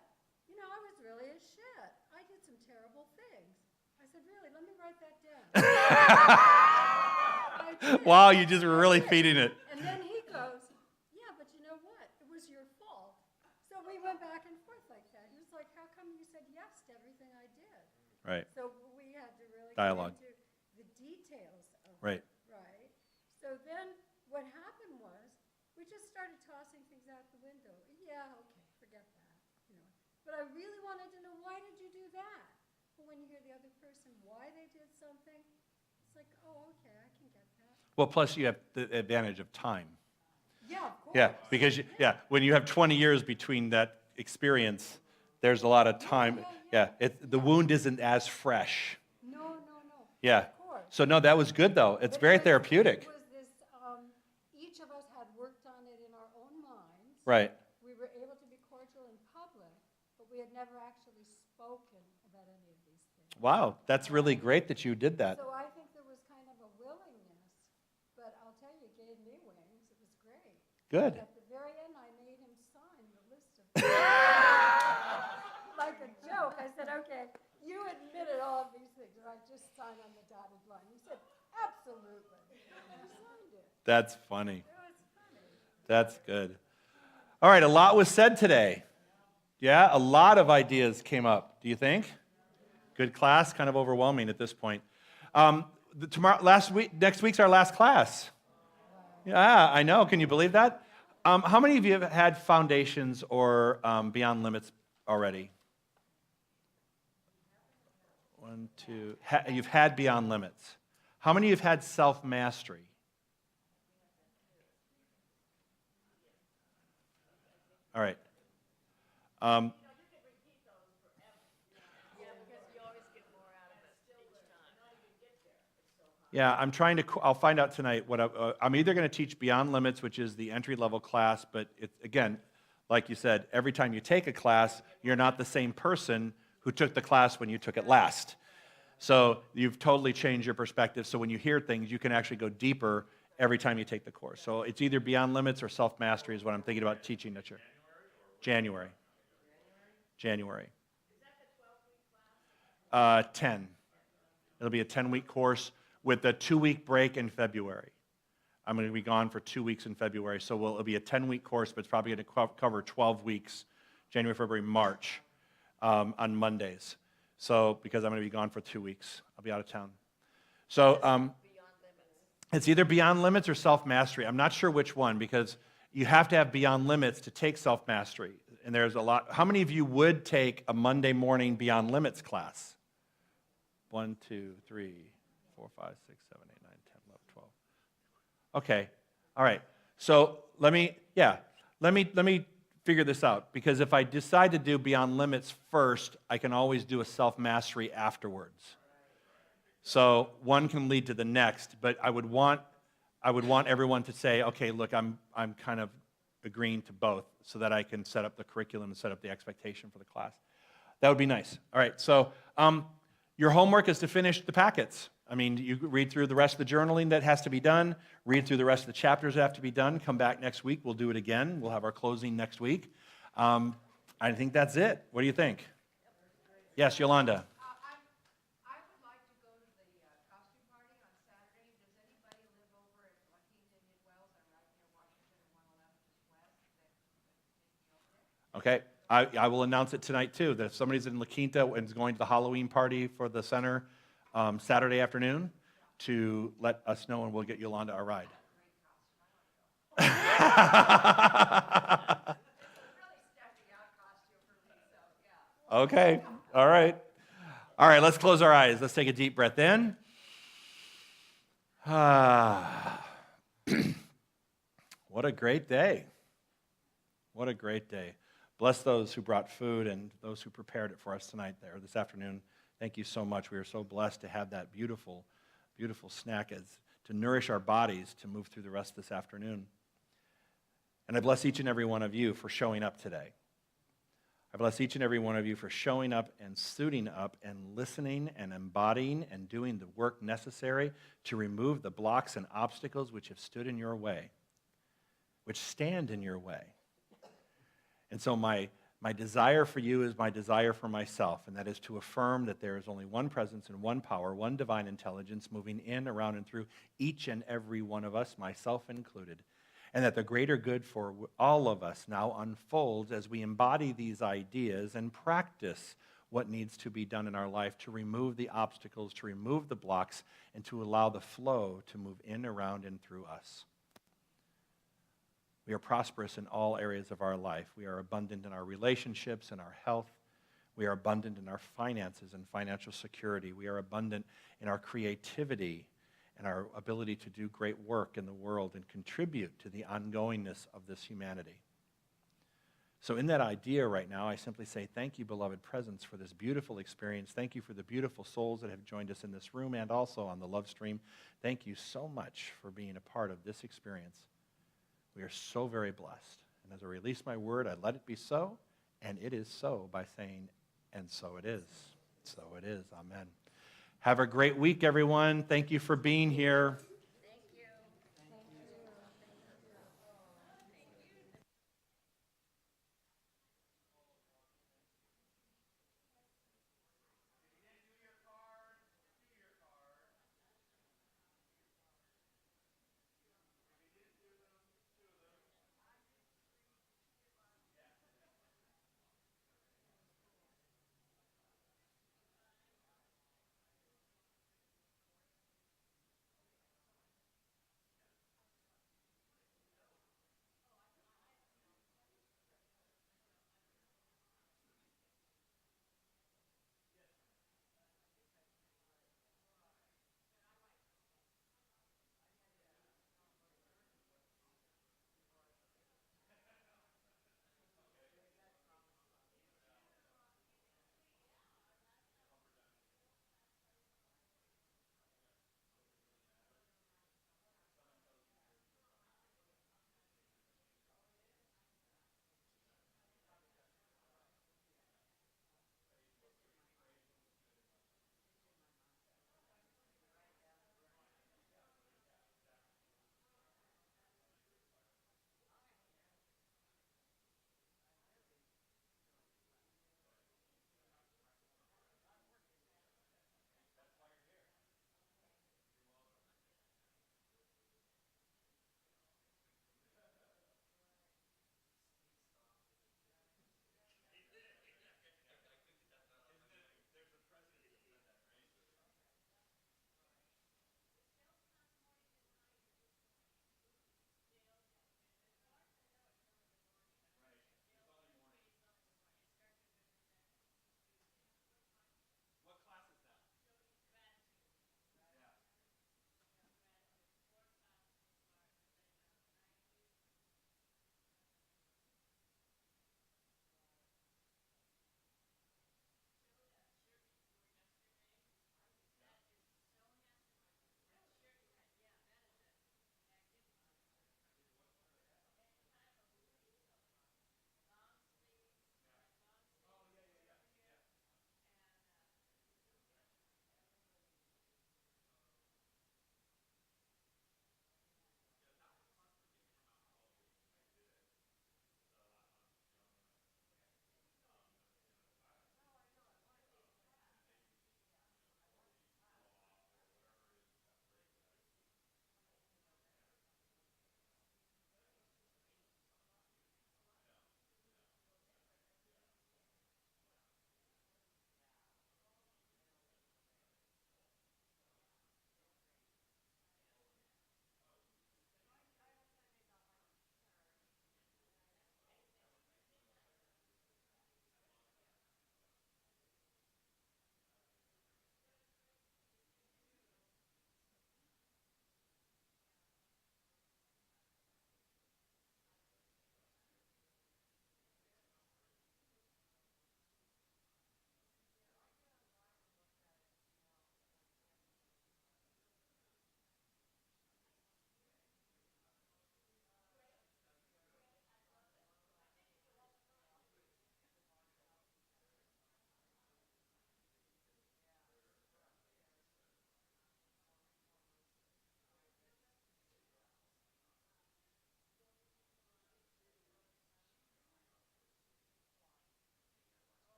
I was really a shit. I did some terrible things. I said, really? Let me write that down. I did. Wow, you just were really I did. feeding it. And then he goes, yeah, but you know what? It was your fault. So we went back and forth like that. He was like, how come you said yes to everything I did? Right. So we had to really Dialogue. get into the details of Right. it. Right. So then what happened was, we just started tossing things out the window. Yeah, okay, forget that. But I really wanted to know, why did you do that? But when you hear the other person, why they did something, it's like, oh, okay, I can get that. Well, plus you have the advantage of time. Yeah, of course. Yeah, because when you have 20 years between that experience, there's a lot of time. The wound isn't as fresh. No. Yeah. Of course. So no, that was good though. It's very therapeutic. It was this, each of us had worked on it in our own minds. Right. We were able to be cordial in public, but we had never actually spoken about any of these things. Wow, that's really great that you did that. So I think there was kind of a willingness, but I'll tell you, it gave me wings. It was great. Good. At the very end, I made him sign the list of like a joke. I said, okay, you admitted all of these things, and I just signed on the dotted line. He said, absolutely. And I signed it. That's funny. It was funny. That's good. All right, a lot was said today. Yeah, a lot of ideas came up. Do you think? Good class, kind of overwhelming at this point. Next week's our last class. Yeah, I know. Can you believe that? How many of you have had foundations or Beyond Limits already? One, two. You've had Beyond Limits. How many of you have had self-mastery? All right. Yeah, I'm trying to. I'll find out tonight what I'm either going to teach Beyond Limits, which is the entry-level class, but again, like you said, every time you take a class, you're not the same person who took the class when you took it last. So you've totally changed your perspective. So when you hear things, you can actually go deeper every time you take the course. So it's either Beyond Limits or Self-Mastery is what I'm thinking about teaching this year. January. Is that the 12-week class? 10. It'll be a 10-week course with a 2-week break in February. I'm going to be gone for 2 weeks in February, so it'll be a 10-week course, but it's probably going to cover 12 weeks, January, February, March, on Mondays. So, because I'm going to be gone for 2 weeks. I'll be out of town. So, it's either Beyond Limits or Self-Mastery. I'm not sure which one, because you have to have Beyond Limits to take Self-Mastery. And there's a lot. How many of you would take a Monday morning Beyond Limits class? 1, 2, 3, 4, 5, 6, 7, 8, 9, 10, 11, 12. Okay. All right. So let let me figure this out, because if I decide to do Beyond Limits first, I can always do a self-mastery afterwards. So one can lead to the next, but I would want everyone to say, okay, look, I'm kind of agreeing to both so that I can set up the curriculum and set up the expectation for the class. That would be nice. All right, so your homework is to finish the packets. I mean, you read through the rest of the journaling that has to be done, read through the rest of the chapters that have to be done, come back next week, we'll do it again. We'll have our closing next week. I think that's it. What do you think? Yes, Yolanda. I would like to go to the costume party on Saturday. Does anybody live over at La Quinta Indian Wells? I'm right near Washington and 111 just west. Okay, I will announce it tonight too, that if somebody's in La Quinta and is going to the Halloween party for the center Saturday afternoon, to let us know and we'll get Yolanda a ride. Okay, all right. All right, let's close our eyes. Let's take a deep breath in. What a great day. What a great day. Bless those who brought food and those who prepared it for us tonight there this afternoon. Thank you so much. We are so blessed to have that beautiful, beautiful snack as to nourish our bodies to move through the rest of this afternoon. And I bless each and every one of you for showing up today. I bless each and every one of you for showing up and suiting up and listening and embodying and doing the work necessary to remove the blocks and obstacles which have stood in your way, which stand in your way. And so my desire for you is my desire for myself, and that is to affirm that there is only one presence and one power, one divine intelligence moving in, around, and through each and every one of us, myself included, and that the greater good for all of us now unfolds as we embody these ideas and practice what needs to be done in our life to remove the obstacles, to remove the blocks, and to allow the flow to move in, around, and through us. We are prosperous in all areas of our life. We are abundant in our relationships and our health. We are abundant in our finances and financial security. We are abundant in our creativity and our ability to do great work in the world and contribute to the ongoingness of this humanity. So in that idea right now, I simply say, thank you, beloved presence, for this beautiful experience. Thank you for the beautiful souls that have joined us in this room and also on the love stream. Thank you so much for being a part of this experience. We are so very blessed. And as I release my word, I let it be so, and it is so by saying, and so it is. So it is. Amen. Have a great week, everyone. Thank you for being here.